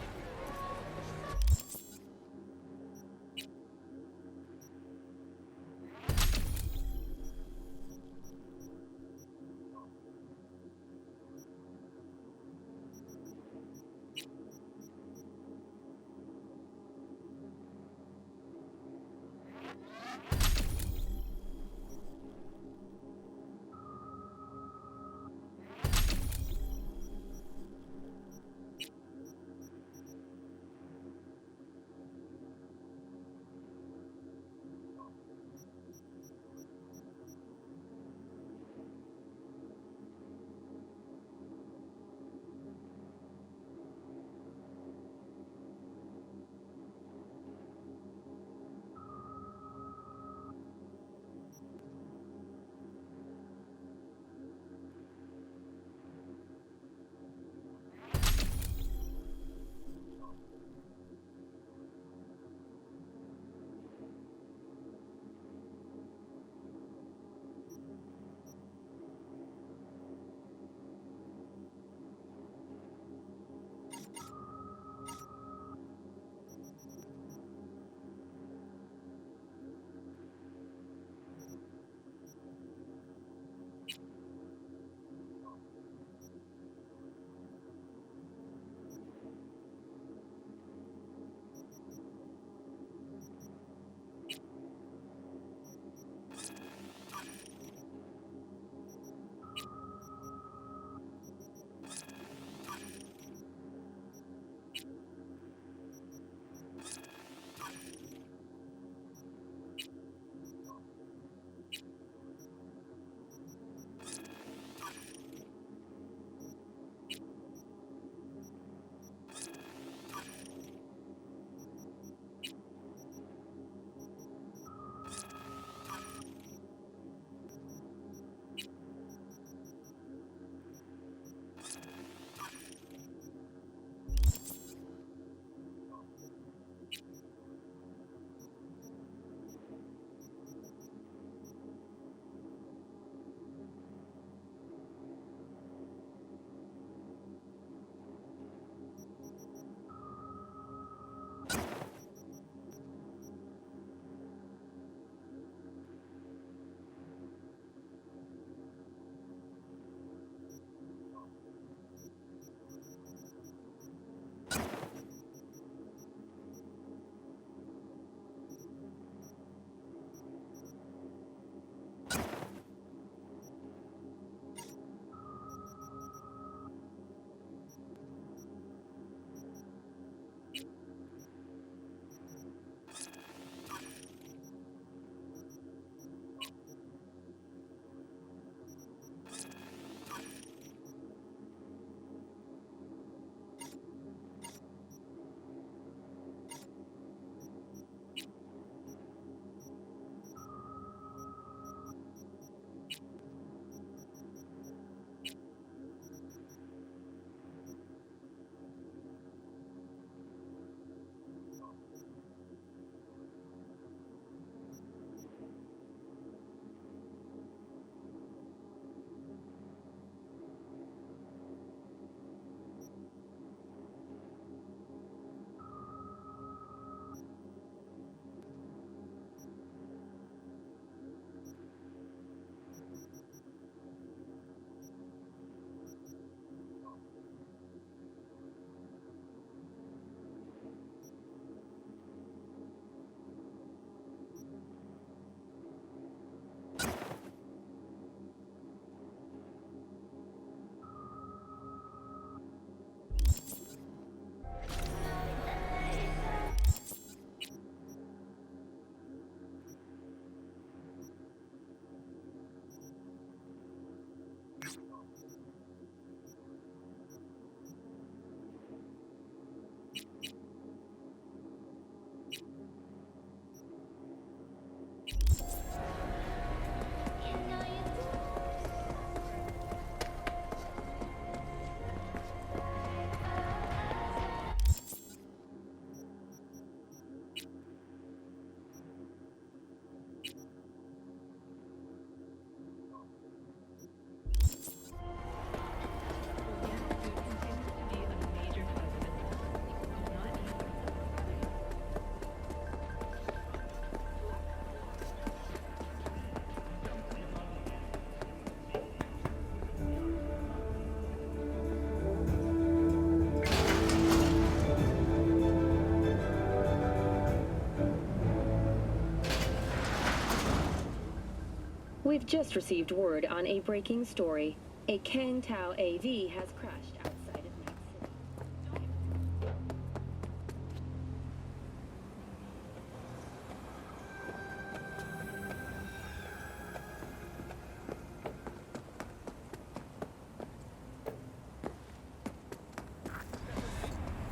We've just received word on a breaking story. A Kang Tao AV has crashed outside of Night City.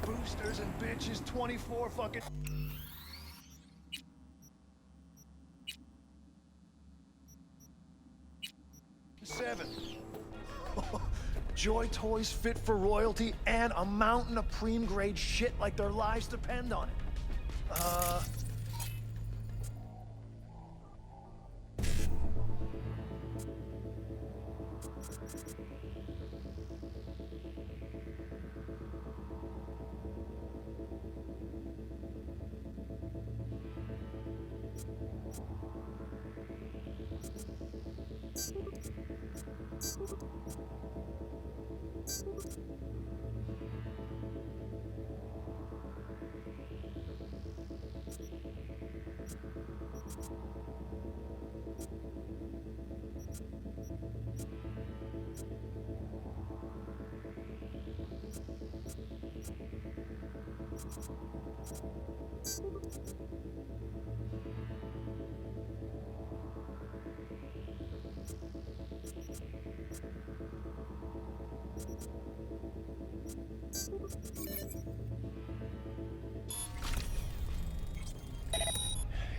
Boosters and bitches 24 fucking... Seven. Joy toys fit for royalty and a mountain of preem grade shit like their lives depend on it.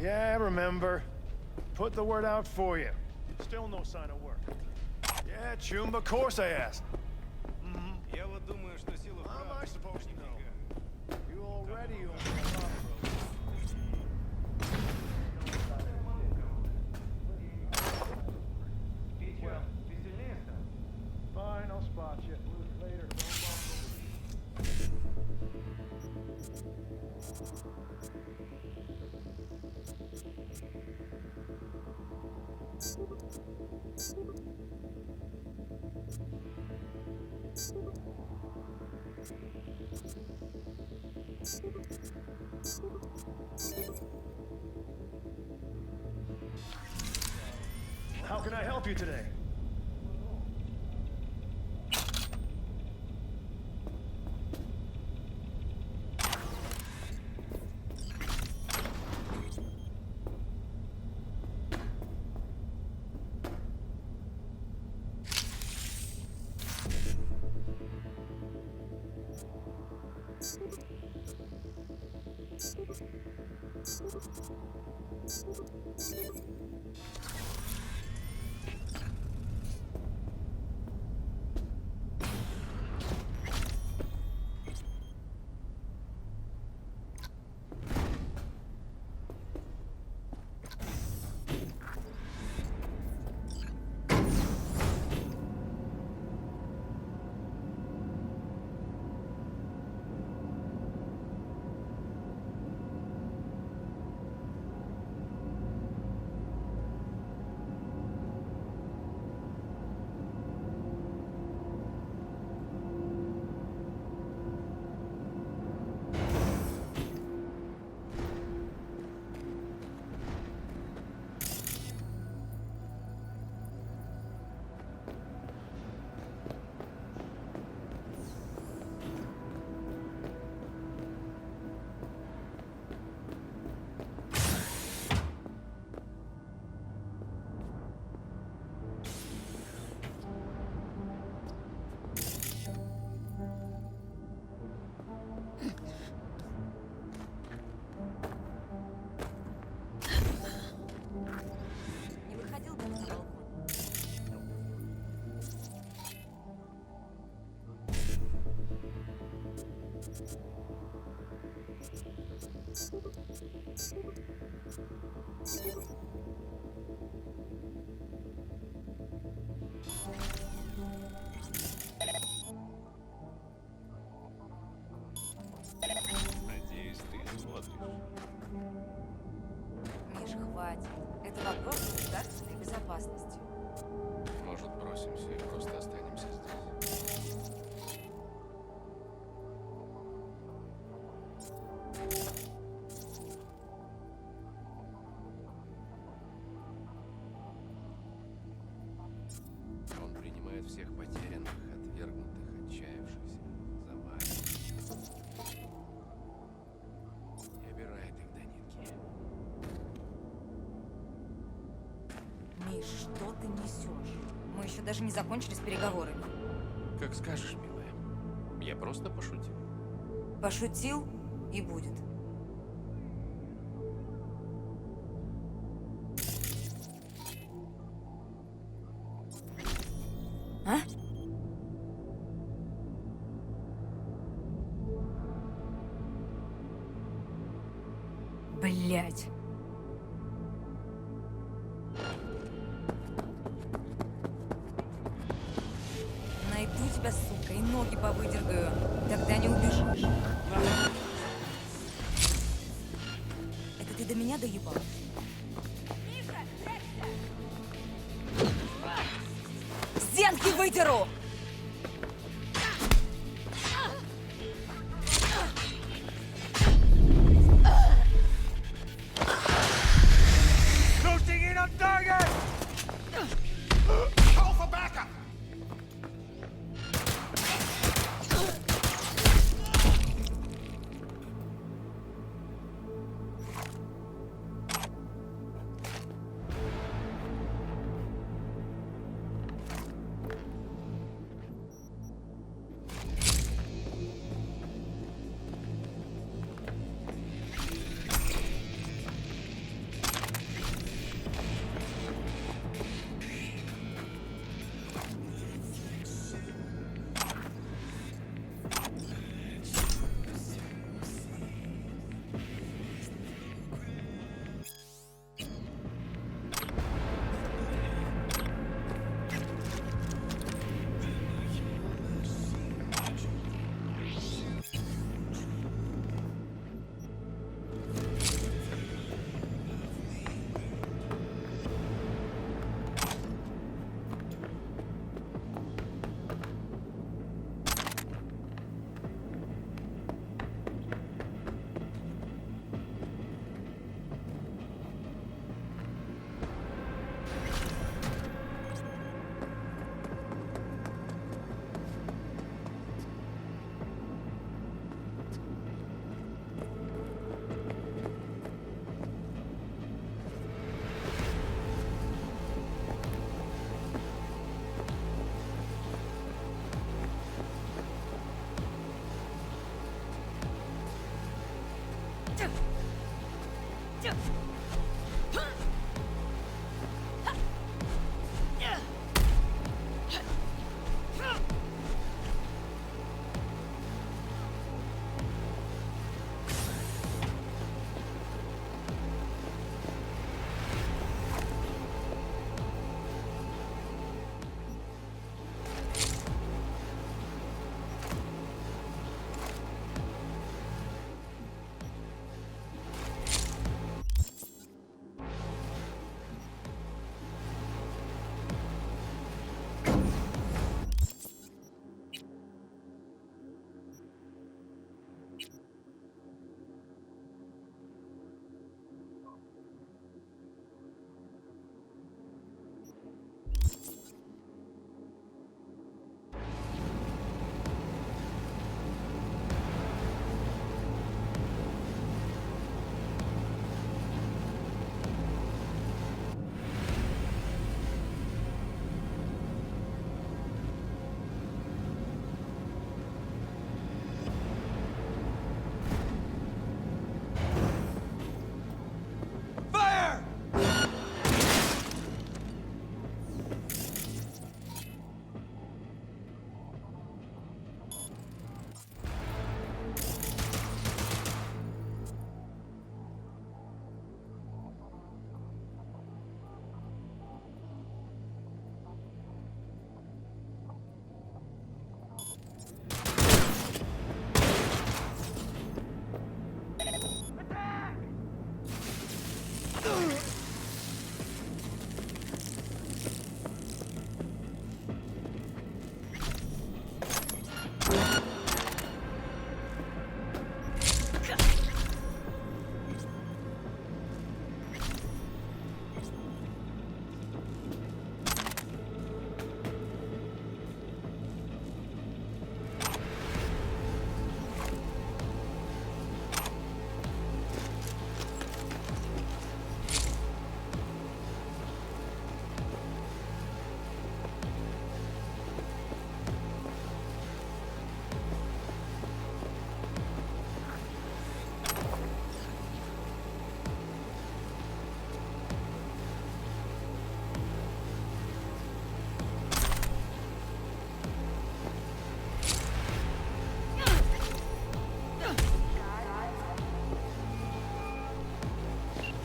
Yeah, remember. Put the word out for you. Still no sign of work. Yeah, Chumba, of course I asked. How am I supposed to know? You already own the top road. Well, fine, I'll spot you. Later. How can I help you today? Надеюсь, ты смотришь. Миш, хватит. Это вопрос государственной безопасности. Может, бросимся и просто останемся здесь? всех потерянных, отвергнутых, отчаявшихся, заваленных. И обирает их до нитки. Миш, что ты несешь? Мы еще даже не закончили с переговорами. Как скажешь, милая. Я просто пошутил. Пошутил и будет. А? Блять. Найду тебя, сука, и ноги повыдергаю. Тогда не убежишь. Это ты до меня доебал? Зенки выдеру! Closing in on target! Call for backup!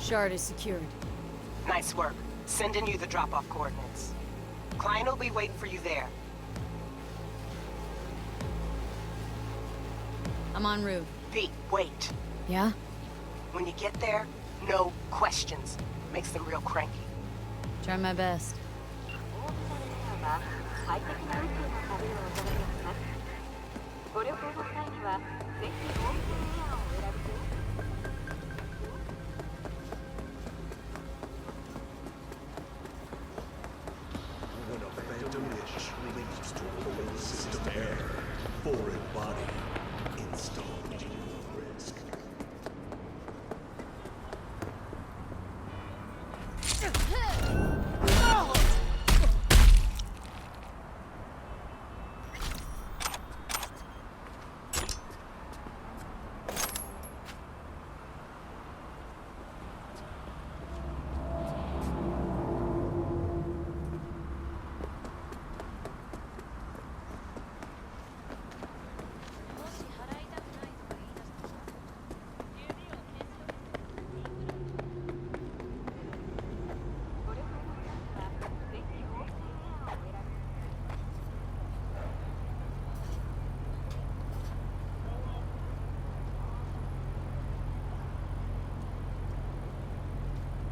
Shard is secured. Nice work. Sending you the drop-off coordinates. Client will be waiting for you there. I'm en route. Pete, wait. Yeah? When you get there, no questions. Makes them real cranky. Try my best. When a phantom wish leads to a system error, foreign body installed risk.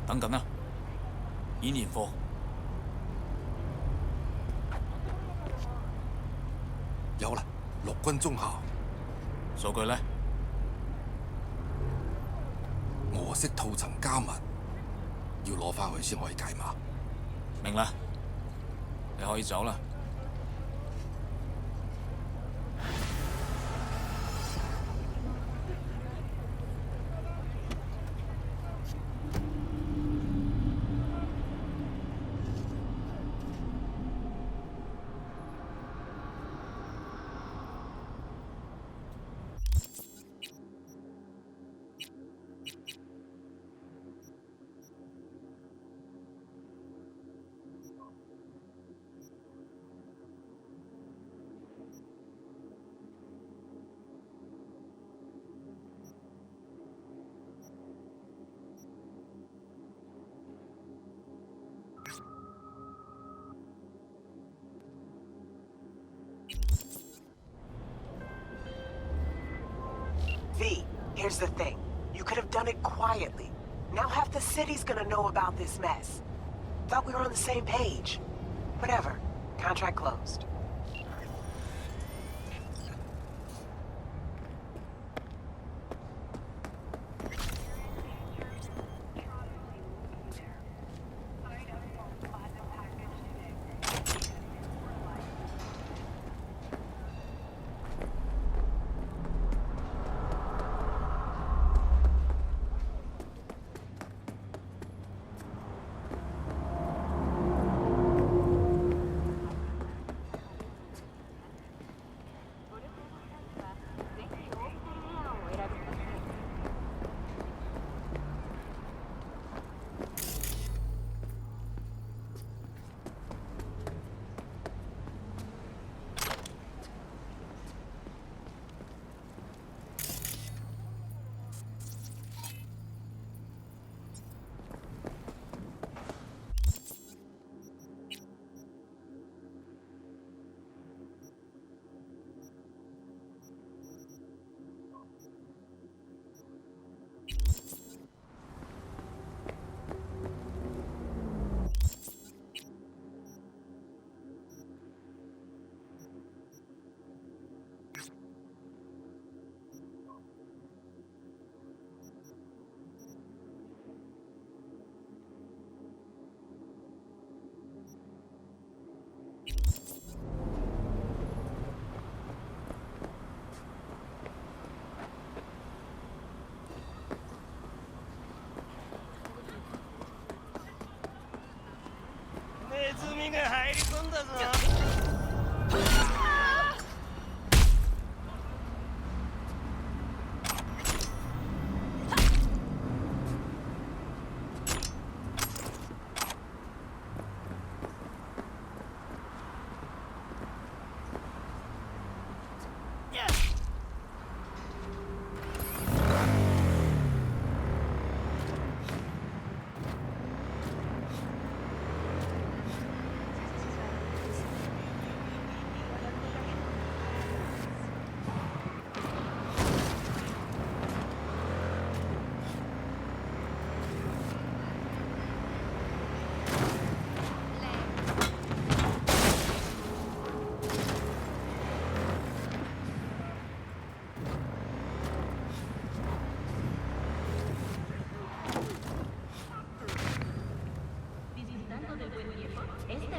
等緊啊！演練課有啦，陸軍中校。數據呢？俄式套層加密，要攞翻去先可以解碼。明啦，你可以走啦。V, here's the thing. You could have done it quietly. Now half the city's gonna know about this mess. Thought we were on the same page. Whatever. Contract closed.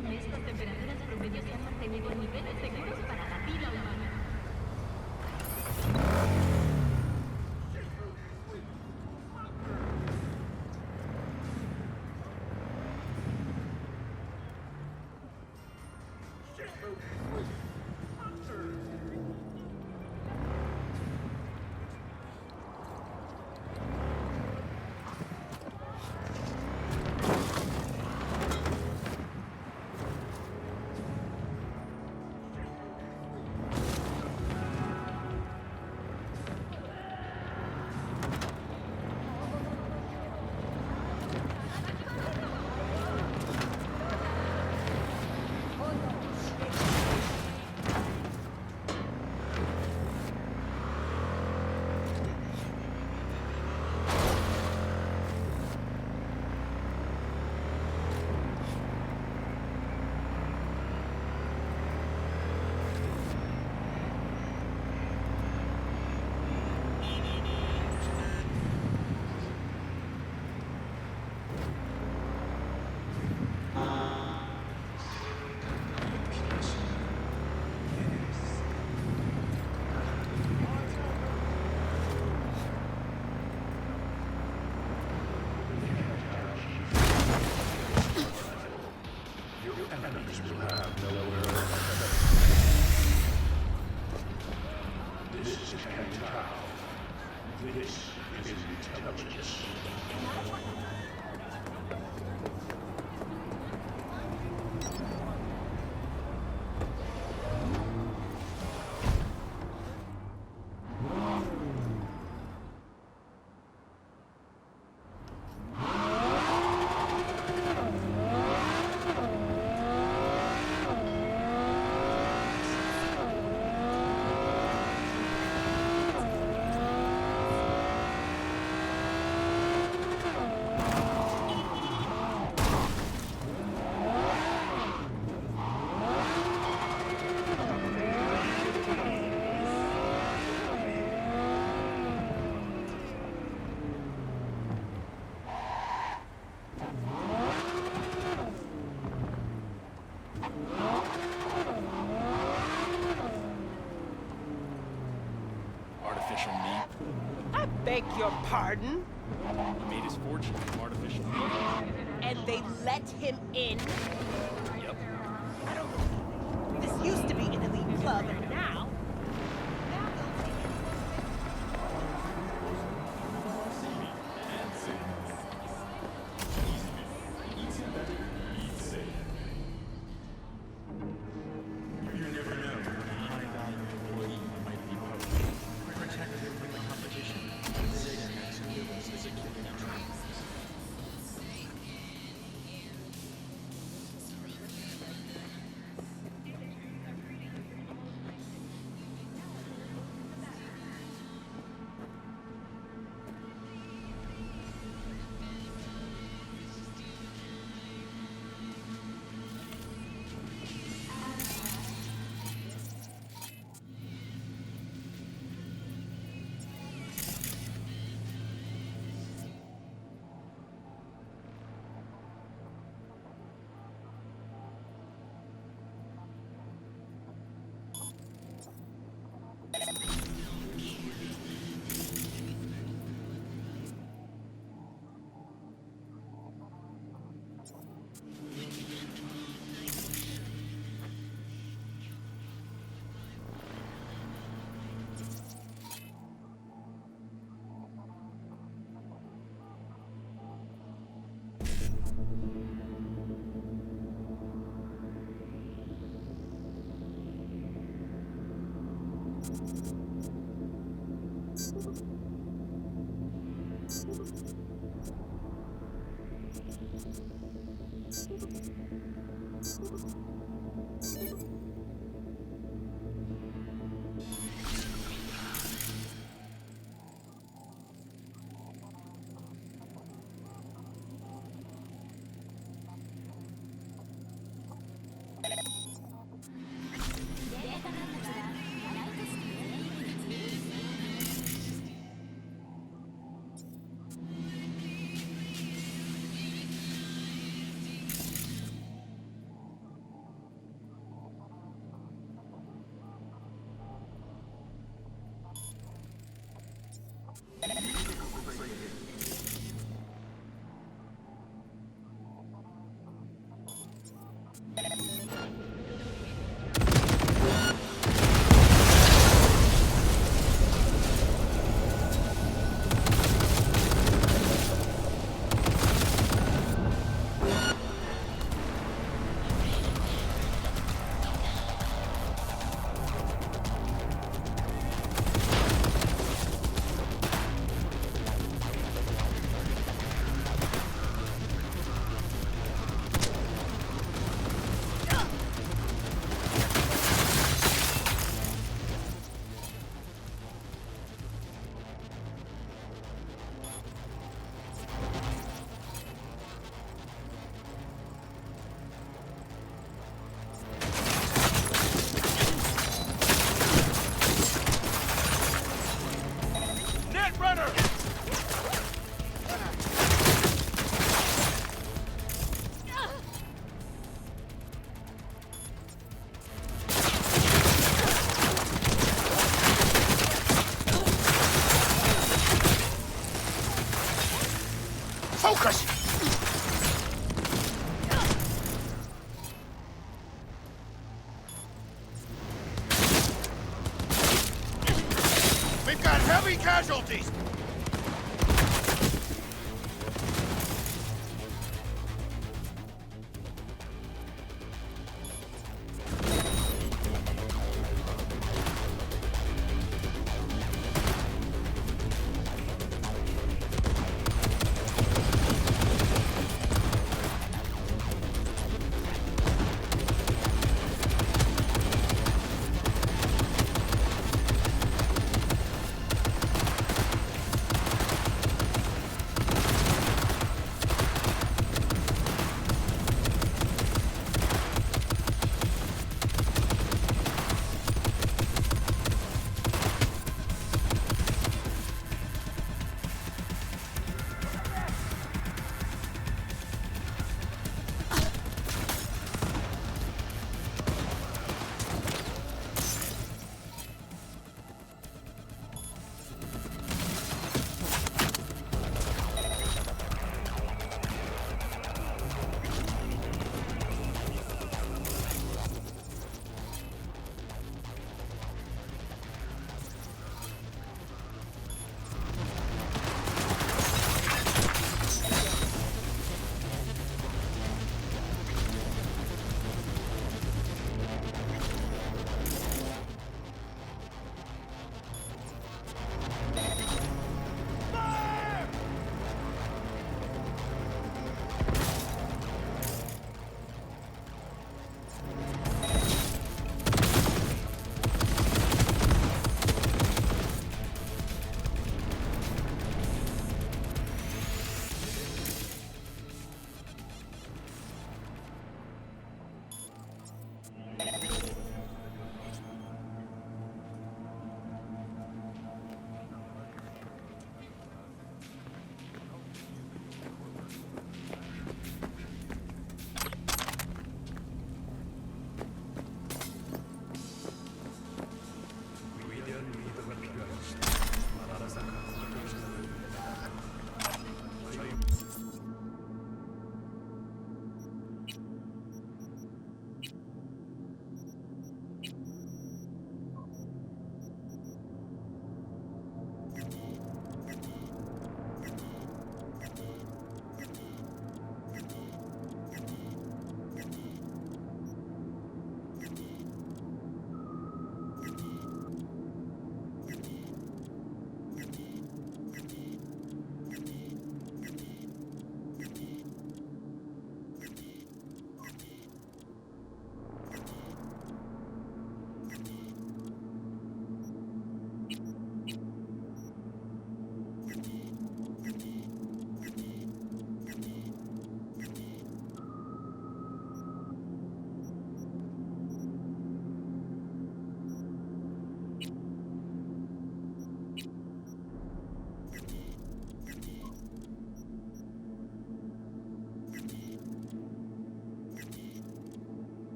mes las temperaturas promedios se han mantenido en niveles seguros para la vida humana. I beg your pardon? He made his fortune from artificial meat. And they let him in? Yep. I don't... This used to be an elite club, and now... Heavy casualties!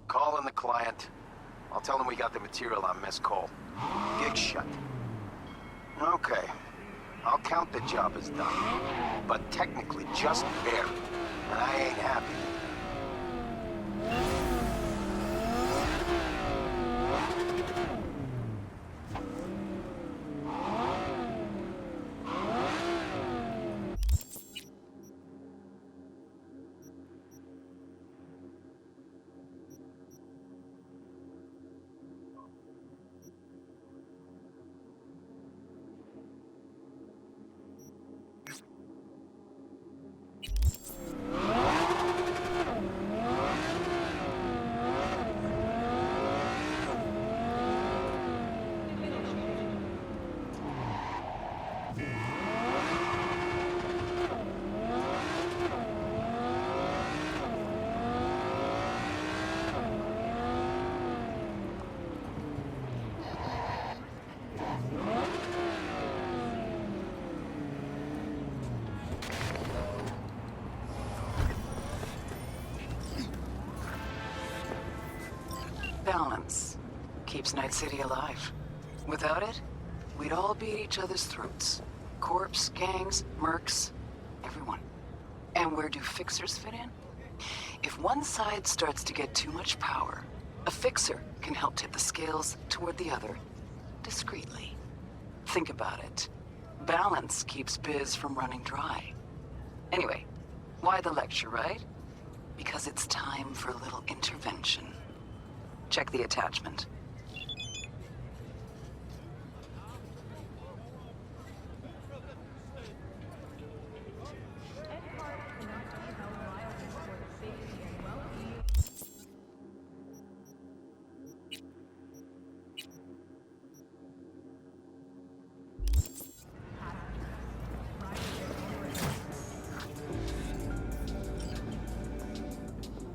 Calling the client. I'll tell them we got the material on missed call. Gig shut. Okay. I'll count the job as done. But technically just barely. And I ain't happy. Balance keeps Night City alive. Without it, we'd all be at each other's throats. Corps, gangs, mercs, everyone. And where do fixers fit in? If one side starts to get too much power, a fixer can help tip the scales toward the other, discreetly. Think about it. Balance keeps biz from running dry. Anyway, why the lecture, right? Because it's time for a little intervention. Check the attachment.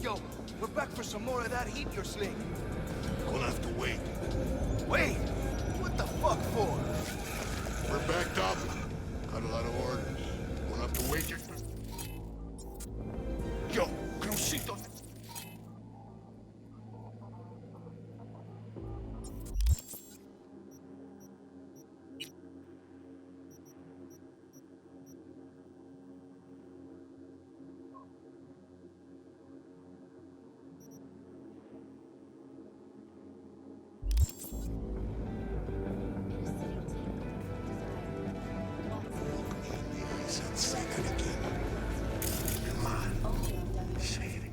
Yo, we're back for some more of that heat you're slinging. We'll have to wait. Wait! What the fuck for? We're backed up. Got a lot of orders. We'll have to wait. Yo, Crucito. Say that again. Come on. Say it again.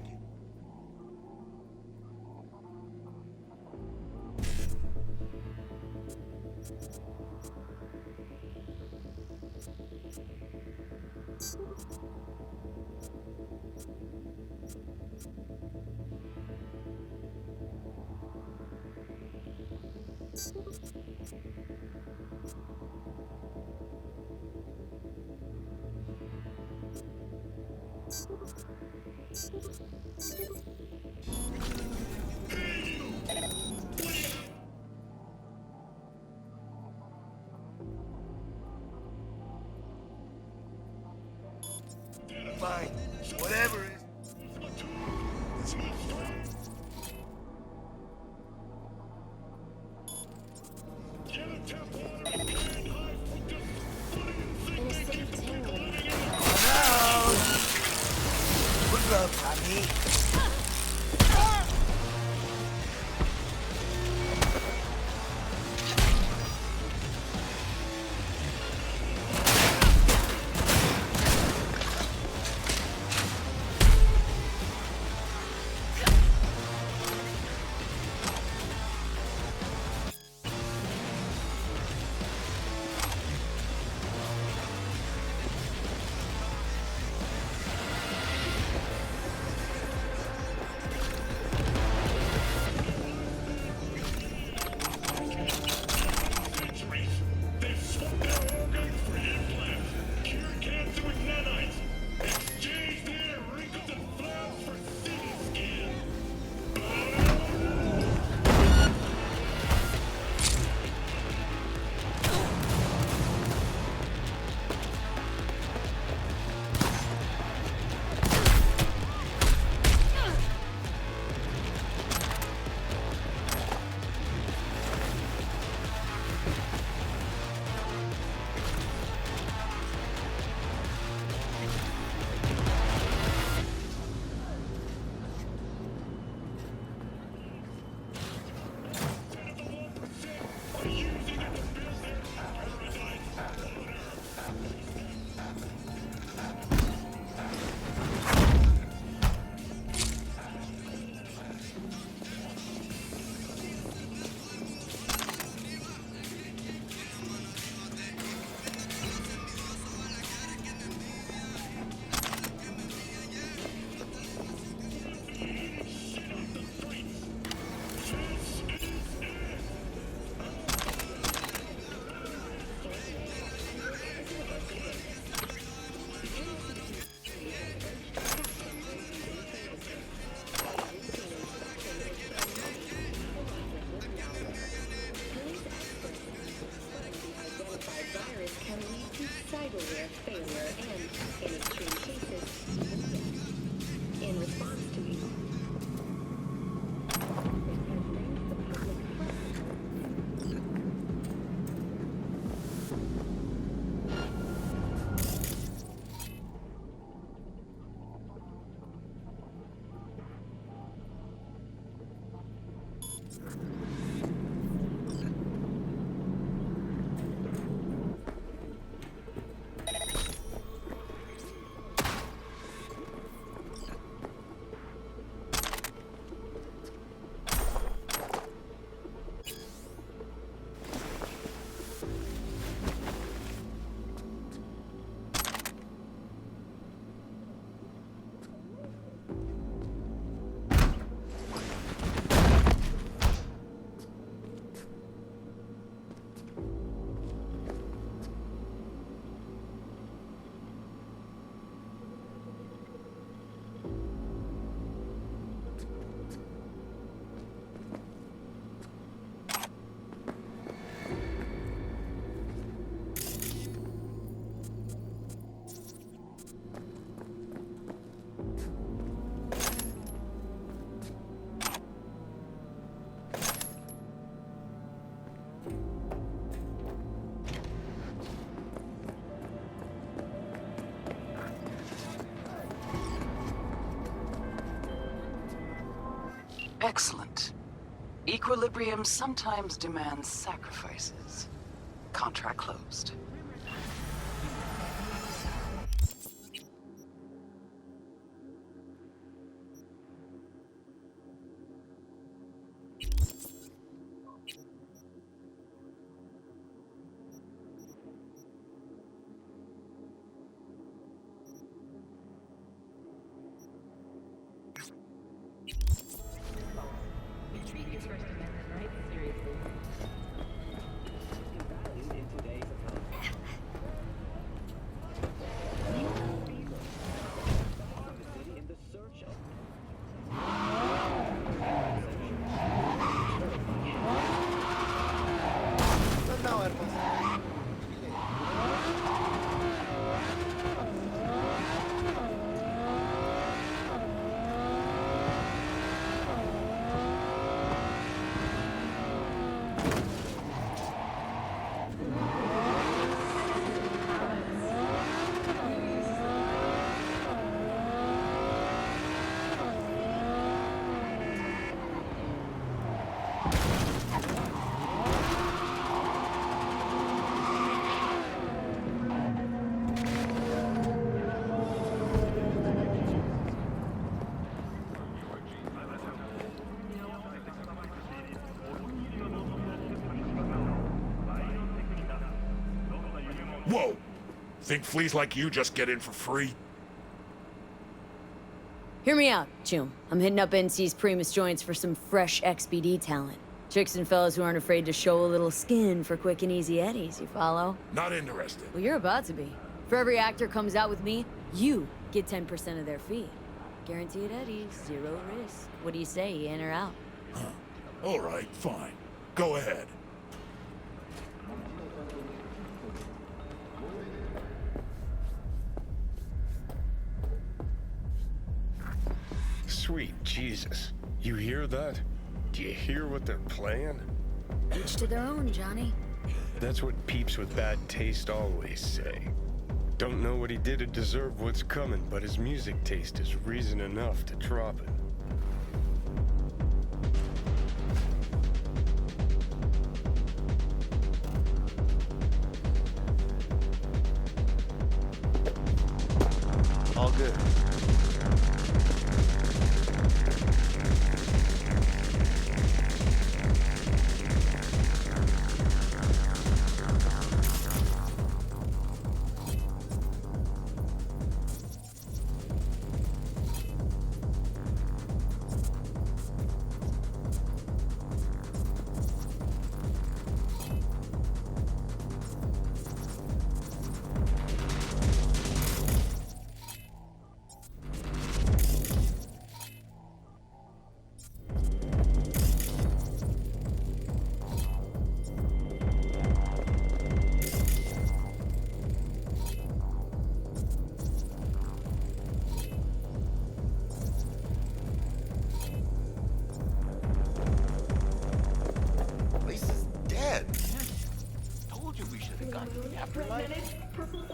fine. Whatever it is. Good luck, honey. cyberware failure and, in extreme cases, in response to it. Excellent. Equilibrium sometimes demands sacrifices. Contract closed. Treat your First Amendment rights seriously. Valued in today's economy. Whoa! Think fleas like you just get in for free? Hear me out, Chum. I'm hitting up NC's Primus joints for some fresh XPD talent. Chicks and fellas who aren't afraid to show a little skin for quick and easy eddies, you follow? Not interested. Well, you're about to be. For every actor comes out with me, you get 10% of their fee. Guaranteed eddies, zero risk. What do you say, in or out? Huh. All right, fine. Go ahead. Sweet Jesus. You hear that? Do you hear what they're playing? Each to their own, Johnny. That's what peeps with bad taste always say. Don't know what he did to deserve what's coming, but his music taste is reason enough to drop it. All good.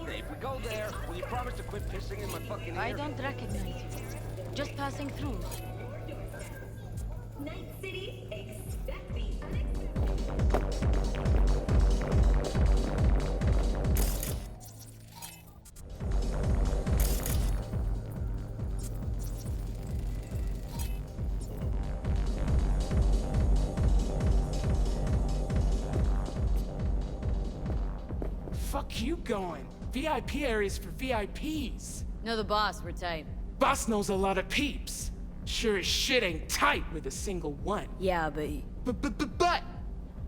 If we go there, will you promise to quit pissing in my fucking ear? I don't recognize you. Just passing through. Night City, expect the Fuck you going? VIP areas for VIPs. No, the boss, we're tight. Boss knows a lot of peeps. Sure as shit ain't tight with a single one. Yeah, but...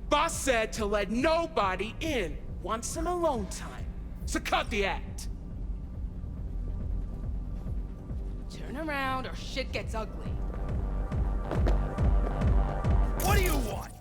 Boss said to let nobody in. Want some alone time. So cut the act. Turn around or shit gets ugly. What do you want?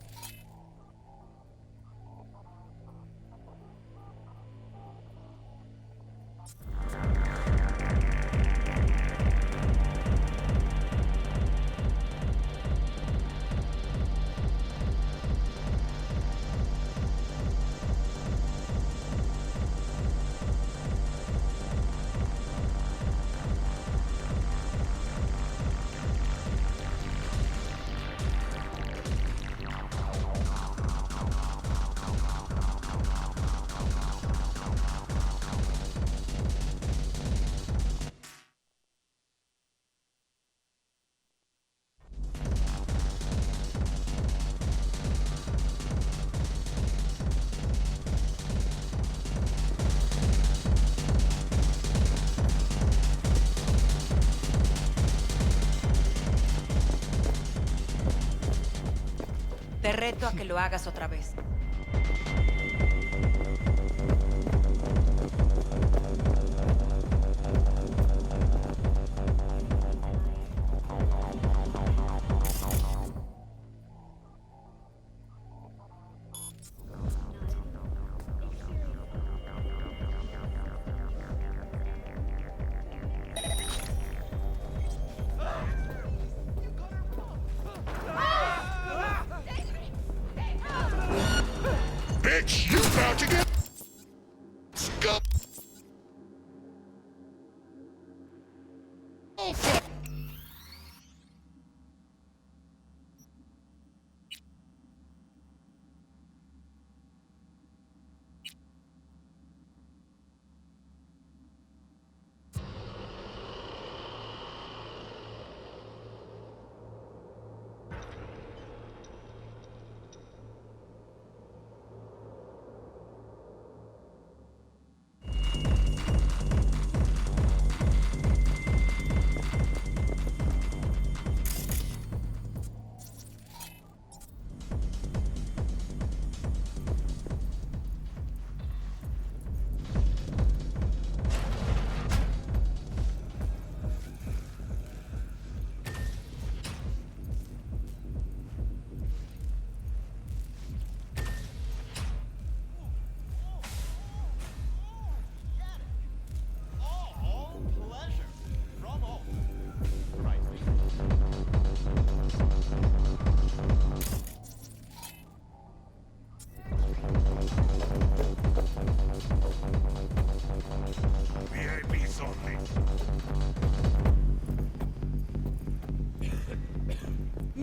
Te reto a que lo hagas otra vez. Bitch, you about to get... Scum.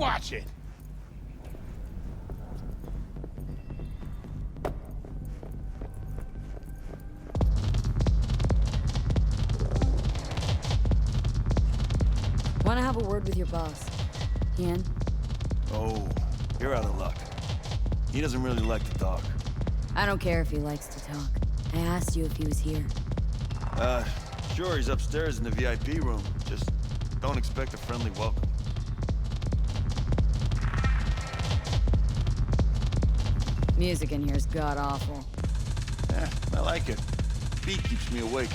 Watch it! Want to have a word with your boss? Ian? Oh, you're out of luck. He doesn't really like to talk. I don't care if he likes to talk. I asked you if he was here. Sure, he's upstairs in the VIP room. Just don't expect a friendly welcome. Music in here's god-awful. Yeah, I like it. Beat keeps me awake.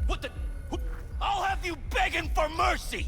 What the? I'll have you begging for mercy!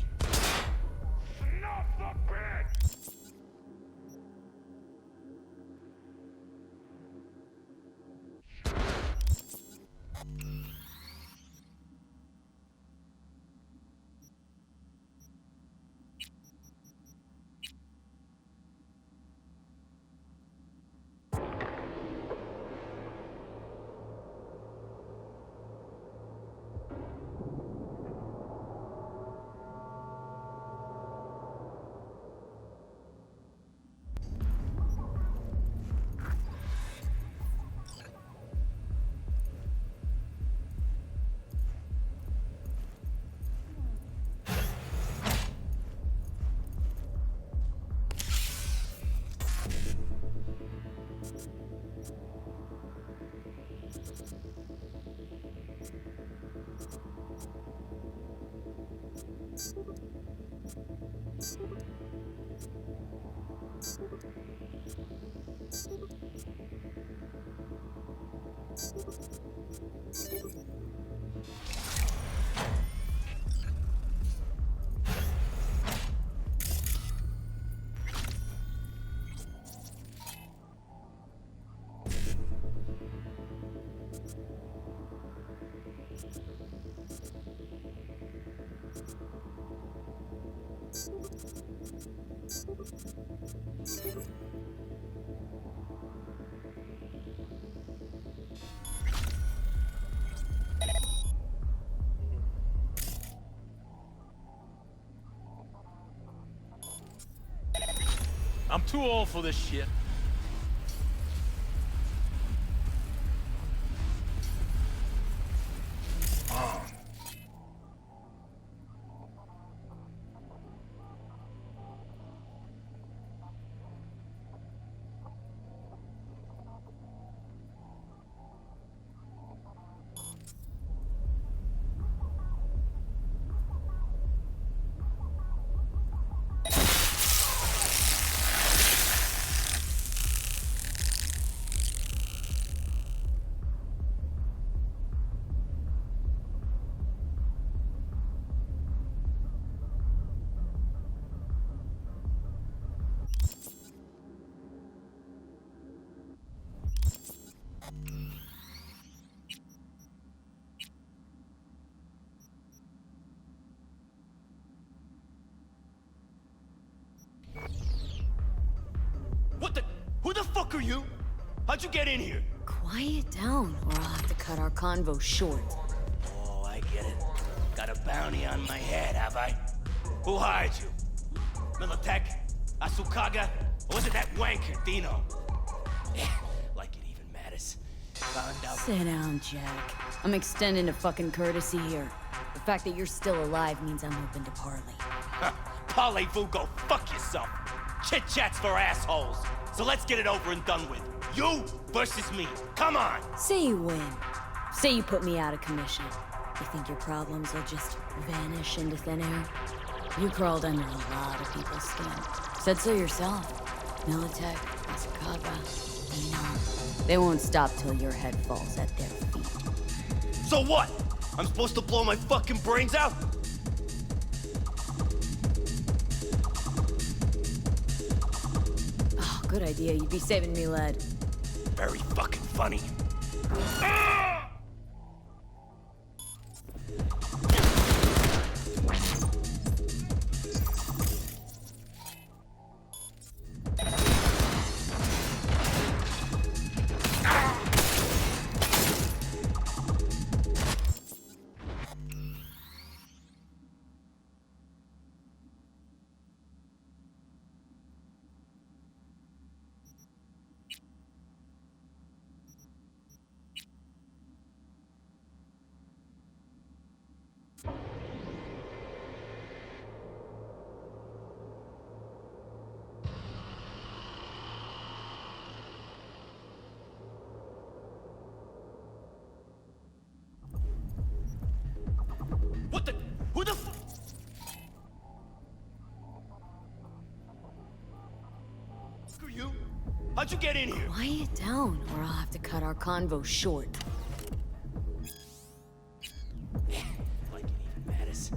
I'm too old for this shit. What the? Who the fuck are you? How'd you get in here? Quiet down, or I'll have to cut our convo short. Oh, I get it. Got a bounty on my head, have I? Who hired you? Militech? Asukaga? Or was it that wanker, Dino? Like it even matters. Found out. Sit down, Jack. I'm extending a fucking courtesy here. The fact that you're still alive means I'm open to parley. Parlez-vous, go fuck yourself. Chit-chats for assholes. So let's get it over and done with. You versus me. Come on. Say you win. Say you put me out of commission. You think your problems will just vanish into thin air? You crawled under a lot of people's skin. Said so yourself. Militech, Asukaga, Dino. They won't stop till your head falls at their feet. So what? I'm supposed to blow my fucking brains out? Oh, good idea. You'd be saving me lead. Very fucking funny. What the? Who the f— Screw you. How'd you get in here? Quiet down, or I'll have to cut our convo short. Like it even matters.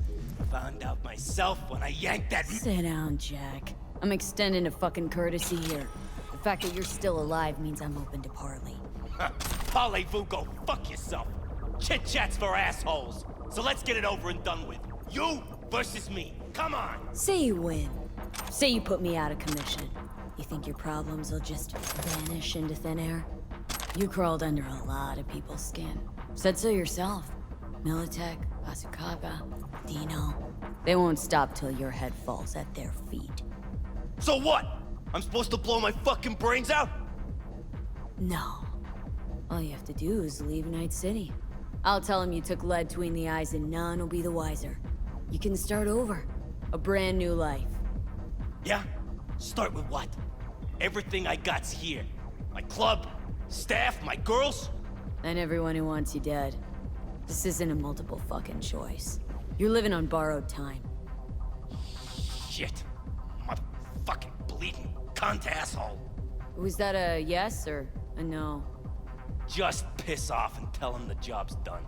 Found out myself when I yanked that— Sit down, Jack. I'm extending a fucking courtesy here. The fact that you're still alive means I'm open to parley. Parlez-vous, go fuck yourself. Chit-chats for assholes. So let's get it over and done with. You versus me. Come on. Say you win. Say you put me out of commission. You think your problems will just vanish into thin air? You crawled under a lot of people's skin. Said so yourself. Militech, Asukaga, Dino. They won't stop till your head falls at their feet. So what? I'm supposed to blow my fucking brains out? No. All you have to do is leave Night City. I'll tell him you took lead between the eyes and none will be the wiser. You can start over. A brand new life. Yeah? Start with what? Everything I got's here. My club, staff, my girls. And everyone who wants you dead. This isn't a multiple fucking choice. You're living on borrowed time. Shit. Motherfucking bleeding cunt asshole. Was that a yes or a no? Just piss off and tell him the job's done.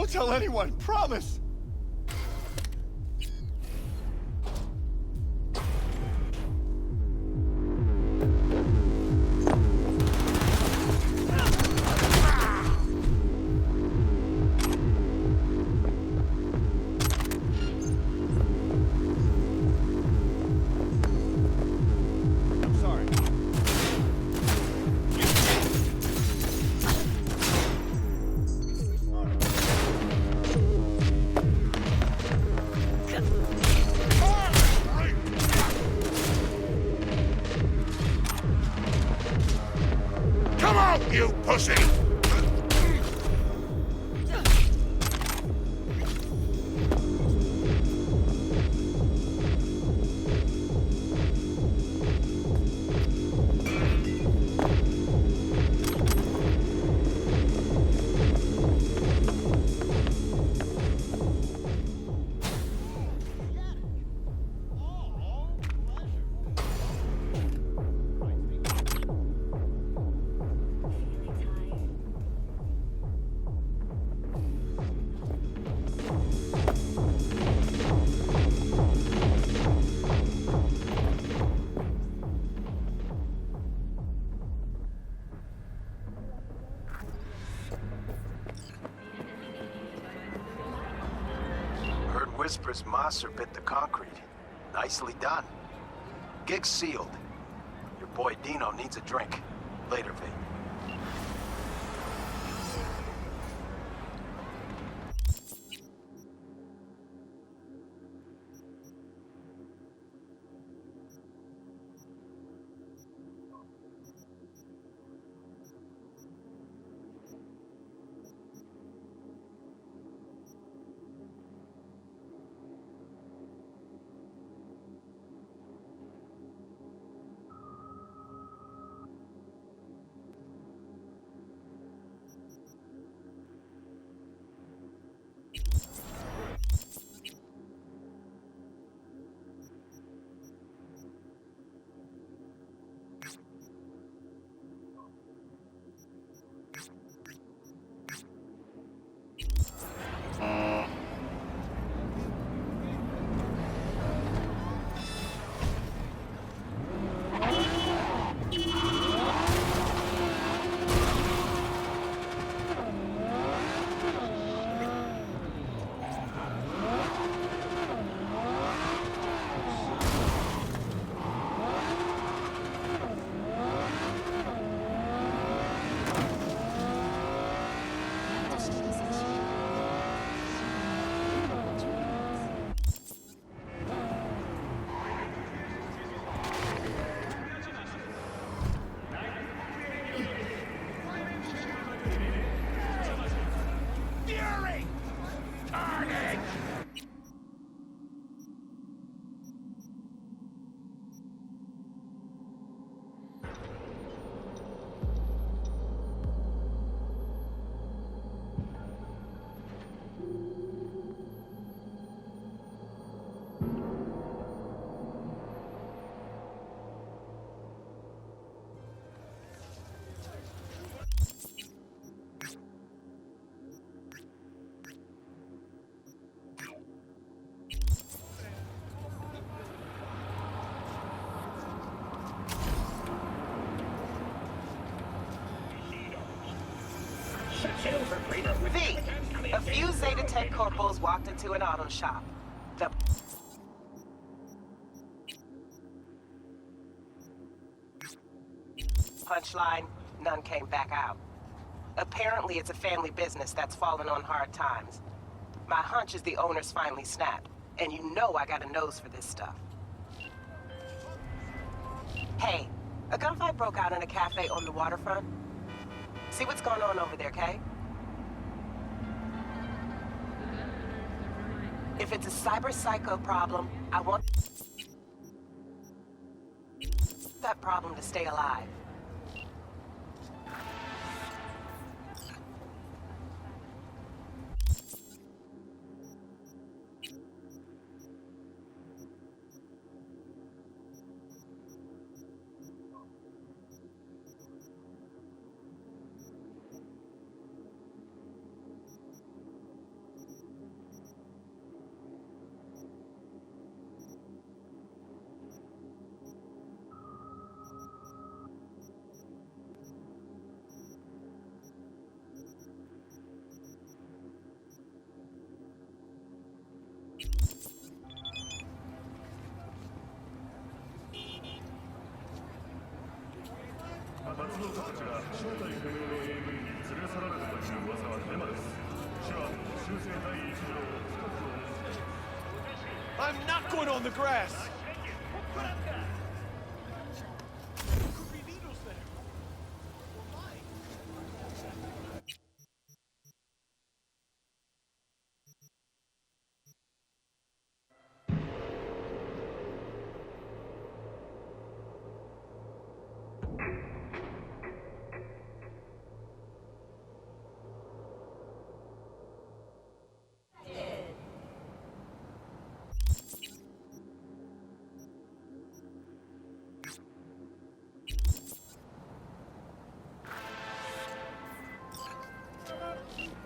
Don't tell anyone, promise! You pussy! Whispers Master bit the concrete. Nicely done. Gig sealed. Your boy Dino needs a drink. Later, V. V, a few Zeta Tech corporals walked into an auto shop. The punchline, none came back out. Apparently it's a family business that's fallen on hard times. My hunch is the owners finally snapped, and you know I got a nose for this stuff. Hey, a gunfight broke out in a cafe on the waterfront. See what's going on over there, Kay? If it's a cyber psycho problem, I want that problem to stay alive. I'm not going on the grass!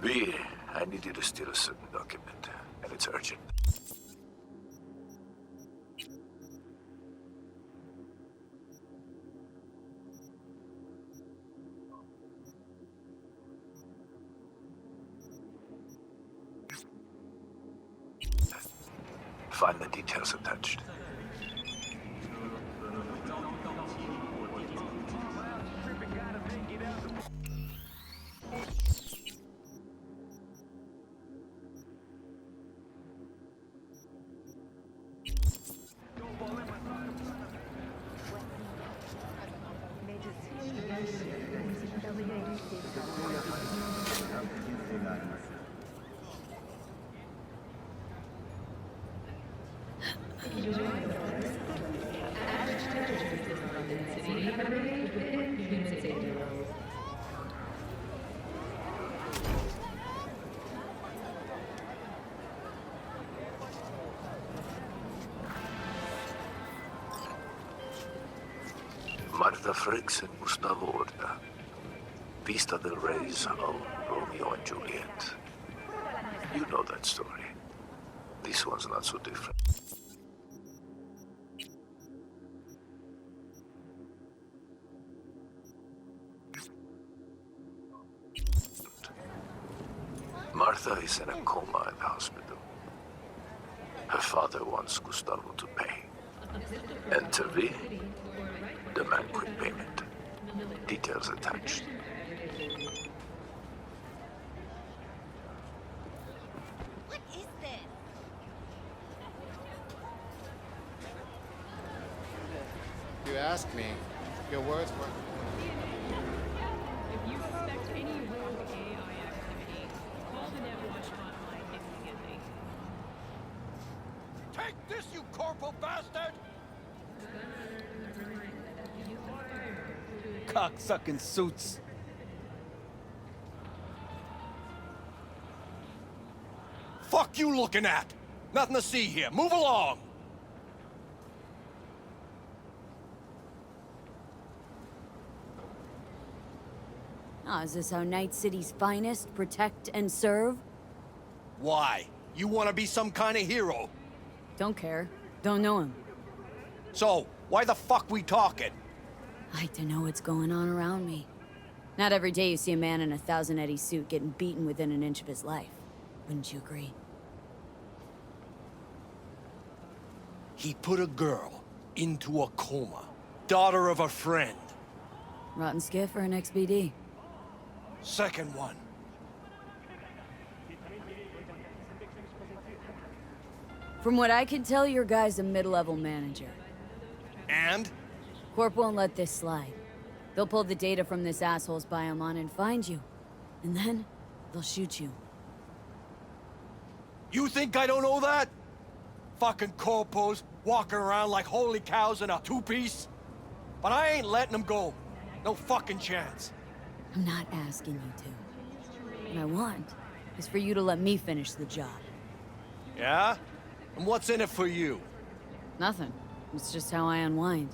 V, I need you to steal a certain document, and it's urgent. Find the details attached. Martha Fricks and Gustavo Orta. Vista del Rey's of Romeo and Juliet. You know that story. This one's not so different. Martha is in a coma in the hospital. Her father wants Gustavo to pay. And to V, demand quick payment. Details attached. What is this? You ask me, your words were... If you suspect any rogue AI activity, call the Netwatch hotline immediately. Take this, you corporal bastard! Cocksucking suits. Fuck you looking at! Nothing to see here. Move along! Ah, is this how Night City's finest protect and serve? Why? You want to be some kind of hero? Don't care. Don't know him. So, why the fuck we talking? I like to know what's going on around me. Not every day you see a man in a 1,000 Eddie suit getting beaten within an inch of his life. Wouldn't you agree? He put a girl into a coma. Daughter of a friend. Rotten skiff or an XBD? Second one. From what I can tell, your guy's a mid-level manager. And? Corp won't let this slide. They'll pull the data from this asshole's biomon and find you. And then, they'll shoot you. You think I don't know that? Fucking corpos walking around like holy cows in a two-piece? But I ain't letting them go. No fucking chance. I'm not asking you to. What I want is for you to let me finish the job. Yeah? And what's in it for you? Nothing. It's just how I unwind.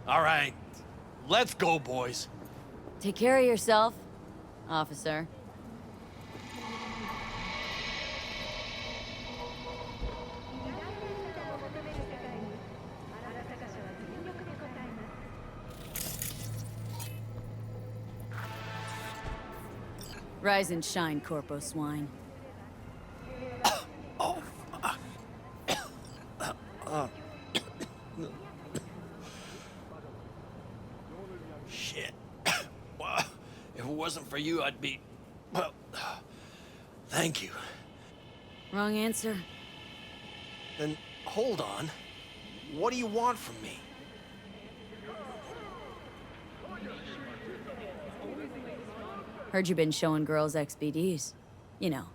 All right. Let's go, boys. Take care of yourself, officer. Rise and shine, Corpo Swine. Shit. Well, if it wasn't for you, I'd be... Well, thank you. Wrong answer. Then, hold on. What do you want from me? Heard you've been showing girls XBDs. You know,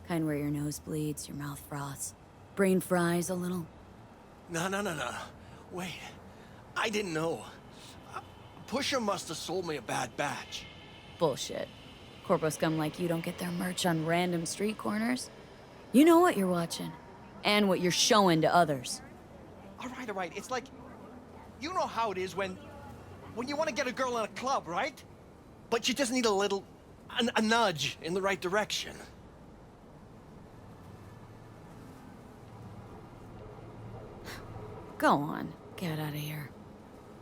kind where your nose bleeds, your mouth froths, brain fries a little. No. Wait. I didn't know. Pusher must have sold me a bad batch. Bullshit. Corpo scum like you don't get their merch on random street corners. You know what you're watching, and what you're showing to others. All right. It's like... You know how it is when you want to get a girl in a club, right? But you just need a little... a nudge in the right direction. Go on. Get out of here.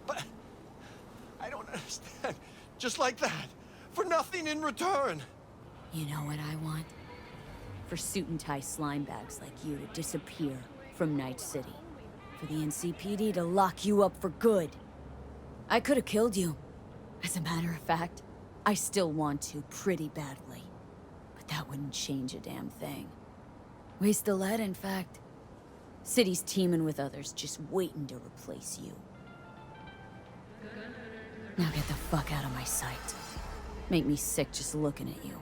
But... I don't understand. Just like that. For nothing in return. You know what I want? For suit and tie slime bags like you to disappear from Night City. For the NCPD to lock you up for good. I could have killed you. As a matter of fact, I still want to pretty badly. But that wouldn't change a damn thing. Waste of lead, in fact. City's teeming with others just waiting to replace you. Now get the fuck out of my sight. Make me sick just looking at you.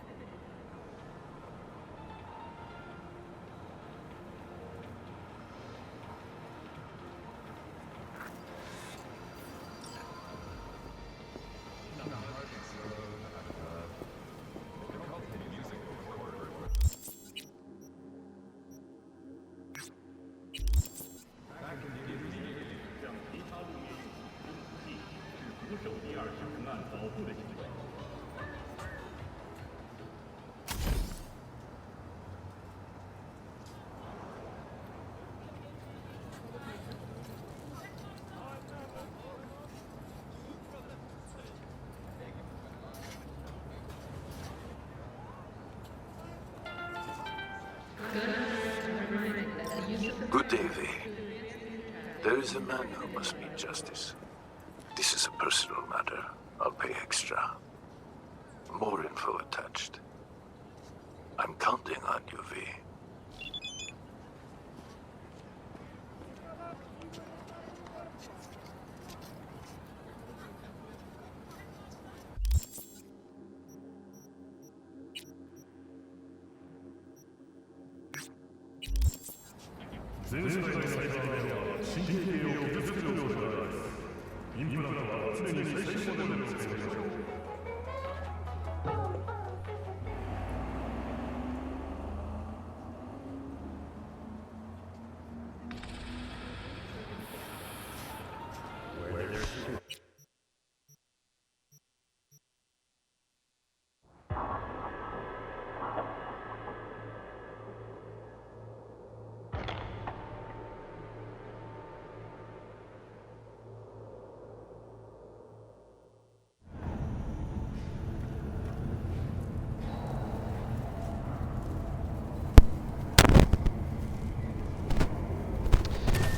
Good day, V. There is a man who must meet justice. This is a personal matter. I'll pay extra. More info attached. I'm counting on you, V.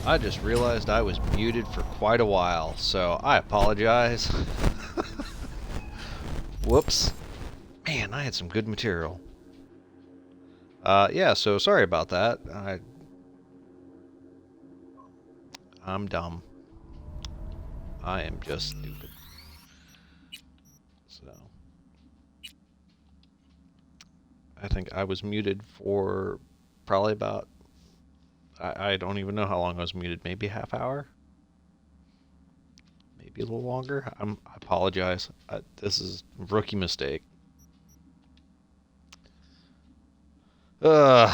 I just realized I was muted for quite a while, so I apologize. Whoops. Man, I had some good material. Yeah, so sorry about that. I'm dumb. I am just stupid. So I think I was muted for probably about, I don't even know how long I was muted, maybe a half hour? Maybe a little longer? I apologize. This is a rookie mistake. So,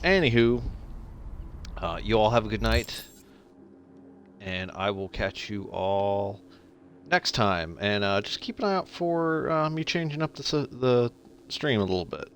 anywho, you all have a good night, and I will catch you all next time. And just keep an eye out for me changing up the stream a little bit.